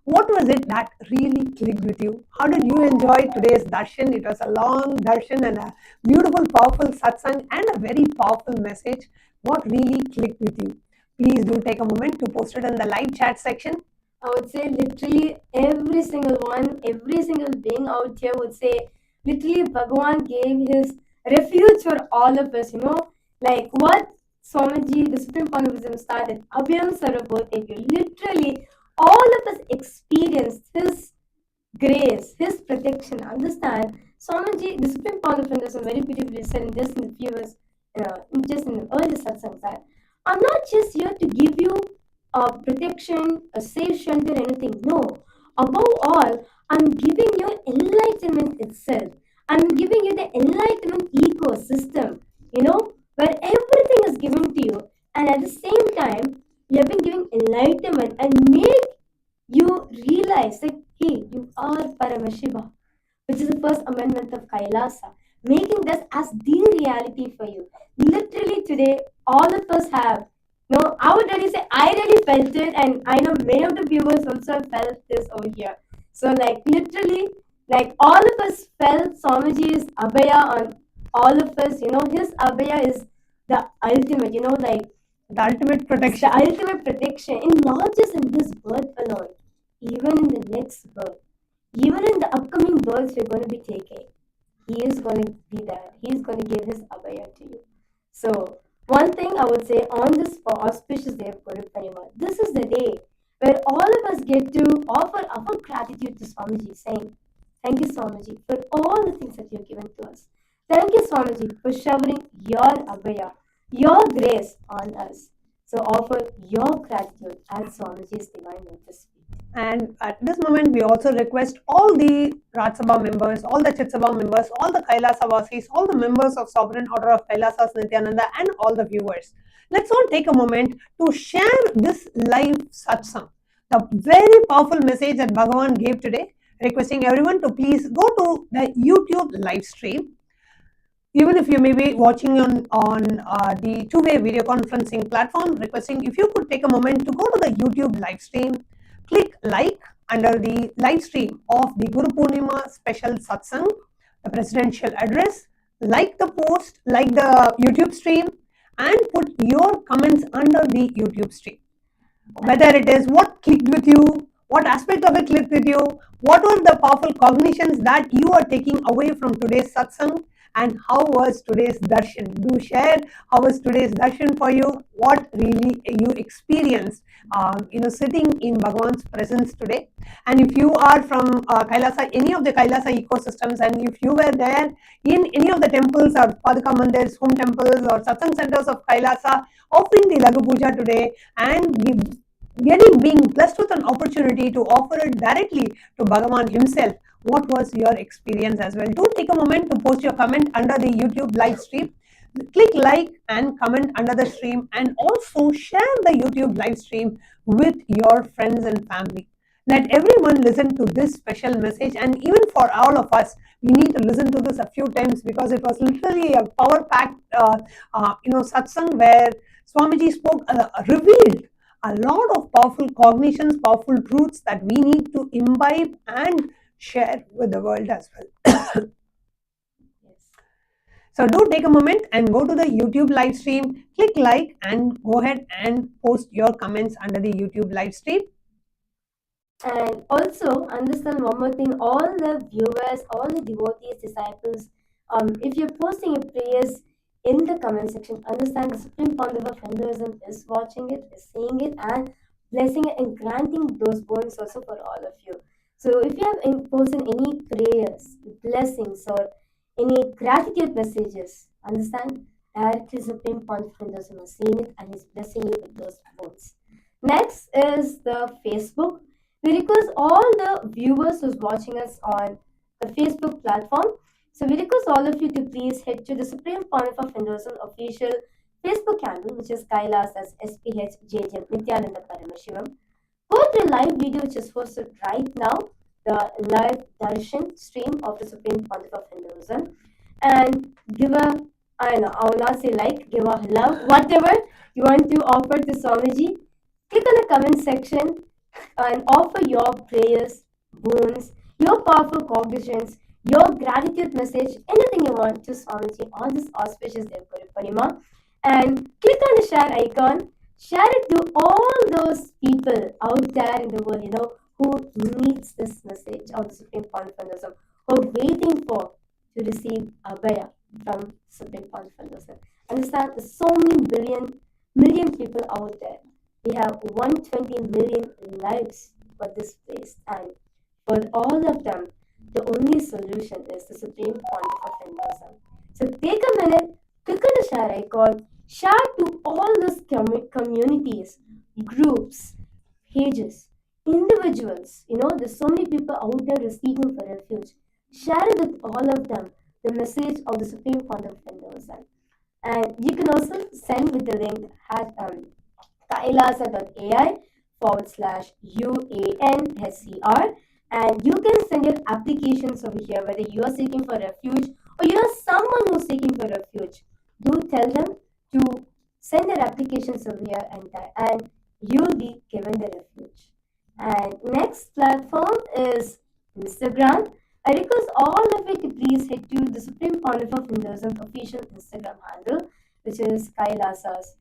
What was it that really clicked with you? How did you enjoy today's darshan? It was a long darshan and a beautiful, powerful satsang and a very powerful message. What really clicked with you? Please do take a moment to post it in the live chat section. I would say literally every single one, every single being out here would say, literally Bhagavan gave his refuge for all of us, like what Swamiji, the Supreme Pontiff started, Abhayam Sarvabhūtebhyo, literally all of us experienced his grace, his protection. Understand, Swamiji, the Supreme Pontiff very beautifully said just in the previous, just in the early satsangs that I'm not just here to give you a protection, a safe shelter, anything. No. Above all, I'm giving you enlightenment itself. I'm giving you the enlightenment ecosystem, where everything is given to you. And at the same time, you have been giving enlightenment and make you realize that, hey, you are Paramashiva, which is the first amendment of KAILASA, making this as the reality for you. Literally today, all of us have. No, I would really say I really felt it, and I know many of the viewers also felt this over here. So, like, literally, like, all of us felt Swamiji's Abhaya on all of us. His Abhaya is the ultimate, like, The ultimate it's protection. the ultimate protection, and not just in this birth alone, even in the next birth, even in the upcoming births we're going to be taking. He is going to be there. He is going to give his Abhaya to you. So, one thing I would say on this auspicious day of Guru Purnima, this is the day where all of us get to offer our gratitude to Swamiji, saying, thank you, Swamiji, for all the things that you've given to us. Thank you, Swamiji, for showering your Abhaya, your grace on us. So offer your gratitude at Swamiji's divine lotus feet. And at this moment, we also request all the Raj Sabha members, all the Chit Sabha members, all the Kailasa Vasis, all the members of Sovereign Order of Kailasas Nithyananda, and all the viewers. Let's all take a moment to share this live satsang, the very powerful message that Bhagavan gave today, requesting everyone to please go to the YouTube live stream. Even if you may be watching on the two-way video conferencing platform, requesting if you could take a moment to go to the YouTube live stream, click like under the live stream of the Guru Purnima special satsang, the presidential address, like the post, like the YouTube stream, and put your comments under the YouTube stream. Whether it is what clicked with you, what aspect of it clicked with you, what were the powerful cognitions that you are taking away from today's satsang, and how was today's darshan? Do share how was today's darshan for you, what really you experienced sitting in Bhagavan's presence today. And if you are from Kailasa, any of the Kailasa ecosystems, and if you were there in any of the temples or Padaka Mandirs, home temples or satsang centers of Kailasa, offering the Lagu Puja today and being blessed with an opportunity to offer it directly to Bhagavan himself, what was your experience as well? Do take a moment to post your comment under the YouTube live stream. Click like and comment under the stream, and also share the YouTube live stream with your friends and family. Let everyone listen to this special message, and even for all of us, we need to listen to this a few times because it was literally a power-packed, satsang where Swamiji spoke, revealed a lot of powerful cognitions, powerful truths that we need to imbibe and share with the world as well. So do take a moment and go to the YouTube live stream, click like, and go ahead and post your comments under the YouTube live stream. And also understand one more thing, all the viewers, all the devotees, disciples, if you're posting your prayers in the comment section, understand the Supreme Pontiff of Hinduism is watching it, is seeing it, and blessing it and granting those boons also for all of you. So if you have posted any prayers, blessings, or any gratitude messages, understand directly Supreme Pontiff of Hinduism has seen it and is blessing you with those boons. Next is the Facebook. We request all the viewers who's watching us on the Facebook platform. So we request all of you to please head to the Supreme Pontiff of Hinduism official Facebook handle, which is KAILASA's SPH Nithyananda Paramashivamam. Go to the live video which is hosted right now, the live Darshan stream of the Supreme Pontiff of Hinduism, and give a I know, I will not say like, give a love, whatever you want to offer to Swamiji. Click on the comment section and offer your prayers, boons, your powerful cognitions, your gratitude message, anything you want to Swamiji on this auspicious day of Guru Purnima. And click on the share icon, share it to all those people out there in the world, who needs this message of the Supreme Pontiff of Hinduism, who are waiting for to receive Abhaya from Supreme Pontiff of Hinduism. Understand, there's so many million people out there. We have 120 million lives for this place, and for all of them, the only solution is the Supreme Pontiff of Hinduism. So take a minute, click on the share icon, share to all those communities, groups, pages, individuals. There's so many people out there receiving for refuge. Share it with all of them the message of the Supreme Pontiff of Hinduism. And you can also send with the link at kailasa.ai/UANSCR, and you can send your applications over here, whether you are seeking for refuge or you are someone who's seeking for refuge. Do tell them to send their applications over here, and you'll be given the refuge. And next platform is Instagram. I request all of you to please head to the Supreme Pontiff of Hinduism official Instagram handle, which is KAILASA's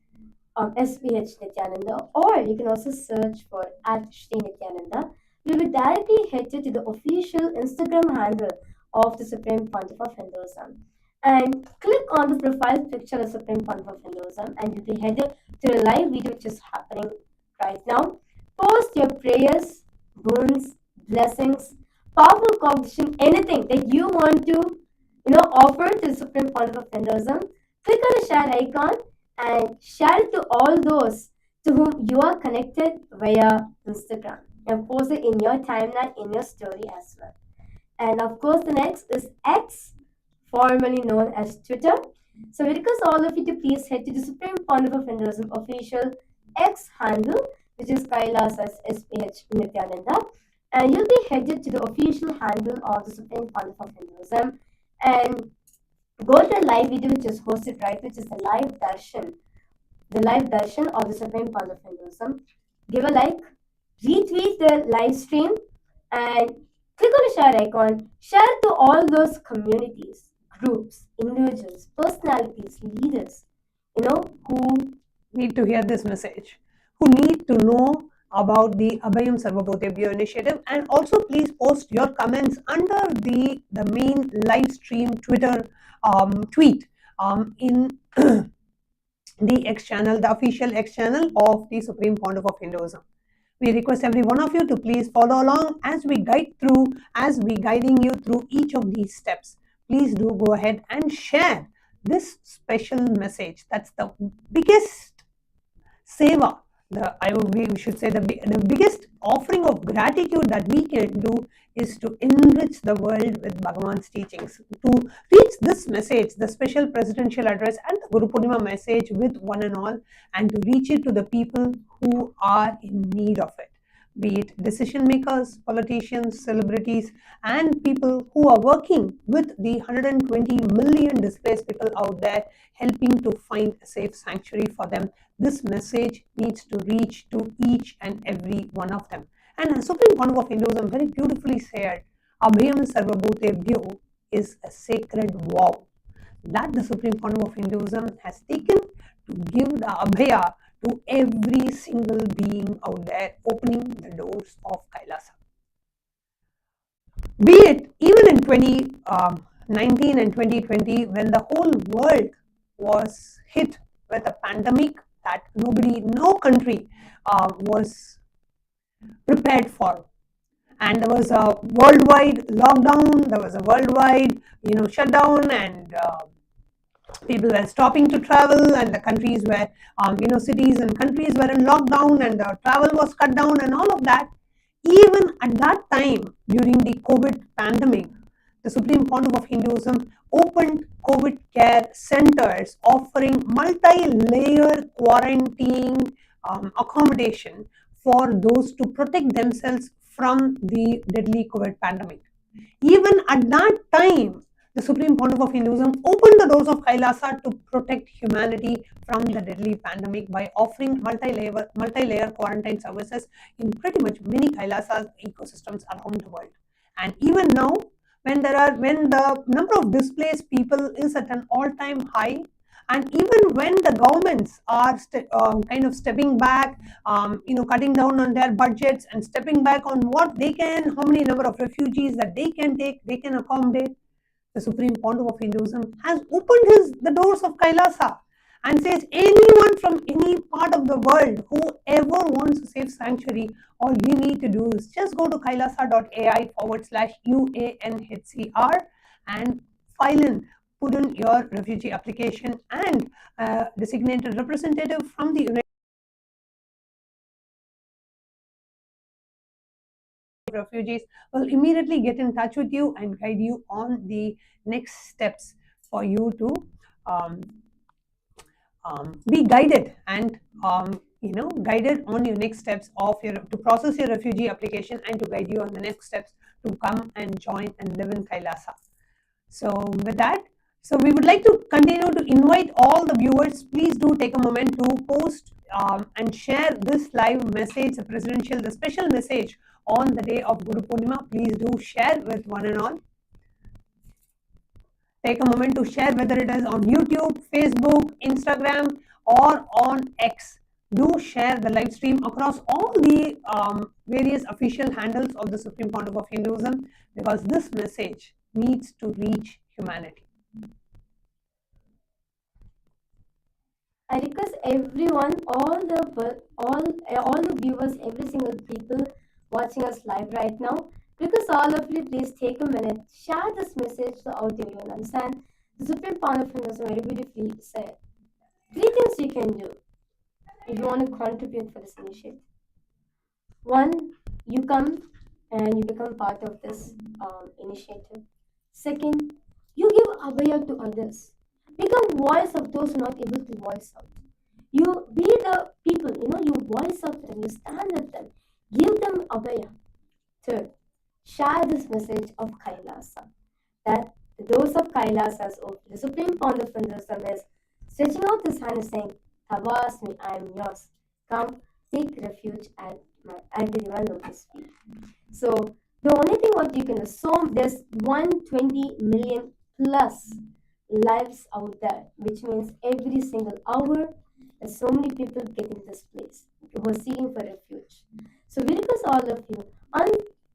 SPH Nithyananda, or you can also search for @Shri Nithyananda. You'll be directly headed to the official Instagram handle of the Supreme Pontiff of Hinduism. And click on the profile picture of Supreme Pontiff of Hinduism, and you'll be headed to the live video which is happening right now. Post your prayers, boons, blessings, powerful cognition, anything that you want to, offer to the Supreme Pontiff of Hinduism. Click on the share icon and share it to all those to whom you are connected via Instagram, and post it in your timeline, in your story as well. And of course, the next is X, formerly known as Twitter. So we request all of you to please head to the Supreme Pontiff of Hinduism official X handle, which is KAILASA's SPH Nithyananda, and you'll be headed to the official handle of the Supreme Pontiff of Hinduism, and go to the live video which is hosted right, which is the live darshan of the Supreme Pontiff of Hinduism. Give a like, retweet the live stream, and click on the share icon. Share to all those communities, groups, individuals, personalities, leaders, who need to hear this message, who need to know about the Abhayam Sarvabhūtebhyo initiative, and also please post your comments under the main live stream Twitter tweet in the X channel, the official X channel of the Supreme Pontiff of Hinduism. We request every one of you to please follow along as we guiding you through each of these steps. Please do go ahead and share this special message. That's the biggest seva, we should say the biggest offering of gratitude that we can do is to enrich the world with Bhagavan's teachings, to reach this message, the special presidential address and the Guru Purnima message with one and all, and to reach it to the people who are in need of it, be it decision makers, politicians, celebrities, and people who are working with the 120 million displaced people out there, helping to find a safe sanctuary for them. This message needs to reach to each and every one of them. And Supreme Pontiff of Hinduism very beautifully said, Abhayam Sarvabhūtebhyo is a sacred vow that the Supreme Pontiff of Hinduism has taken to give the Abhaya to every single being out there, opening the doors of Kailasa. Be it even in 2019 and 2020, when the whole world was hit with a pandemic that no country was prepared for. And there was a worldwide lockdown, there was a worldwide, shutdown, and people were stopping to travel, and the countries were, cities and countries were in lockdown, and the travel was cut down and all of that. Even at that time, during the COVID pandemic, the Supreme Pontiff of Hinduism opened COVID care centers offering multi-layer quarantine accommodation for those to protect themselves from the deadly COVID pandemic. Even at that time, the Supreme Pontiff of Hinduism opened the doors of Kailasa to protect humanity from the deadly pandemic by offering multi-layer quarantine services in pretty much many Kailasa ecosystems around the world. And even now, when the number of displaced people is at an all-time high, and even when the governments are kind of stepping back, cutting down on their budgets and stepping back on what they can, how many number of refugees that they can take, they can accommodate, the Supreme Pontiff of Hinduism has opened the doors of Kailasa and says anyone from any part of the world who ever wants a safe sanctuary, all you need to do is just go to kailasa.ai/UANHCR and put in your refugee application, and designated representative from the United Refugees will immediately get in touch with you and guide you on the next steps for you to be guided and guided on your next steps to process your refugee application and to guide you on the next steps to come and join and live in Kailasa. So with that, we would like to continue to invite all the viewers. Please do take a moment to post and share this live message, the special message on the day of Guru Purnima. Please do share with one and all. Take a moment to share, whether it is on YouTube, Facebook, Instagram, or on X. Do share the live stream across all the various official handles of the Supreme Pontiff of Hinduism, because this message needs to reach humanity. I request everyone, all the viewers, every single people watching us live right now, because all of you, please take a minute, share this message so out everyone understand. The Supreme Pontiff of Hinduism very beautifully said 3 things you can do if you want to contribute for this initiative. 1, you come and you become part of this initiative. 2nd, you give abhaya to others. Become voice of those who are not able to voice out. You be the people, you voice out to them, you stand with them, give them abhaya. 3rd, share this message of Kailasa, that the doors of Kailasas of the Supreme Pontiff of Hinduism is stretching out his hand and saying, Tavasmi, I am yours. Come, take refuge at the divine lotus feet. So the only thing what you can assume, there's 120 million plus lives out there, which means every single hour there's so many people getting displaced who are seeking for refuge. So we request all of you,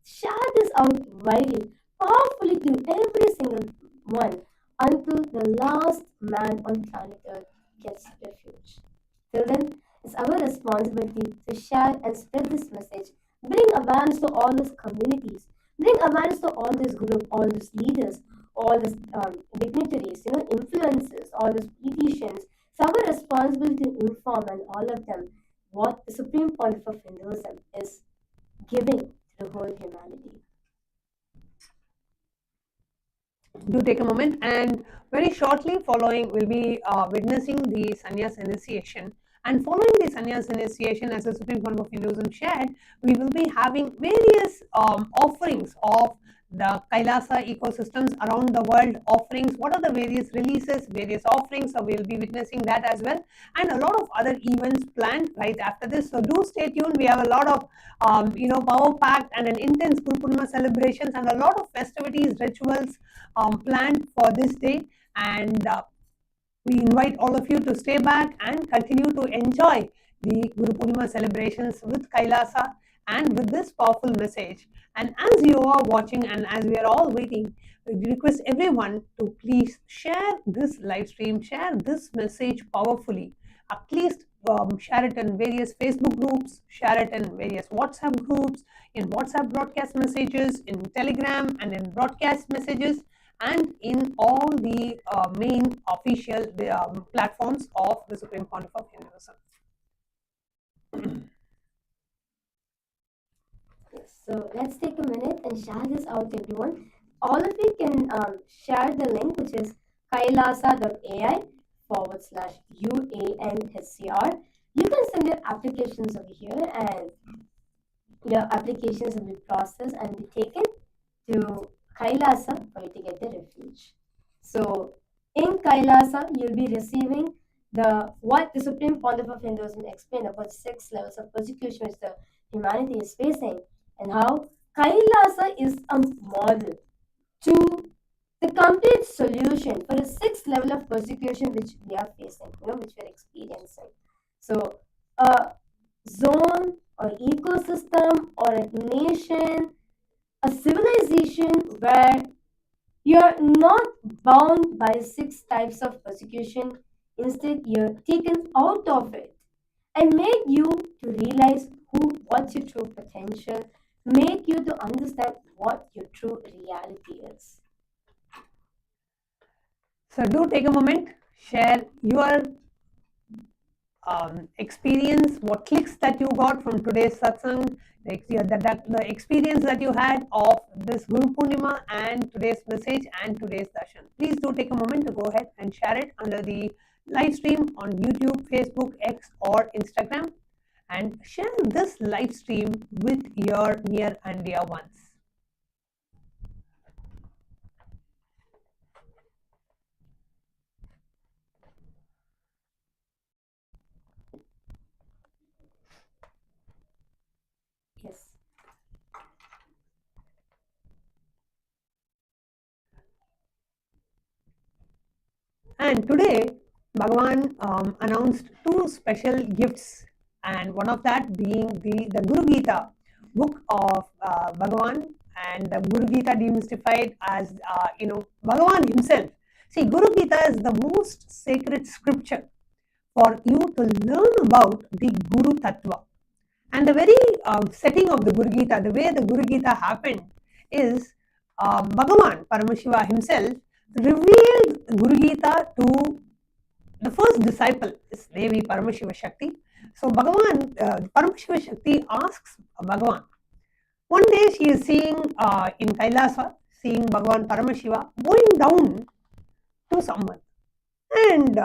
share this out widely, powerfully to every single one until the last man on planet Earth gets refuge. Till then, it's our responsibility to share and spread this message, bring awareness to all these communities, bring awareness to all these groups, all these leaders, all these dignitaries, influencers, all these politicians. It's our responsibility to inform and all of them what the Supreme Pontiff of Hinduism is giving to the whole humanity. Do take a moment, and very shortly following we'll be witnessing the sannyas initiation, and following the sannyas initiation, as the Supreme Pontiff of Hinduism shared, we will be having various offerings of the Kailasa ecosystems around the world. Offerings, what are the various releases, various offerings, so we'll be witnessing that as well, and a lot of other events planned right after this. So do stay tuned. We have a lot of power packed and an intense Guru Purnima celebrations and a lot of festivities, rituals planned for this day, and we invite all of you to stay back and continue to enjoy the Guru Purnima celebrations with Kailasa and with this powerful message. And as you are watching and as we are all waiting, we request everyone to please share this live stream, share this message powerfully. At least share it in various Facebook groups, share it in various WhatsApp groups, in WhatsApp broadcast messages, in Telegram and in broadcast messages, and in all the main official platforms of the Supreme Pontiff of Hinduism. So let's take a minute and share this out, everyone. All of you can share the link, which is kailasa.ai/UANHCR. You can send your applications over here, and your applications will be processed and be taken to Kailasa for you to get the refuge. So in Kailasa, you'll be receiving what the Supreme Pontiff of Hinduism explained about 6 levels of persecution which the humanity is facing, and how Kailasa is a model to the complete solution for a 6th level of persecution which we are facing, which we are experiencing. So a zone or ecosystem or a nation, a civilization where you're not bound by 6 types of persecution. Instead, you're taken out of it and make you to realize what's your true potential, make you to understand what your true reality is. So do take a moment, share your experience, what clicks that you got from today's satsang, the experience that you had of this Guru Purnima and today's message and today's darshan. Please do take a moment to go ahead and share it under the live stream on YouTube, Facebook, X or Instagram, and share this live stream with your near and dear ones. Yes. And today, Bhagavan announced 2 special gifts, and one of that being the Guru Gita book of Bhagavan, and the Guru Gita demystified as Bhagavan himself. See, Guru Gita is the most sacred scripture for you to learn about the Guru Tattva. And the very setting of the Guru Gita, the way the Guru Gita happened is Bhagavan Paramashiva himself revealed Guru Gita to the first disciple, is Devi Paramashiva Shakti. So Bhagavan, Paramashiva Shakti asks Bhagavan. One day she is seeing in Kailasa, seeing Bhagavan Paramashiva going down to someone. And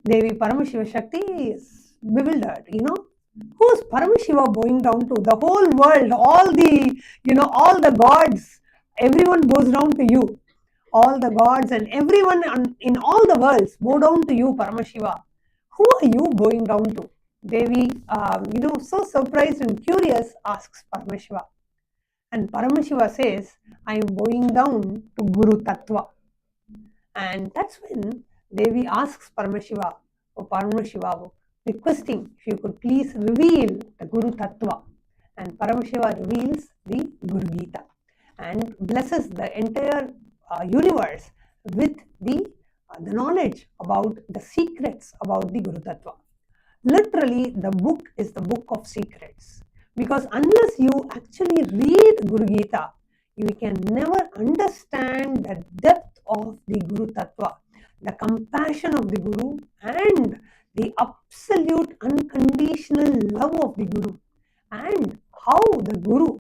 Devi Paramashiva Shakti is bewildered, who's Paramashiva bowing down to? The whole world, all the gods, everyone bows down to you. All the gods and everyone in all the worlds bow down to you, Paramashiva. Who are you bowing down to? Devi, so surprised and curious, asks Paramashiva. And Paramashiva says, I am bowing down to Guru Tattva. And that's when Devi asks Paramashiva, oh Paramashiva, requesting if you could please reveal the Guru Tattva. And Paramashiva reveals the Guru Gita and blesses the entire universe with the knowledge about the secrets about the Guru Tattva. Literally, the book is the book of secrets, because unless you actually read Guru Gita, you can never understand the depth of the Guru Tattva, the compassion of the Guru and the absolute unconditional love of the Guru, and how the Guru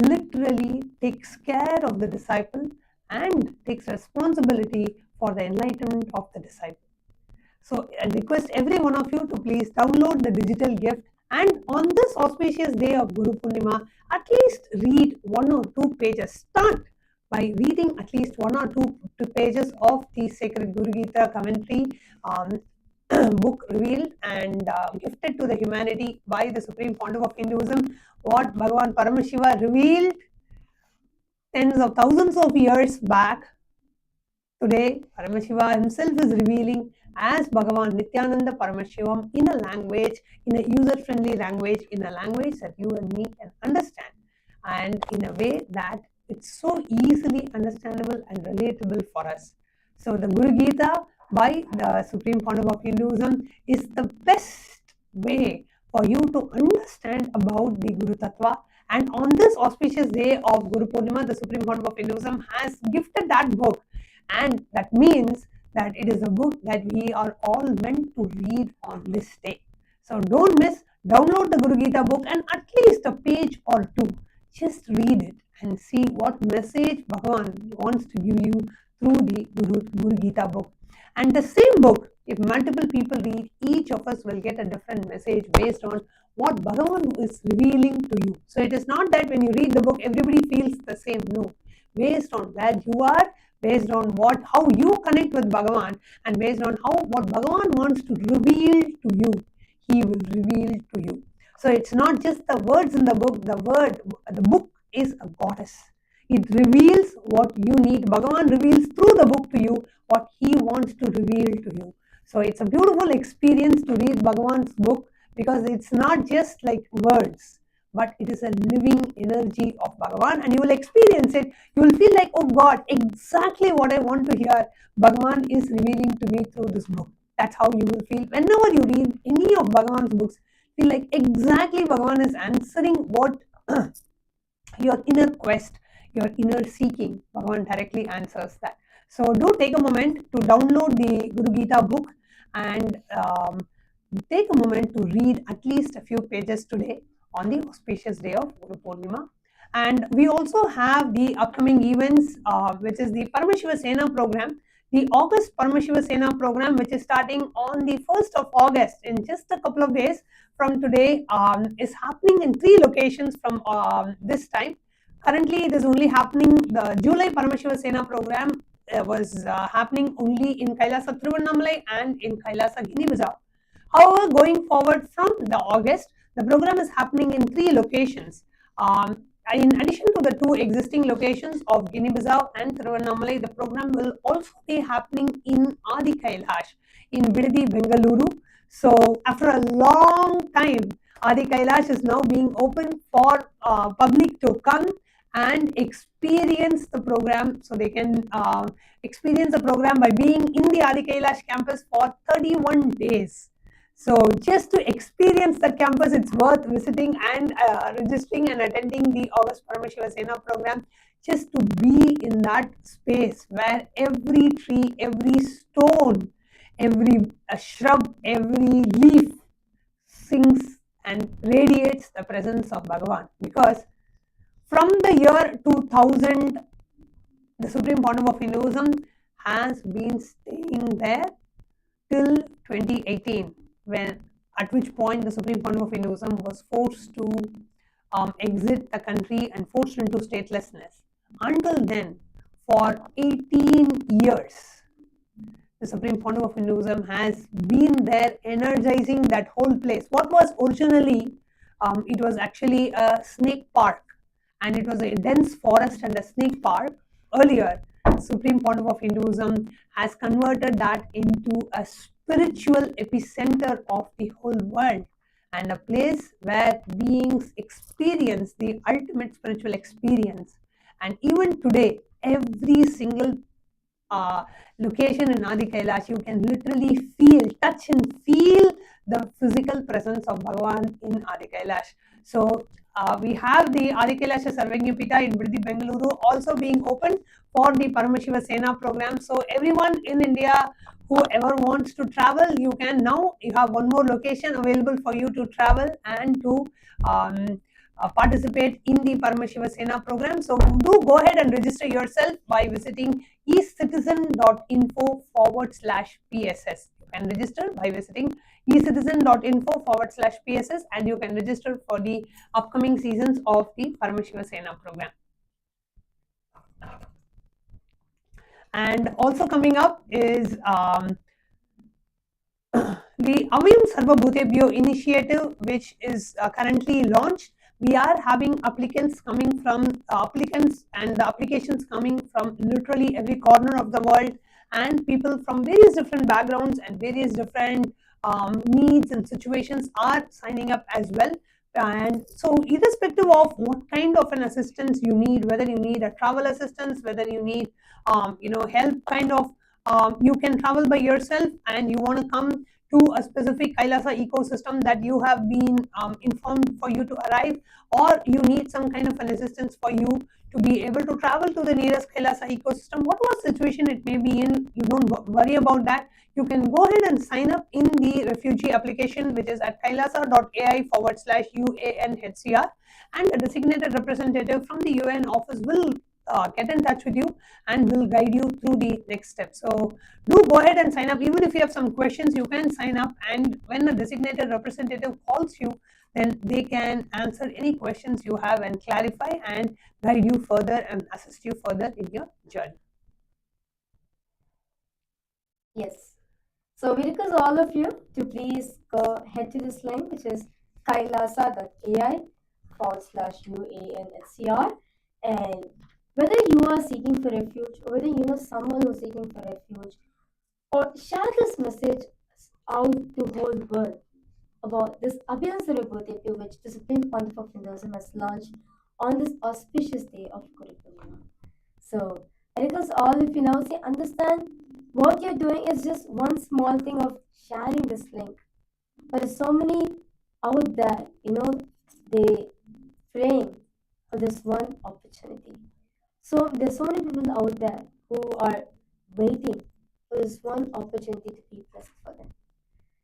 literally takes care of the disciple and takes responsibility for the enlightenment of the disciple. So I request every one of you to please download the digital gift, and on this auspicious day of Guru Purnima, at least read 1 or 2 pages. Start by reading at least 1 or 2 pages of the sacred Guru Gita commentary book revealed and gifted to the humanity by the Supreme Pontiff of Hinduism, what Bhagavan Paramashiva revealed tens of thousands of years back. Today, Paramashiva himself is revealing as Bhagavan Nithyananda Paramashivам in a language, in a user-friendly language, in a language that you and me can understand, and in a way that it's so easily understandable and relatable for us. So the Guru Gita by the Supreme Pontiff of Hinduism is the best way for you to understand about the Guru Tattva. And on this auspicious day of Guru Purnima, the Supreme Pontiff of Hinduism has gifted that book. And that means that it is a book that we are all meant to read on this day. So don't miss, download the Guru Gita book and at least a page or 2. Just read it and see what message Bhagavan wants to give you through the Guru Gita book. And the same book, if multiple people read, each of us will get a different message based on what Bhagavan is revealing to you. So it is not that when you read the book, everybody feels the same. No. Based on where you are, based on how you connect with Bhagavan, and based on what Bhagavan wants to reveal to you, he will reveal to you. So it's not just the words in the book. The book is a goddess. It reveals what you need. Bhagavan reveals through the book to you what he wants to reveal to you. So it's a beautiful experience to read Bhagavan's book, because it's not just like words, but it is a living energy of Bhagavan, and you will experience it. You will feel like, oh God, exactly what I want to hear, Bhagavan is revealing to me through this book. That's how you will feel whenever you read any of Bhagavan's books. Feel like exactly Bhagavan is answering what your inner quest, your inner seeking. Bhagavan directly answers that. So do take a moment to download the Guru Gita book, and take a moment to read at least a few pages today on the auspicious day of Guru Purnima. And we also have the upcoming events, which is the Paramashiva Sena program, the August Paramashiva Sena program, which is starting on the 1st of August in just a couple of days from today, is happening in 3 locations from this time. Currently, it is only happening, the July Paramashiva Sena program was happening only in Kailasa Thiruvannamalai and in Kailasa Guinea-Bissau. However, going forward from the August, the program is happening in 3 locations. In addition to the 2 existing locations of Guinea-Bissau and Thiruvannamalai, the program will also be happening in Adi Kailash in Bidadi, Bengaluru. So, after a long time, Adi Kailash is now being open for public to come and experience the program. So they can experience the program by being in the Adi Kailash campus for 31 days. So just to experience the campus, it's worth visiting and registering and attending the August Paramashiva Sena program, just to be in that space where every tree, every stone, every shrub, every leaf sings and radiates the presence of Bhagavan. Because from the year 2000, the Supreme Pontiff of Hinduism has been staying there till 2018, at which point the Supreme Pontiff of Hinduism was forced to exit the country and forced into statelessness. Until then, for 18 years, the Supreme Pontiff of Hinduism has been there energizing that whole place. What was originally, it was actually a snake park, and it was a dense forest and a snake park. Earlier, Supreme Pontiff of Hinduism has converted that into a spiritual epicenter of the whole world, and a place where beings experience the ultimate spiritual experience. And even today, every single location in Adi Kailash, you can literally touch and feel the physical presence of Bhagavan in Adi Kailash. So we have the Adi Kailasha Sarvajñapita in Bidadi, Bengaluru also being open for the Paramashiva Sena program. So everyone in India, whoever wants to travel, you can now. You have one more location available for you to travel and to participate in the Paramashiva Sena program. So do go ahead and register yourself by visiting ecitizen.info/PSS. You can register by visiting ecitizen.info/PSS, and you can register for the upcoming seasons of the Paramashiva Sena program. And also coming up is the Abhayam Sarvabhūtebhyo initiative, which is currently launched. We are having applicants coming from and the applications coming from literally every corner of the world, and people from various different backgrounds and various different needs and situations are signing up as well. And so irrespective of what kind of an assistance you need, whether you need a travel assistance, whether you need help kind of, you can travel by yourself and you want to come to a specific Kailasa ecosystem that you have been informed for you to arrive, or you need some kind of an assistance for you to be able to travel to the nearest Kailasa ecosystem, whatever situation it may be in, you don't worry about that. You can go ahead and sign up in the Refuge application, which is at kailasa.ai/UANHCR, and a designated representative from the UN office will get in touch with you and will guide you through the next step. So do go ahead and sign up. Even if you have some questions, you can sign up, and when a designated representative calls you, then they can answer any questions you have and clarify and guide you further and assist you further in your journey. So we request all of you to please go head to this link, which is kailasa.ai/UANHCR. And whether you are seeking for refuge, or whether you know someone who's seeking for refuge, or share this message out to the whole world about this Abhayam Sarvabhūtebhyo, which the Supreme Pontiff of Hinduism has launched on this auspicious day of Guru Purnima. So I request all of you now say, understand what you're doing is just one small thing of sharing this link. But there's so many out there, they praying for this one opportunity. So there's so many people out there who are waiting for this one opportunity to be blessed for them.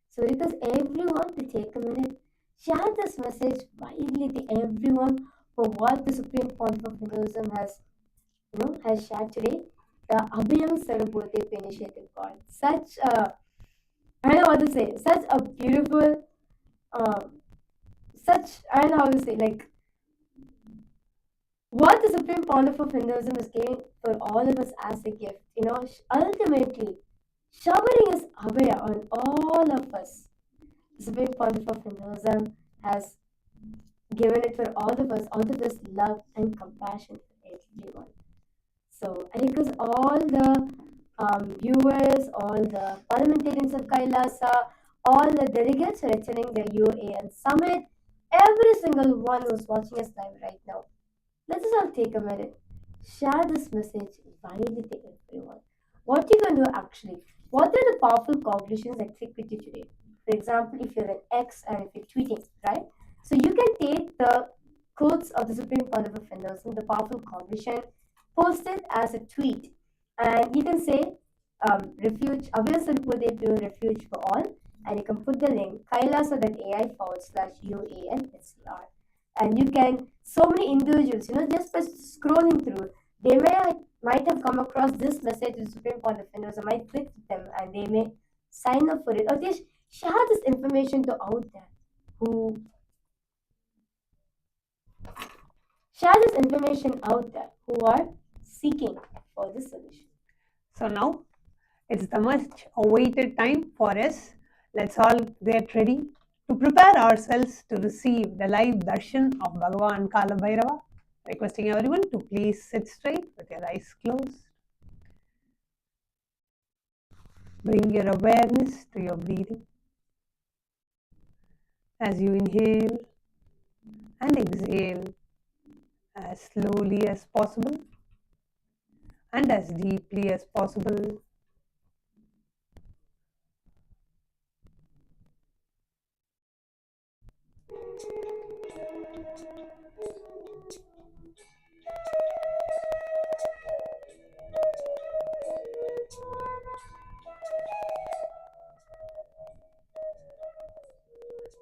So request everyone to take a minute, share this message widely to everyone for what the Supreme Pontiff of Hinduism has shared today. The Abhayam Sarvabhūtebhyo initiative got such a, I don't know what to say, such a beautiful, I don't know how to say, like, what the Supreme Pontiff of Hinduism is giving for all of us as a gift. Ultimately, showering his Abhaya on all of us. The Supreme Pontiff of Hinduism has given it for all of us out of this love and compassion for everyone. So I request all the viewers, all the parliamentarians of KAILASA, all the delegates who are attending the UAN summit, every single one who's watching us live right now. Let us all take a minute, share this message widely to everyone. What you can do actually, what are the powerful cognitions that click with you today? For example, if you're an X and if you're tweeting, right? So you can take the quotes of the Supreme Pontiff of Hinduism, the powerful cognition, post it as a tweet, and you can say Refuge, Abhayam Sarvabhūtebhyo, Refuge for all, and you can put the link kailasa.ai/UANHCR. And you can, so many individuals, just by scrolling through, they might have come across this message of Supreme Pontiff of Hinduism, might click them and they may sign up for it, or they share this information to out there who are seeking for this solution. So now it's the much awaited time for us. Let's all get ready to prepare ourselves to receive the live darshan of Bhagavan Kala Bhairava. Requesting everyone to please sit straight with your eyes closed. Bring your awareness to your breathing as you inhale and exhale as slowly as possible and as deeply as possible.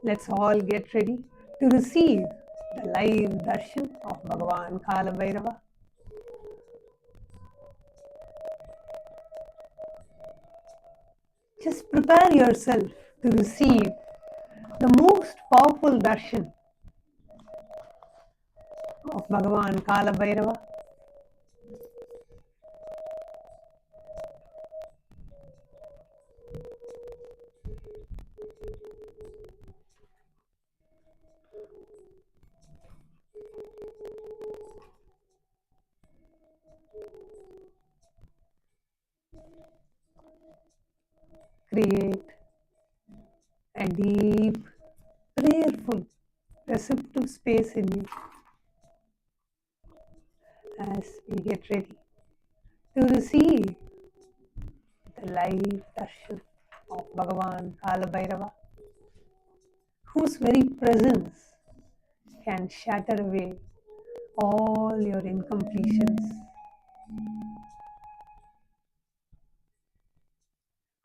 Let's all get ready to receive the live darshan of Bhagavan Kala Bhairava. Just prepare yourself to receive the most powerful darshan of Bhagavan Kala Bhairava. Create a deep, prayerful, receptive space in you as we get ready to receive the live darshan of Bhagavan Kala Bhairava, whose very presence can shatter away all your incompletions,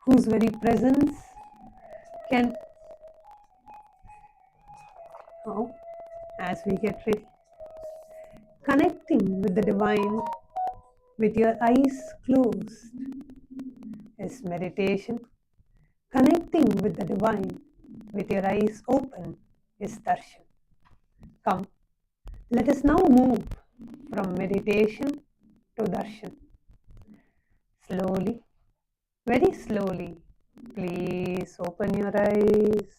whose very presence can, as we get ready, connecting with the divine with your eyes closed is meditation. Connecting with the divine with your eyes open is darshan. Come, let us now move from meditation to darshan. Slowly, very slowly, Please open your eyes.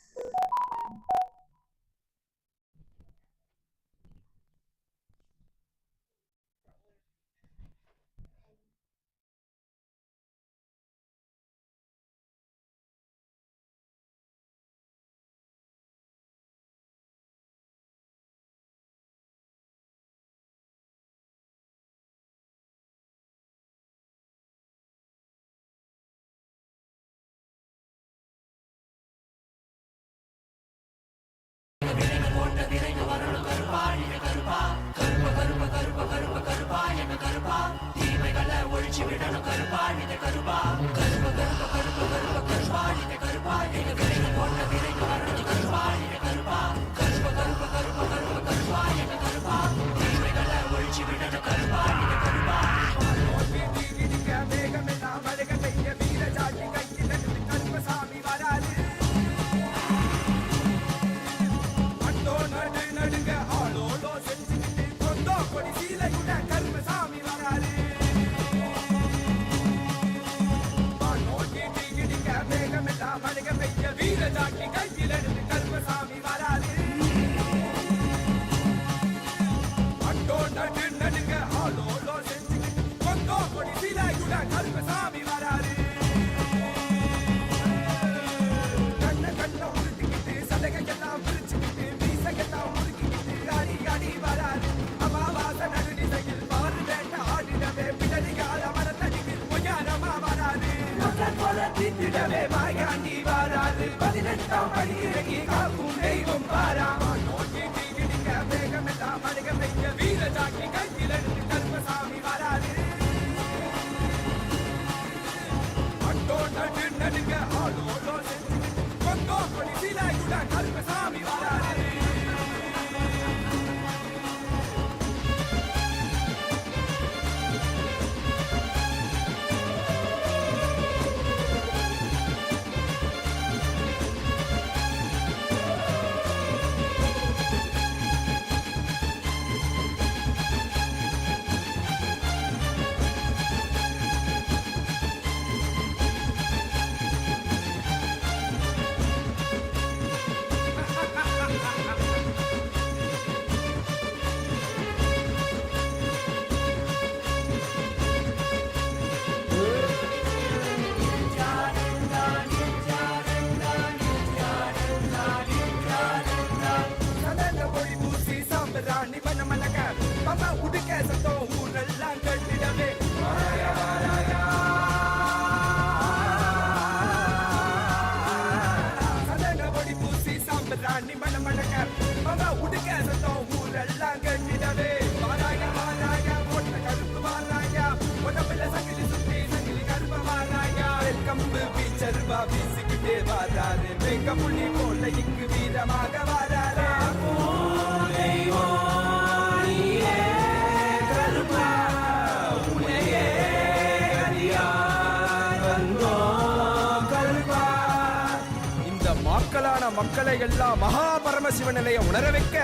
மக்களை எல்லாம் மகா பரமசிவ நிலைய உணர வைக்க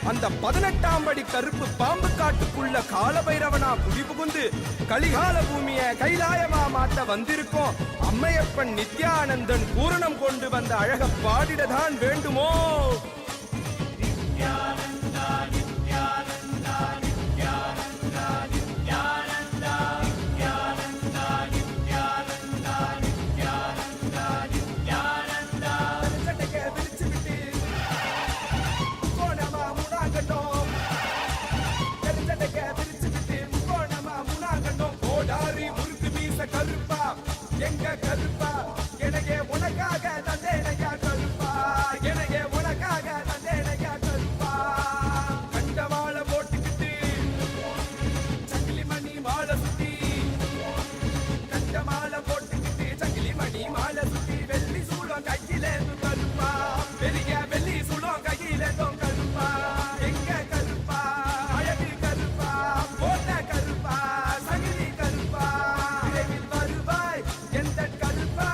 அந்த 18ஆம் படி கருப்பு பாம்பு காட்டுக்குள்ள காலபைரவனா குடி புகுந்து கலிகால பூமிய கைலாயமா மாத்த வந்திருக்கோம். அம்மையப்பன் நித்யானந்தன் பூரணம் கொண்டு வந்த அழக பாடிடதான் வேண்டுமோ? கருப்பா எங்க கருப்பா எனக்கு உனக்காக தந்தேனையா கருப்பா எனக்கு உனக்காக தந்தேனையா கருப்பா கண்ட மாலை போட்டுக்கிட்டு சங்கிலி மணி மாலை சுத்தி கண்ட மாலை போட்டுக்கிட்டு சங்கிலி மணி மாலை சுத்தி வெள்ளி சூளம் கையிலேந்து கருப்பா பெரிய வெள்ளி சூளம் கையிலேந்தும் கருப்பா எங்க கருப்பா அழகு கருப்பா போட்ட கருப்பா சங்கிலி கருப்பா கருப்பா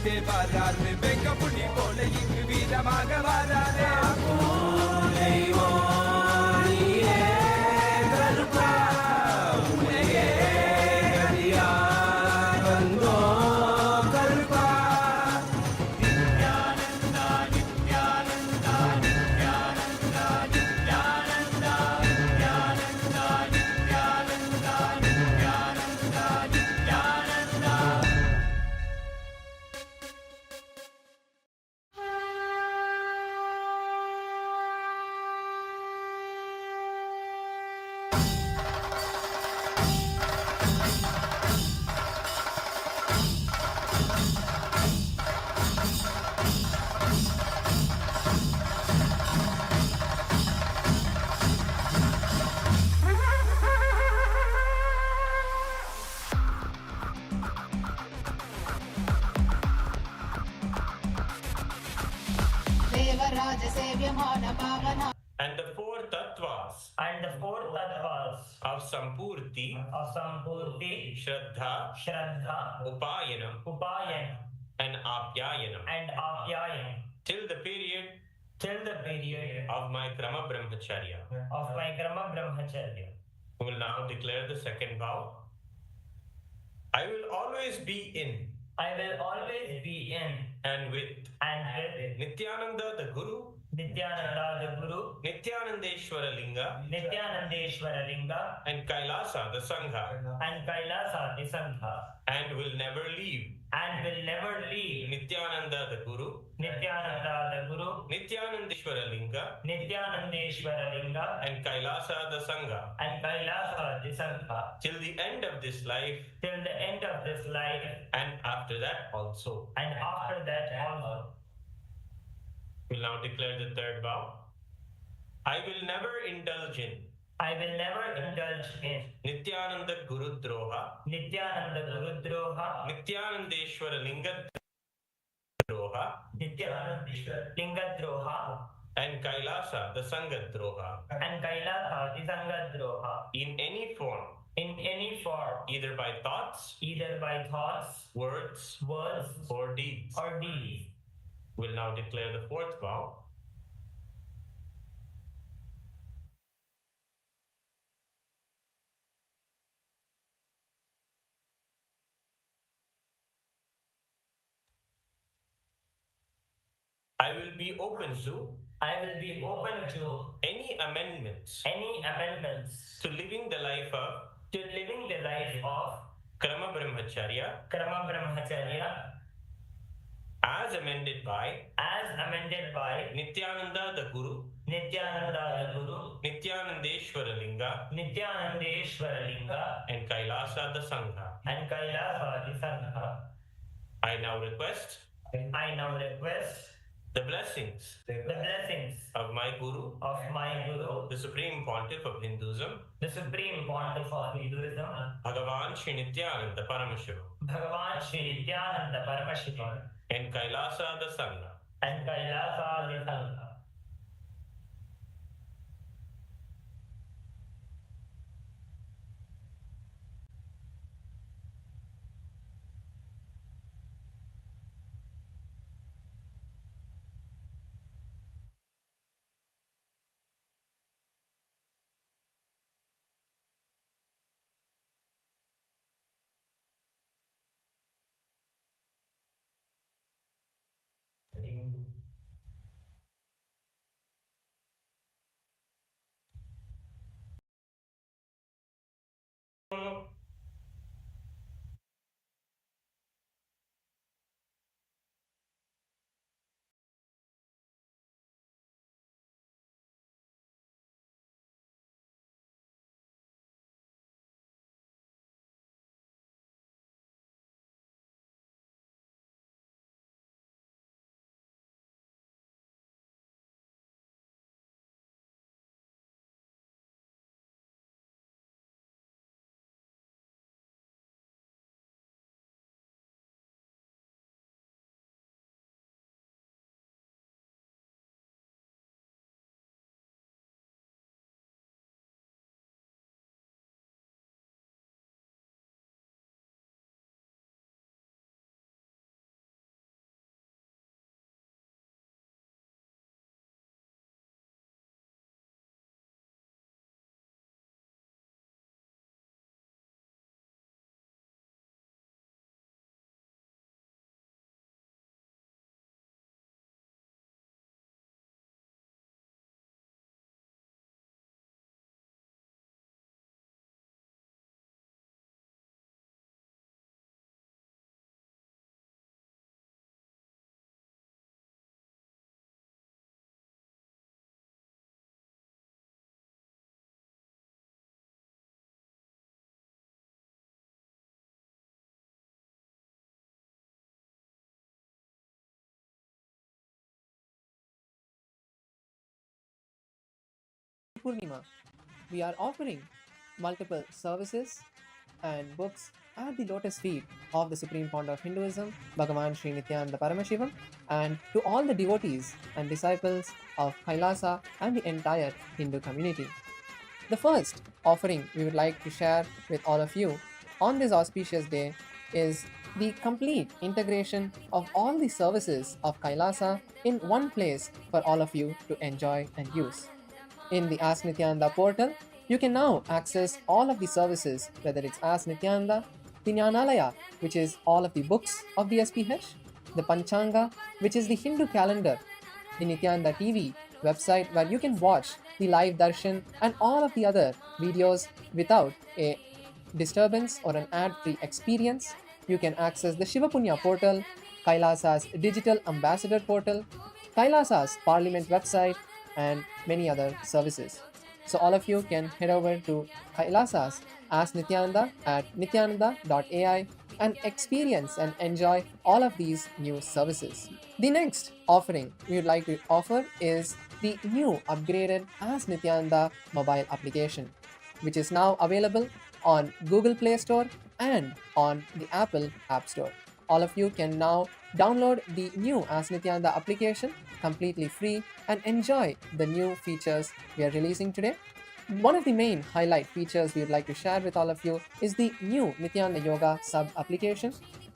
இங்கே வராரு வெங்க புலி போல இங்கு வீரமாக வராரே And the four tattvas of Sampurti, Shraddha, Upayanam, and Apyayanam, till the period of my Krama Brahmacharya. We will now declare the second vow. I will always be in and with Nityananda the Guru, Nityanandeshwara Linga, and Kailasa the Sangha, and will never leave Nityananda the Guru, Nityanandeshwara Linga, and Kailasa the Sangha, till the end of this life, and after that also. We'll now declare the third vow. I will never indulge in Nityananda Guru Droha, Nityanandeshwara Linga Droha, and Kailasa the Sangha Droha, in any form, either by thoughts, words, or deeds. We'll now declare the fourth vow. I will be open to any amendments to living the life of Krama Brahmacharya as amended by Nityananda the Guru, Nityanandeshwara Linga, and Kailasa the Sangha. I now request the blessings of my Guru, the Supreme Pontiff of Hinduism, Bhagavan Sri Nityananda Paramashivam, and Kailasa the Sangha. Purnima, we are offering multiple services and books at the lotus feet of the Supreme Pontiff of Hinduism, Bhagavan Sri Nithyānanda Paramashivām, and to all the devotees and disciples of KAILASA and the entire Hindu community. The first offering we would like to share with all of you on this auspicious day is the complete integration of all the services of KAILASA in one place for all of you to enjoy and use. In the Ask Nityananda portal, you can now access all of the services, whether it's Ask Nityananda, the Jnanalaya, which is all of the books of the SPH, the Panchanga, which is the Hindu calendar, the Nityananda TV website where you can watch the live Darshan and all of the other videos without a disturbance or an ad-free experience. You can access the Shiva Punya portal, Kailasa's digital ambassador portal, Kailasa's parliament website, and many other services. So all of you can head over to Kailasa's Ask Nityananda at nityananda.ai and experience and enjoy all of these new services. The next offering we would like to offer is the new upgraded Ask Nityananda mobile application, which is now available on Google Play Store and on the Apple App Store. All of you can now download the new Ask Nityananda application completely free and enjoy the new features we are releasing today. One of the main highlight features we would like to share with all of you is the new Nityananda Yoga sub application.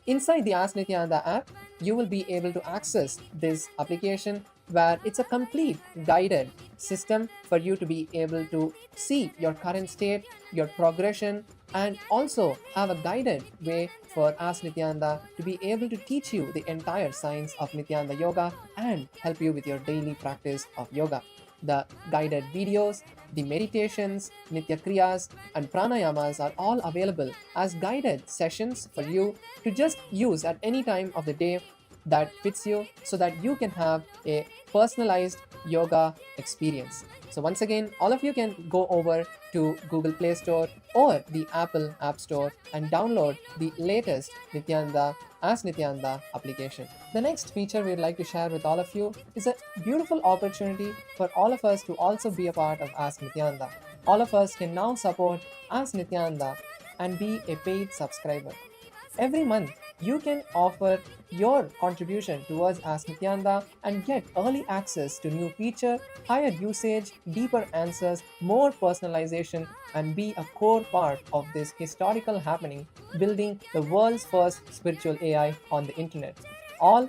Inside the Ask Nityananda app, you will be able to access this application where it's a complete guided system for you to be able to see your current state, your progression, and also have a guided way for Ask Nityananda to be able to teach you the entire science of Nityananda Yoga and help you with your daily practice of yoga. The guided videos, the meditations, Nitya Kriyas, and Pranayamas are all available as guided sessions for you to just use at any time of the day that fits you so that you can have a personalized yoga experience. So once again, all of you can go over to Google Play Store or the Apple App Store and download the latest Nityananda Ask Nityananda application. The next feature we'd like to share with all of you is a beautiful opportunity for all of us to also be a part of Ask Nityananda. All of us can now support Ask Nityananda and be a paid subscriber. Every month, you can offer your contribution towards Ask Nityananda and get early access to new feature, higher usage, deeper answers, more personalization, and be a core part of this historical happening, building the world's first spiritual AI on the internet. All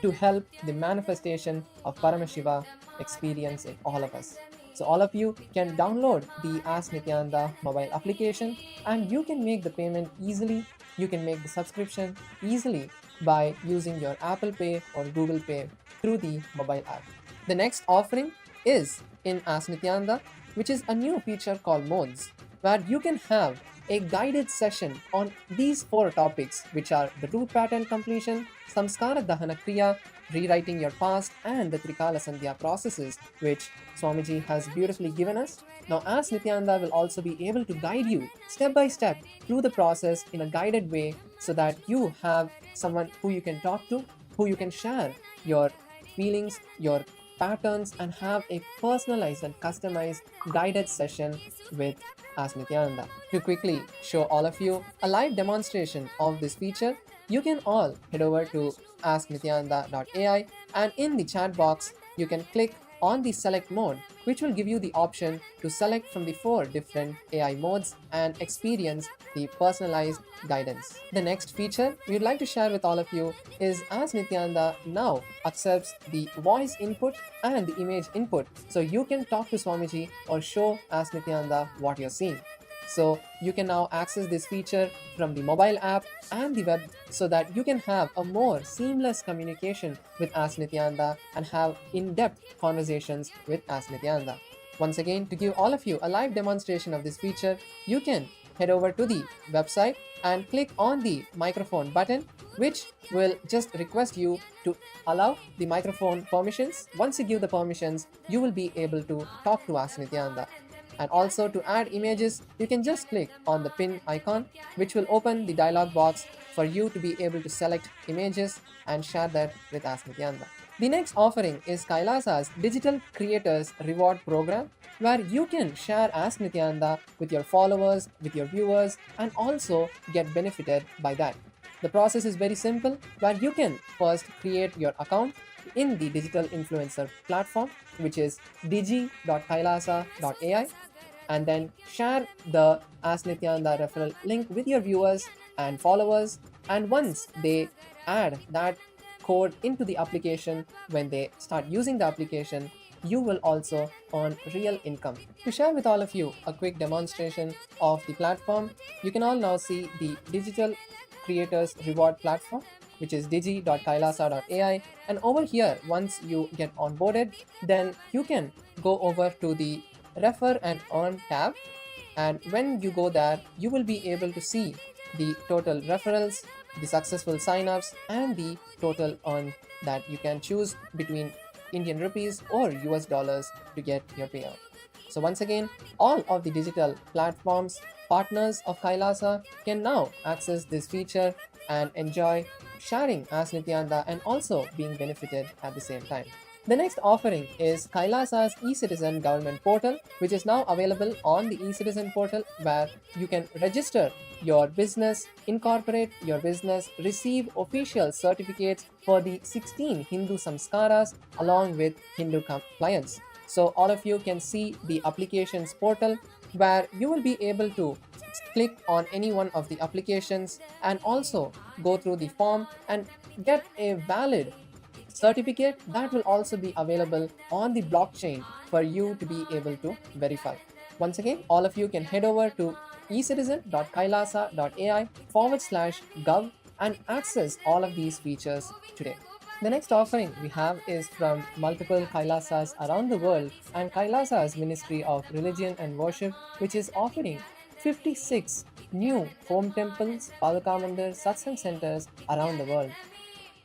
to help the manifestation of Paramashiva experience in all of us. So all of you can download the Ask Nityananda mobile application and you can make the payment easily. You can make the subscription easily by using your Apple Pay or Google Pay through the mobile app. The next offering is in Ask Nityananda, which is a new feature called Modes, where you can have a guided session on these 4 topics, which are the root pattern completion, Samskara Dahana Kriya, rewriting your past, and the Trikala Sandhya processes, which Swamiji has beautifully given us. Now, Ask Nityananda will also be able to guide you step by step through the process in a guided way so that you have someone who you can talk to, who you can share your feelings, your patterns, and have a personalized and customized guided session with Ask Nityananda. To quickly show all of you a live demonstration of this feature, you can all head over to asknityananda.ai and in the chat box, you can click on the select mode, which will give you the option to select from the 4 different AI modes and experience the personalized guidance. The next feature we would like to share with all of you is Ask Nityananda now accepts the voice input and the image input, so you can talk to Swamiji or show Ask Nityananda what you're seeing. So you can now access this feature from the mobile app and the web so that you can have a more seamless communication with Ask Nityananda and have in-depth conversations with Ask Nityananda. Once again, to give all of you a live demonstration of this feature, you can head over to the website and click on the microphone button, which will just request you to allow the microphone permissions. Once you give the permissions, you will be able to talk to Ask Nityananda. And also to add images, you can just click on the pin icon, which will open the dialog box for you to be able to select images and share that with Ask Nityananda. The next offering is Kailasa's Digital Creators Reward Program, where you can share Ask Nityananda with your followers, with your viewers, and also get benefited by that. The process is very simple, where you can first create your account in the digital influencer platform, which is digi.kailasa.ai, and then share the Ask Nityananda referral link with your viewers and followers. And once they add that code into the application, when they start using the application, you will also earn real income. To share with all of you a quick demonstration of the platform, you can all now see the Digital Creators Reward platform, which is digi.kailasa.ai. And over here, once you get onboarded, then you can go over to the Refer and Earn tab. And when you go there, you will be able to see the total referrals, the successful signups, and the total earn that you can choose between Indian rupees or US dollars to get your payout. So once again, all of the digital platforms, partners of Kailasa, can now access this feature and enjoy sharing Ask Nityananda and also being benefited at the same time. The next offering is Kailasa's eCitizen government portal, which is now available on the eCitizen portal, where you can register your business, incorporate your business, receive official certificates for the 16 Hindu samskaras along with Hindu compliance. So all of you can see the applications portal, where you will be able to click on any one of the applications and also go through the form and get a valid certificate that will also be available on the blockchain for you to be able to verify. Once again, all of you can head over to ecitizen.kailasa.ai/gov and access all of these features today. The next offering we have is from multiple Kailasas around the world and Kailasa's Ministry of Religion and Worship, which is offering 56 new home temples, Padaka Mandir, Satsang centers around the world.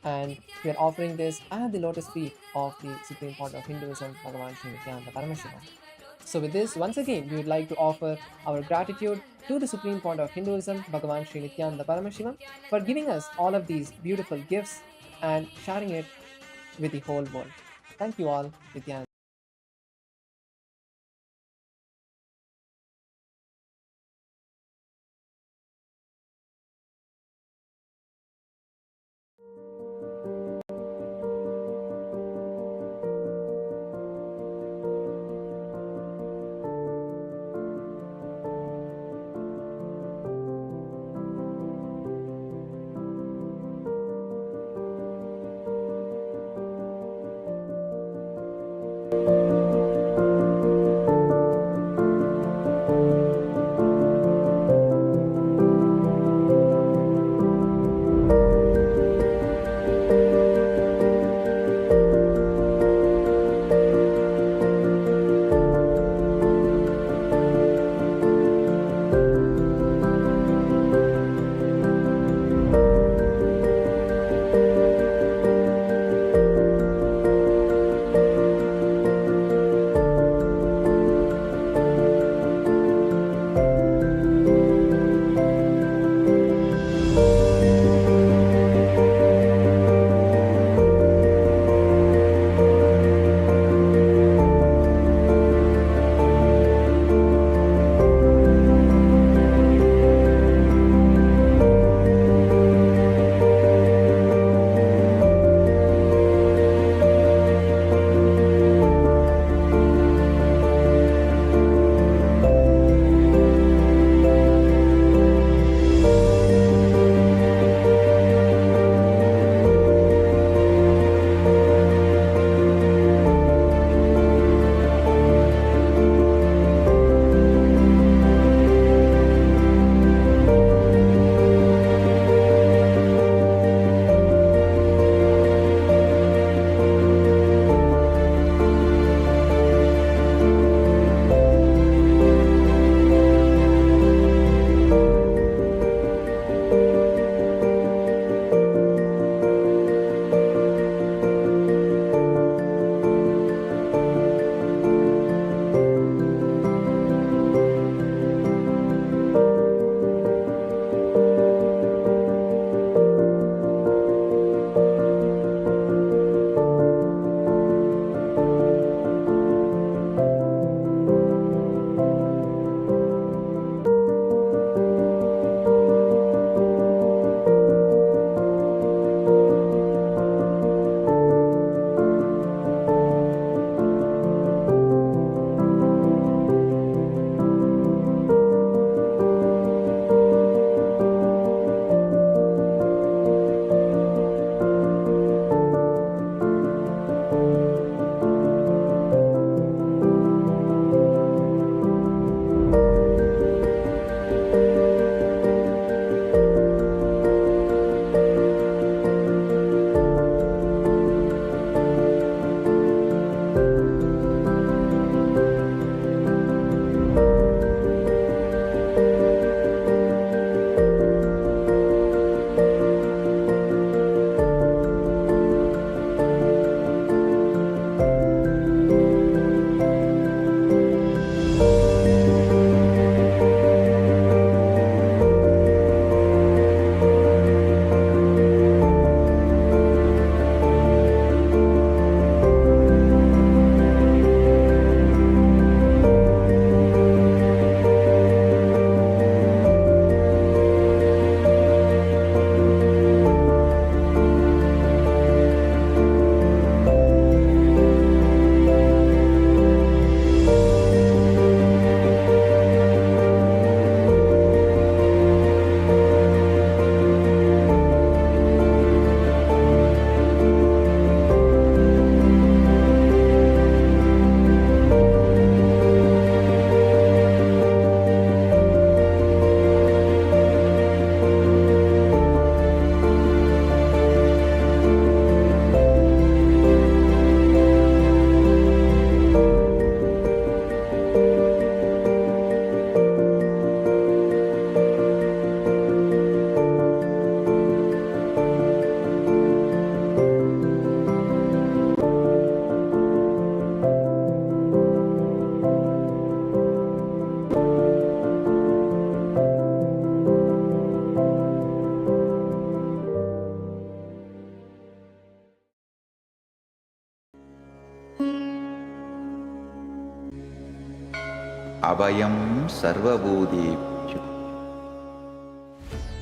And we are offering this at the lotus feet of the Supreme Pontiff of Hinduism, Bhagavan Sri Nithyanaanda Paramashivamam. So with this, once again, we would like to offer our gratitude to the Supreme Pontiff of Hinduism, Bhagavan Sri Nithyanaanda Paramashivamam, for giving us all of these beautiful gifts and sharing it with the whole world. Thank you all, Nityananda. Abhayam Sarvabhūtebhyo.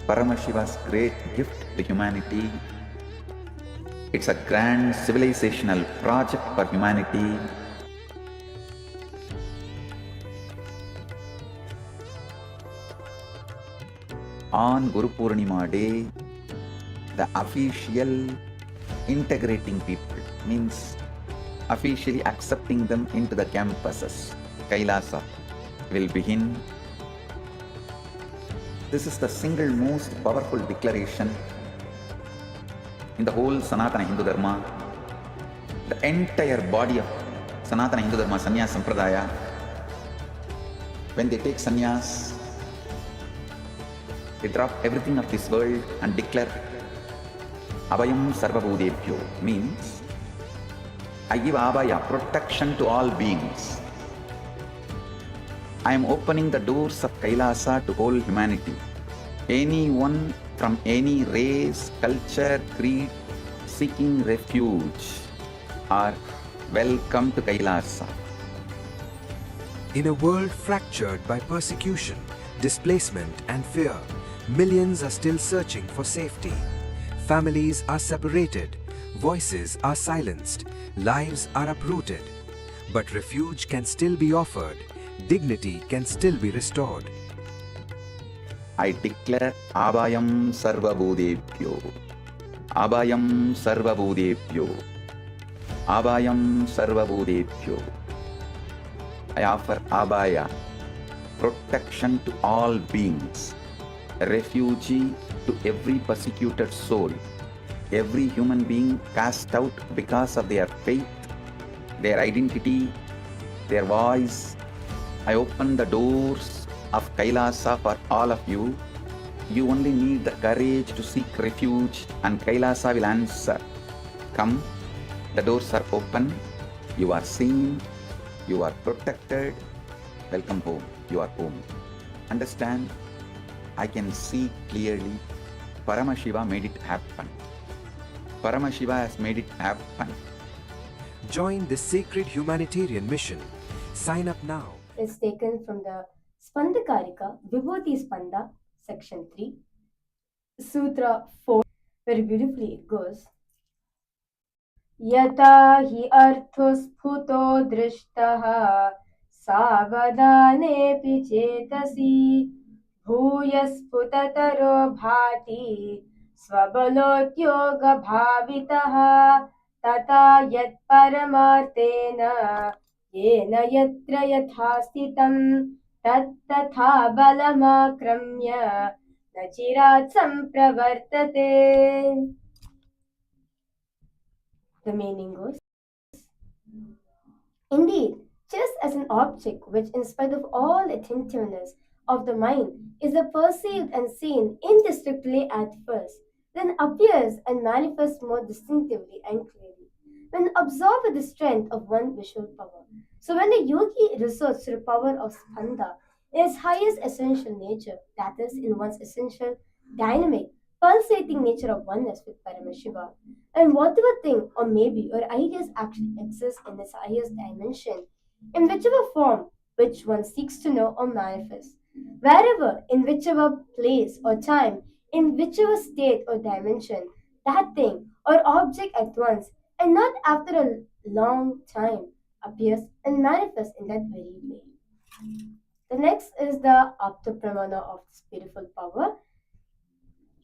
Paramashiva's great gift to humanity. It's a grand civilizational project for humanity. On Guru Purnima day, the official integrating people means officially accepting them into the campuses, KAILASA, will begin. This is the single most powerful declaration in the whole Sanatana Hindu Dharma. The entire body of Sanatana Hindu Dharma, Sannyas Sampradaya, when they take sannyas, they drop everything of this world and declare Abhayam Sarvabhūtebhyo, means I give Abhaya, protection to all beings. I am opening the doors of Kailasa to whole humanity. Anyone from any race, culture, creed, seeking refuge are welcome to Kailasa. In a world fractured by persecution, displacement, and fear, millions are still searching for safety. Families are separated, voices are silenced, lives are uprooted. But refuge can still be offered, dignity can still be restored. I declare Abhayam Sarvabhūtebhyo, Abhayam Sarvabhūtebhyo, Abhayam Sarvabhūtebhyo. I offer Abhaya, protection to all beings, refuge to every persecuted soul, every human being cast out because of their faith, their identity, their voice. I open the doors of Kailasa for all of you. You only need the courage to seek refuge and Kailasa will answer. Come, the doors are open, you are seen, you are protected. Welcome home, you are home. Understand, I can see clearly, Paramashiva made it happen. Paramashiva has made it happen. Join this sacred humanitarian mission. Sign up now. Is taken from the Spandakarika Vibhuti Spanda, section 3, Sutra 4. Very beautifully it goes. Yata hi arthosputo drishtaha savadanepi chetasi bhuyasputataro bhati svabalotyoga bhavitaha tata yat paramartena yena yatra yathastitam tat tatha balamakramya nachirat sampravartate. The meaning goes, indeed, just as an object which, in spite of all attentiveness of the mind, is perceived and seen indistinctly at first, then appears and manifests more distinctively and clearly, when absorbed with the strength of one visual power. So when the yogi resorts to the power of spanda in its highest essential nature, that is, in one's essential, dynamic, pulsating nature of oneness with Paramashiva, and whatever thing or maybe or ideas actually exist in its highest dimension, in whichever form which one seeks to know or manifest, wherever, in whichever place or time, in whichever state or dimension, that thing or object at once, and not after a long time, appears and manifests in that very way. The next is the Apta-pramana of this beautiful power,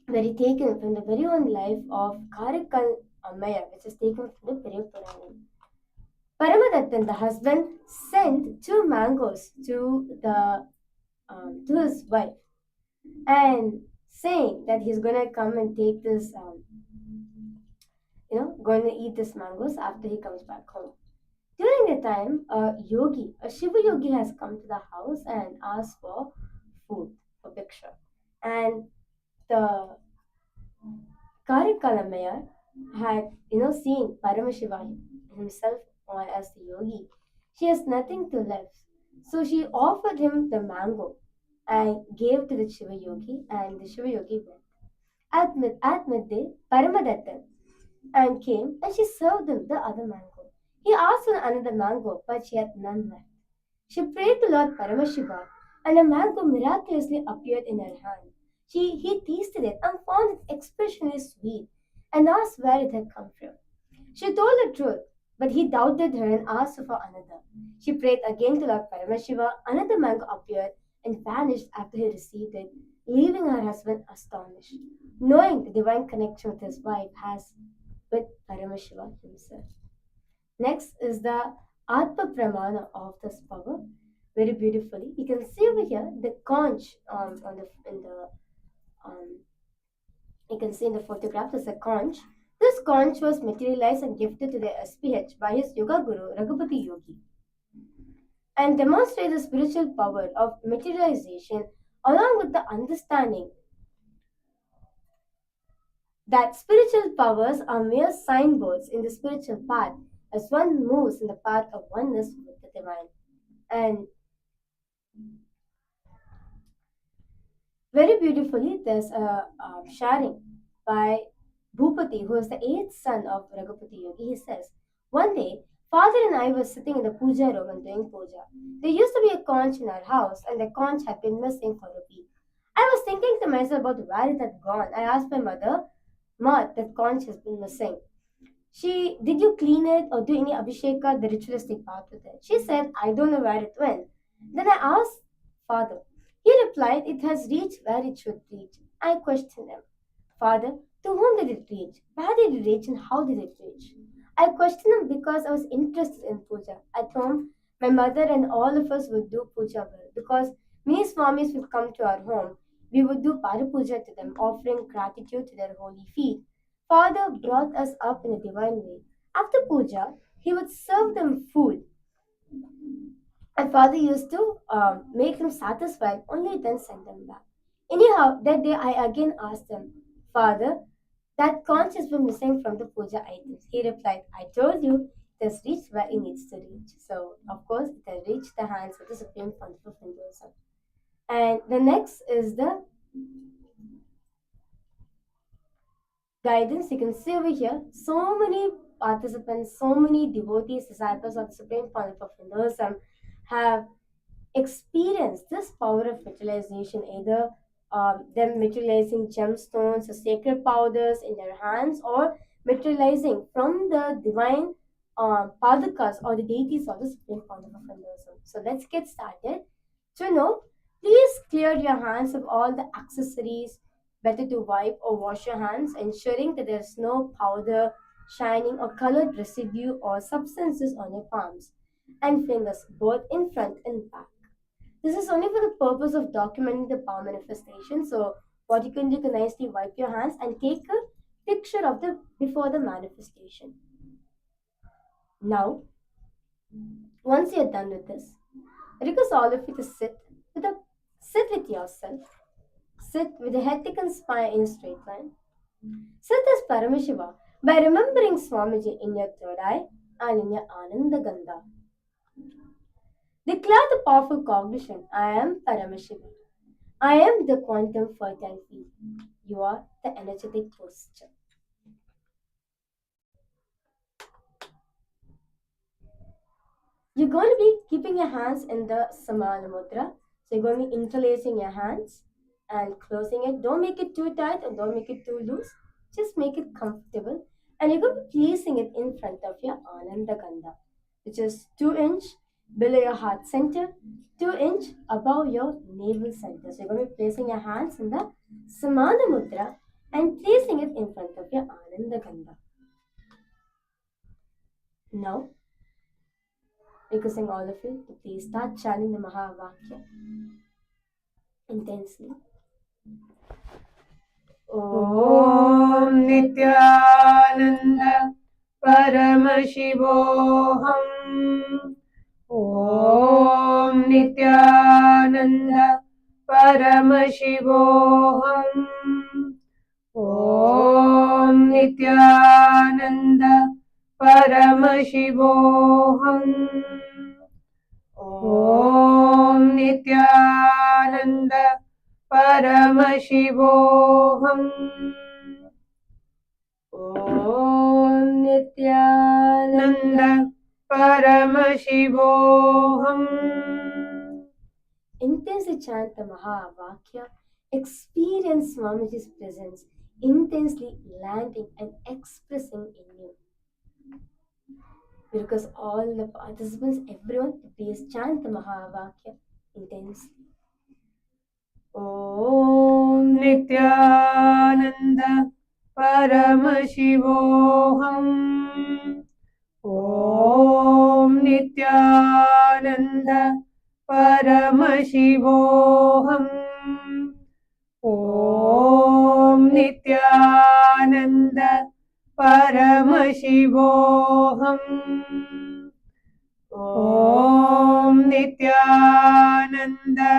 very taken from the very own life of Karikal Ammaya, which is taken from the Periya Purana. Paramadattan, the husband, sent 2 mangoes to his wife, and saying that he's gonna come and take this, going to eat this mangoes after he comes back home. During the time, a Shiva yogi has come to the house and asked for food, for bhiksha. And the Karikalamaya had, seen Paramashiva himself as the yogi. She has nothing to left. So she offered him the mango and gave to the Shiva yogi, and the Shiva yogi went. At midday, Paramadattan and came and she served him the other mango. He asked for another mango, but she had none left. She prayed to Lord Paramashiva, and a mango miraculously appeared in her hand. He tasted it and found it exceptionally sweet and asked where it had come from. She told the truth, but he doubted her and asked for another. She prayed again to Lord Paramashiva. Another mango appeared and vanished after he received it, leaving her husband astonished, knowing the divine connection with his wife has with Paramashiva himself. Next is the Atma Pramana of this power. Very beautifully, you can see over here the conch you can see in the photograph. There's a conch. This conch was materialized and gifted to the SPH by his yoga guru Raghupati Yogi, and demonstrates the spiritual power of materialization along with the understanding that spiritual powers are mere signboards in the spiritual path as one moves in the path of oneness with the divine. And very beautifully, there's a sharing by Bhupati, who is the eighth son of Raghupati Yogi. He says, one day, father and I were sitting in the puja room and doing puja. There used to be a conch in our house, and the conch had been missing for a week. I was thinking to myself about where it had gone. I asked my mother, Ma, that conch has been missing. Did you clean it or do any abhisheka, the ritualistic part with it? She said, I don't know where it went. Then I asked father. He replied, it has reached where it should reach. I questioned him. Father, to whom did it reach? Where did it reach and how did it reach? I questioned him because I was interested in puja. At home, my mother and all of us would do puja well because many swamis would come to our home. We would do parapuja to them, offering gratitude to their holy feet. Father brought us up in a divine way. After puja, he would serve them food. And father used to make them satisfied, only then send them back. Anyhow, that day I again asked him, Father, that conch has been missing from the puja items. He replied, I told you it has reached where it needs to reach. So, of course, it has reached the hands of the Supreme Pontiff of Hinduism. And the next is the guidance. You can see over here so many participants, so many devotees, disciples of the Supreme Pontiff of Hinduism have experienced this power of materialization, either them materializing gemstones or sacred powders in their hands, or materializing from the divine padakas or the deities of the Supreme Pontiff of Hinduism. So let's get started. To know, please clear your hands of all the accessories. Better to wipe or wash your hands, ensuring that there's no powder, shining or colored residue or substances on your palms and fingers, both in front and back. This is only for the purpose of documenting the power manifestation. So what you can do, you can nicely wipe your hands and take a picture of the before the manifestation. Now, once you're done with this, I request all of you to sit with yourself. Sit with the head, neck and spine in a straight line. Sit as Paramashiva by remembering Swamiji in your third eye and in your Ananda Gandha. Declare the powerful cognition, I am Paramashiva. I am the quantum fertile field. You are the energetic posture. You're going to be keeping your hands in the Samana Mudra. So you're going to be interlacing your hands and closing it. Don't make it too tight and don't make it too loose. Just make it comfortable. And you're going to be placing it in front of your Ananda Gandha, which is 2 inch below your heart center, 2 inch above your navel center. So you're going to be placing your hands in the Samana Mudra and placing it in front of your Ananda Gandha. Now, requesting all of you to please start chanting the Mahavakya intensely. Om Nityananda Paramashivoham. Om Nityananda Paramashivoham. Om Nityananda Paramashivoham. Om Nityananda Paramashivoham. Om Nityananda Paramashivoham. intensely chant the Mahavakya, experience Swamiji's presence intensely landing and expressing in you. Because all the participants, everyone, please chant the Mahavakya intensely. Om Nityananda Paramashivoham. Om Nityananda Paramashivoham. Om Nityananda Paramashivoham. Om Nityananda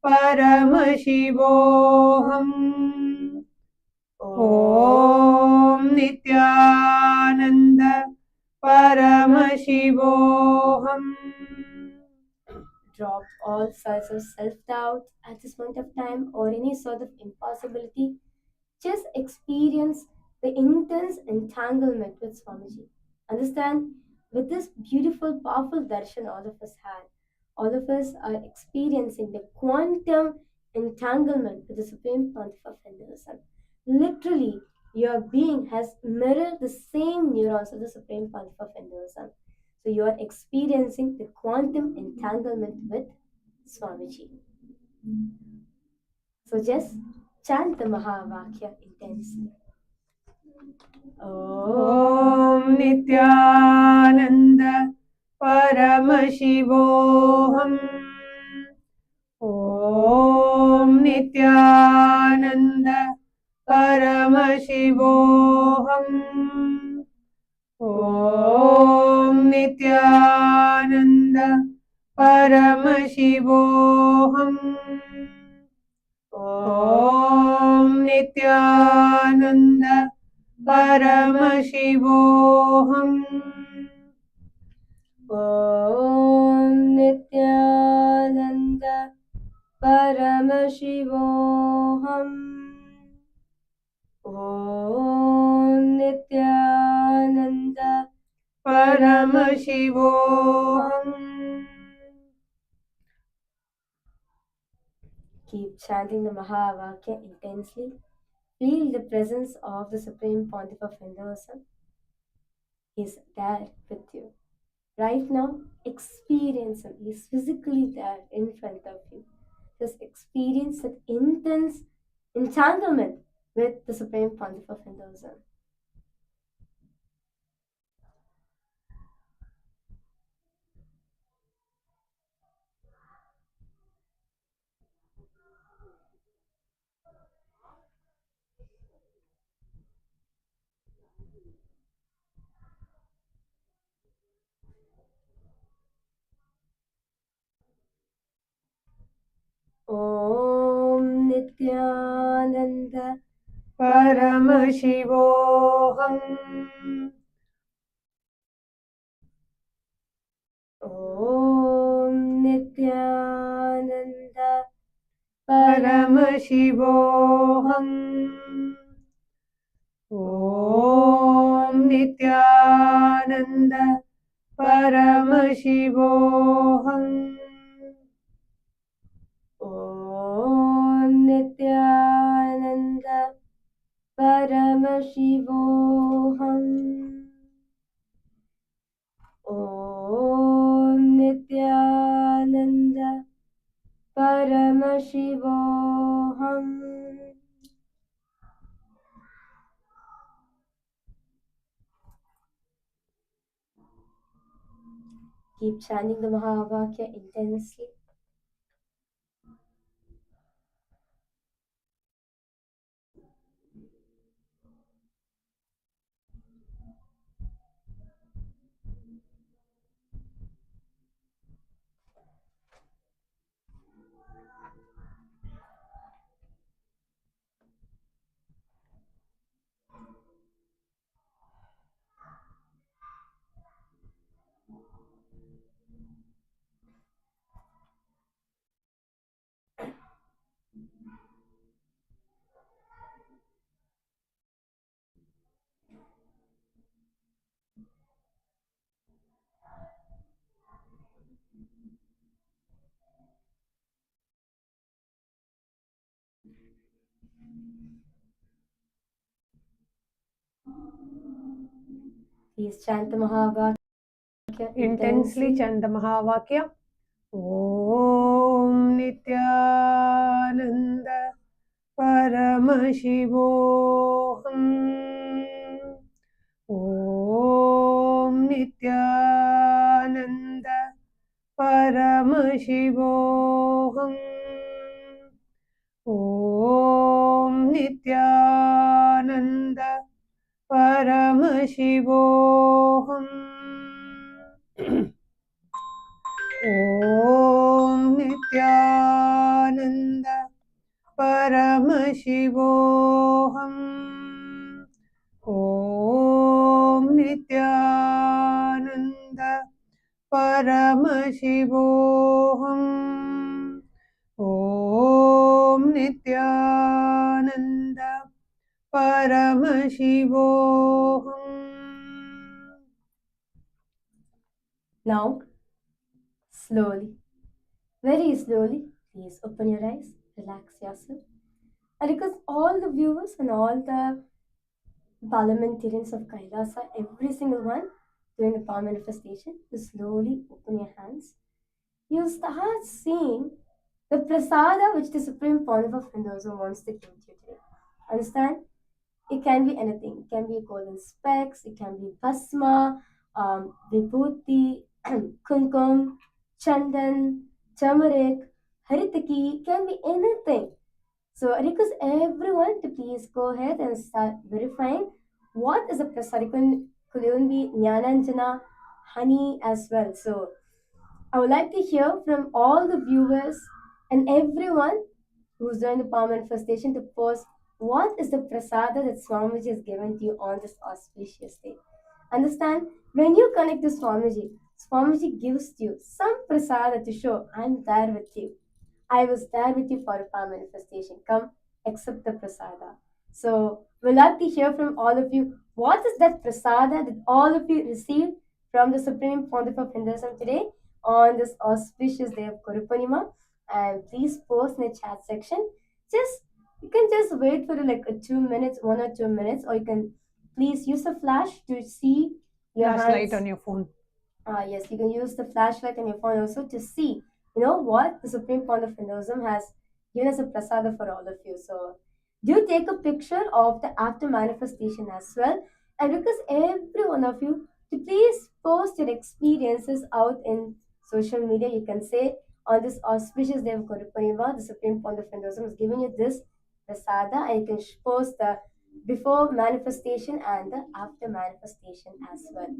Paramashivoham. Om Nityananda Paramashivoham. Drop all sorts of self-doubt at this point of time or any sort of impossibility. Just experience the intense entanglement with Swamiji. Understand, with this beautiful, powerful darshan all of us had, all of us are experiencing the quantum entanglement with the Supreme Pontiff of Hinduism. Literally, your being has mirrored the same neurons of the Supreme Pontiff of Hinduism. So you are experiencing the quantum entanglement with Swamiji. So just chant the Mahavakya intensely. Om Nityananda Paramashivoham. Om Nityananda Paramashivoham. Om Nityananda Paramashivoham. Om Nityananda Paramashivoham. Om Nityananda Paramashivoham. Om Nityananda Paramashivoham. Keep chanting the Mahavakya intensely. Feel the presence of the Supreme Pontiff of Hinduism. He is there with you. Right now, experience him. He is physically there in front of you. Just experience that intense entanglement with the Supreme Pontiff of Hinduism. Om Nityananda Paramashivoham. Om Nityananda Paramashivoham. Om Nityananda Paramashivoham. Om Nityananda Paramashivoham. Om Nityananda Paramashivoham. Keep chanting the Mahavakya intensely. Please chant the Mahavakya Intensely chant the Mahavakya. Om Nityananda Paramashivoham. Om Nityananda Paramashivoham. Om Nityananda Paramashivoham. Om Nityananda Paramashivoham. Om Nityananda Paramashivoham. Om Nityananda Paramashivoham. Now, slowly, very slowly, please open your eyes, relax yourself. And because all the viewers and all the parliamentarians of Kailasa, every single one doing the power manifestation, you slowly open your hands. You start seeing the prasada which the Supreme Pontiff of Hinduism wants to give to you today. Understand? It can be anything. It can be golden specks, it can be bhasma, vibhuti, kumkum, chandan, turmeric, haritaki, it can be anything. So I request everyone to please go ahead and start verifying what is a prasada. It could be Jnananjana, honey as well. So I would like to hear from all the viewers and everyone who's doing the power manifestation to post what is the prasada that Swamiji has given to you on this auspicious day. Understand? When you connect to Swamiji, Swamiji gives to you some prasada to show, I'm there with you. I was there with you for a power manifestation. Come, accept the prasada. So we'd like to hear from all of you. What is that prasada that all of you received from the Supreme Pontiff of Hinduism today on this auspicious day of Guru Purnima? And please post in the chat section. You can just wait for like 2 minutes, 1 or 2 minutes, or you can please use a flash to see your Flashlight hands. on your phone. Yes, you can use the flashlight on your phone also to see, what the Supreme Pontiff of Hinduism has given us a prasada for all of you. So do take a picture of the after manifestation as well. And request every one of you to please post your experiences out in social media. You can say on this auspicious day of Guru Purnima, the Supreme Pontiff of Hinduism has given you this prasada, and you can post the before manifestation and the after manifestation as well.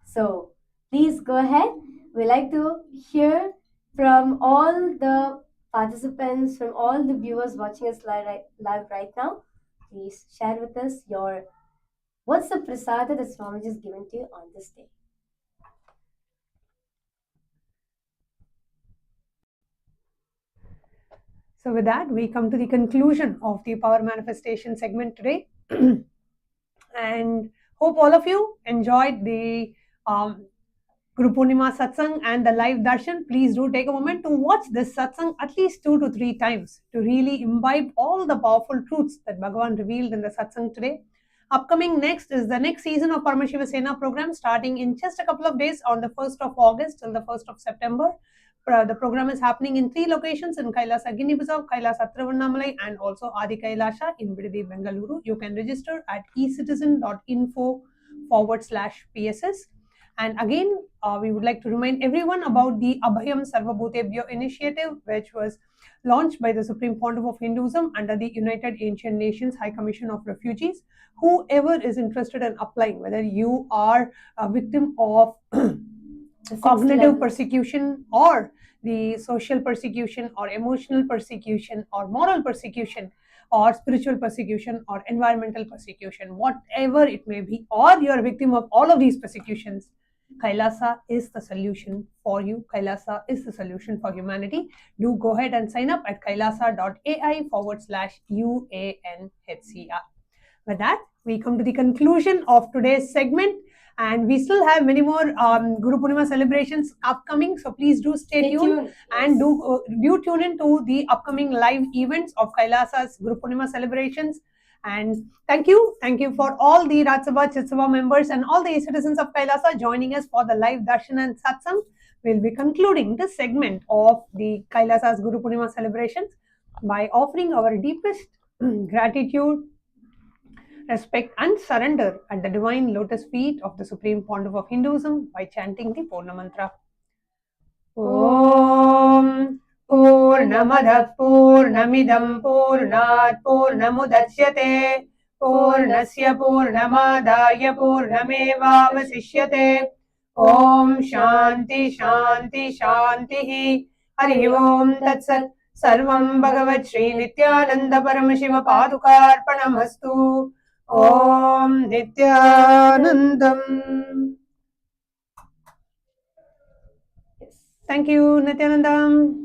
So please go ahead. We like to hear from all the participants, from all the viewers watching us live right now. Please share with us what's the prasada that Swamiji has given to you on this day. So with that, we come to the conclusion of the power manifestation segment today. And hope all of you enjoyed the Guru Purnima Satsang and the live Darshan. Please do take a moment to watch this Satsang at least 2 to 3 times to really imbibe all the powerful truths that Bhagavan revealed in the Satsang today. Upcoming next is the next season of Paramashiva Sena program, starting in just a couple of days on the 1st of August till the 1st of September. The program is happening in 3 locations in KAILASA, Guinea-Bissau, KAILASA, Tiruvannamalai, and also Adi KAILASA in Vididi, Bengaluru. You can register at ecitizen.info/PSS. And again, we would like to remind everyone about the Abhayam Sarvabhūtebhyo initiative, which was launched by the Supreme Pontiff of Hinduism under the United Ancient Nations High Commission of Refugees. Whoever is interested in applying, whether you are a victim of cognitive persecution or the social persecution or emotional persecution or moral persecution or spiritual persecution or environmental persecution, whatever it may be, or you are a victim of all of these persecutions, KAILASA is the solution for you. KAILASA is the solution for humanity. Do go ahead and sign up at kailasa.ai/UANHCR. With that, we come to the conclusion of today's segment. And we still have many more Guru Purnima celebrations upcoming. So please do stay tuned. And do tune in to the upcoming live events of KAILASA's Guru Purnima celebrations. And thank you for all the Rajya Sabha, Chit Sabha members and all the citizens of Kailasa joining us for the live Darshan and Satsang. We'll be concluding this segment of the Kailasa's Guru Purnima celebrations by offering our deepest gratitude, respect and surrender at the divine lotus feet of the Supreme Pontiff of Hinduism by chanting the Purna Mantra. Om Purnamadah Purnamidam Purnat Purnamudachyate Purnasya Purnamadaya Purnamevavasishyate. Om Shanti Shanti Shanti. Hari Om Tat Sat. Sarvam Bhagavat Sri Nityananda Paramashiva Padukarpanamastu. Om Nityanandam. Thank you, Nityanandam.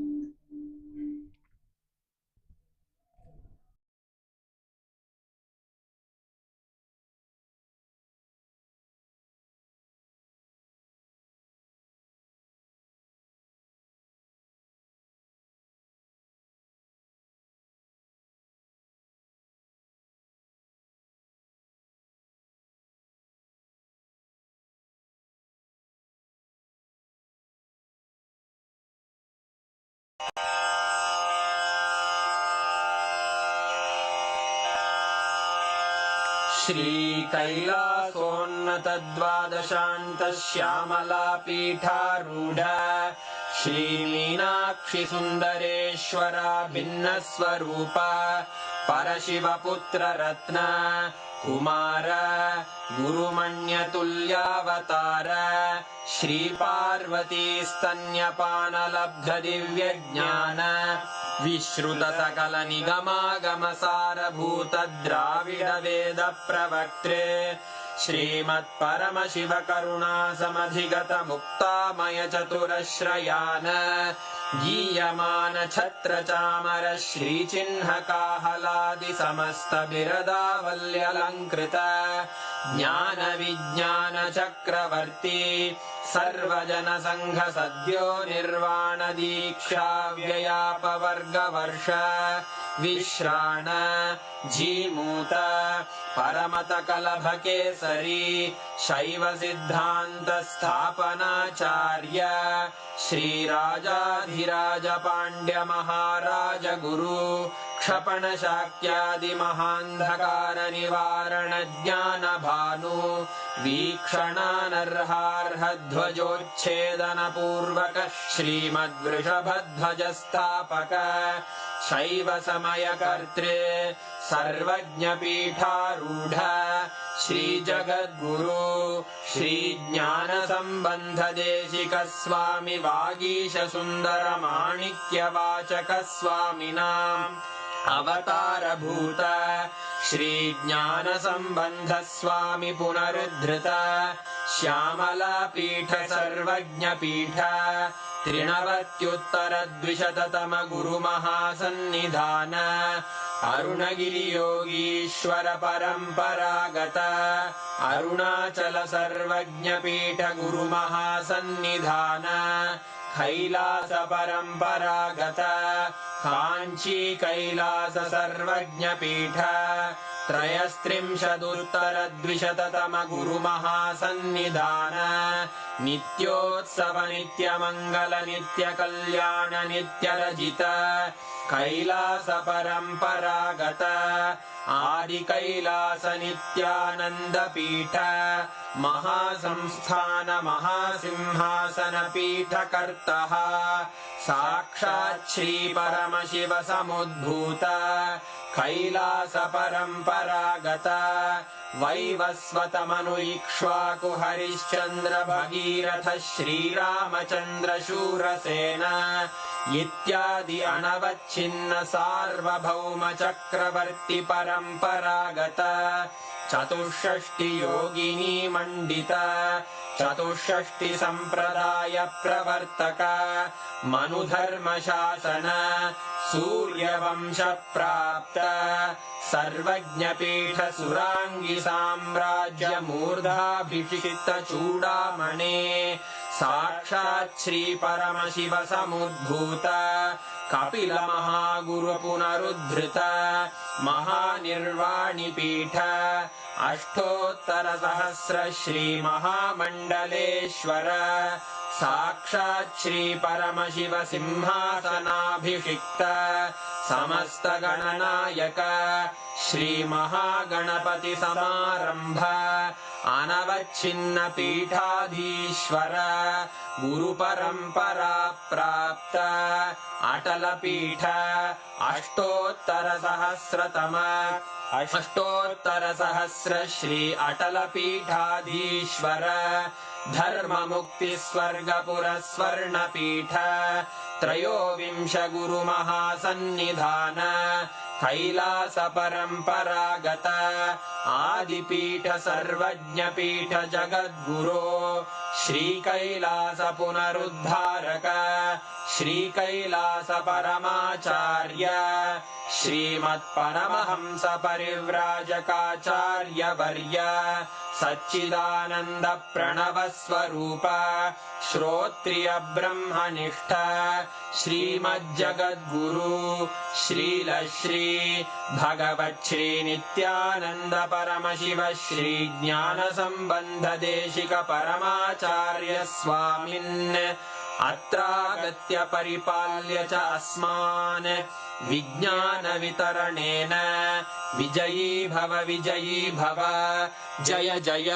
Shri कैलासोन्नतद्वादशान्त Shyamala पीठारूढ Shri Meenakshi सुन्दरेश्वरा भिन्नस्वरूप परशिवपुत्र रत्न कुमार गुरुमण्यतुल्यावतार श्री पार्वती स्तन्यपानलब्ध दिव्यज्ञान विश्रुत सकल निगमागम सारभूत द्राविड वेद प्रवक्त्रे श्रीमत् परमशिव करुणा समधिगत मुक्तामय चतुरश्रयान गीयमान छत्र चामर श्री चिन्ह काहलादि समस्त बिरदावल्यलंकृत ज्ञान विज्ञान चक्रवर्ती सर्वजन संघ सद्यो निर्वाण दीक्षा व्ययापवर्ग वर्ष विश्राण जीमूत परमत कलभ केसरी शैव सिद्धांत स्थापनाचार्य श्री राजाधिराज पांड्य महाराज गुरु क्षपण शाक्यादि महांधकार निवारण ज्ञान भानु वीक्षणानर्हार्ह ध्वजोच्छेदन पूर्वक श्रीमद्वृषभध्वज स्थापक शैव समय कर्त्रे सर्वज्ञ पीठारूढ़ श्री जगद्गुरु श्री ज्ञान संबंध देशिक स्वामी वागीश सुंदर माणिक्य वाचक स्वामिनाम् अवतार भूत श्री ज्ञान संबंध स्वामी पुनरुद्धृत श्यामला पीठ सर्वज्ञ पीठ त्रिनवत्युत्तर द्विशततम गुरु महासन्निधान अरुणगिरि योगीश्वर परंपरागत अरुणाचल सर्वज्ञ पीठ गुरु महासन्निधान कैलास परंपरागत कांची कैलास सर्वज्ञ पीठ त्रयस्त्रिंशदुत्तर द्विशततम गुरु महासन्निधान नित्योत्सव नित्य मंगल नित्य कल्याण नित्य रजित कैलास परंपरागत आदि कैलास नित्यानंद पीठ महासंस्थान महासिंहासन पीठ कर्तः साक्षात् श्री परमशिव समुद्भूत कैलास परंपरागत वैवस्वत मनु इक्ष्वाकु हरिश्चंद्र भगीरथ श्रीरामचंद्र शूरसेन इत्यादि अनवच्छिन्न सार्वभौम चक्रवर्ती परंपरागत चतुष्षष्टि योगिनी मंडित चतुष्षष्टि संप्रदाय प्रवर्तक मनुधर्म शासन सूर्यवंश प्राप्त सर्वज्ञ पीठ सुरांगी साम्राज्य मूर्धाभिषिक्त चूड़ामणे साक्षात् श्री परमशिव समुद्भूत कपिल महागुरु पुनरुद्धृत महानिर्वाणि पीठ अष्टोत्तर सहस्र श्री महामंडलेश्वर साक्षात् श्री परमशिव सिंहासनाभिषिक्त समस्त गणनायक श्री महागणपति समारंभ अनवच्छिन्न पीठाधीश्वर गुरु परंपरा प्राप्त अटल पीठ अष्टोत्तर सहस्र श्री अटल पीठाधीश्वर धर्म मुक्ति स्वर्गपुर स्वर्ण पीठ त्रयोविंश गुरु महासन्निधान कैलास परंपरागत आदिपीठ सर्वज्ञ पीठ जगद्गुरो श्री कैलास पुनरुद्धारक श्री कैलास परमाचार्य श्रीमत्परमहंस परिव्राजकाचार्य वर्य सच्चिदानंद प्रणव स्वरूप श्रोत्रिय ब्रह्मनिष्ठ श्रीमज्जगद्गुरु श्रील श्री भगवत् श्री नित्यानंद परमशिव श्री ज्ञान संबंध देशिक परमाचार्य स्वामिन् अत्रागत्य परिपाल्य च अस्मान् विज्ञान वितरणेन विजयी भव जय जय।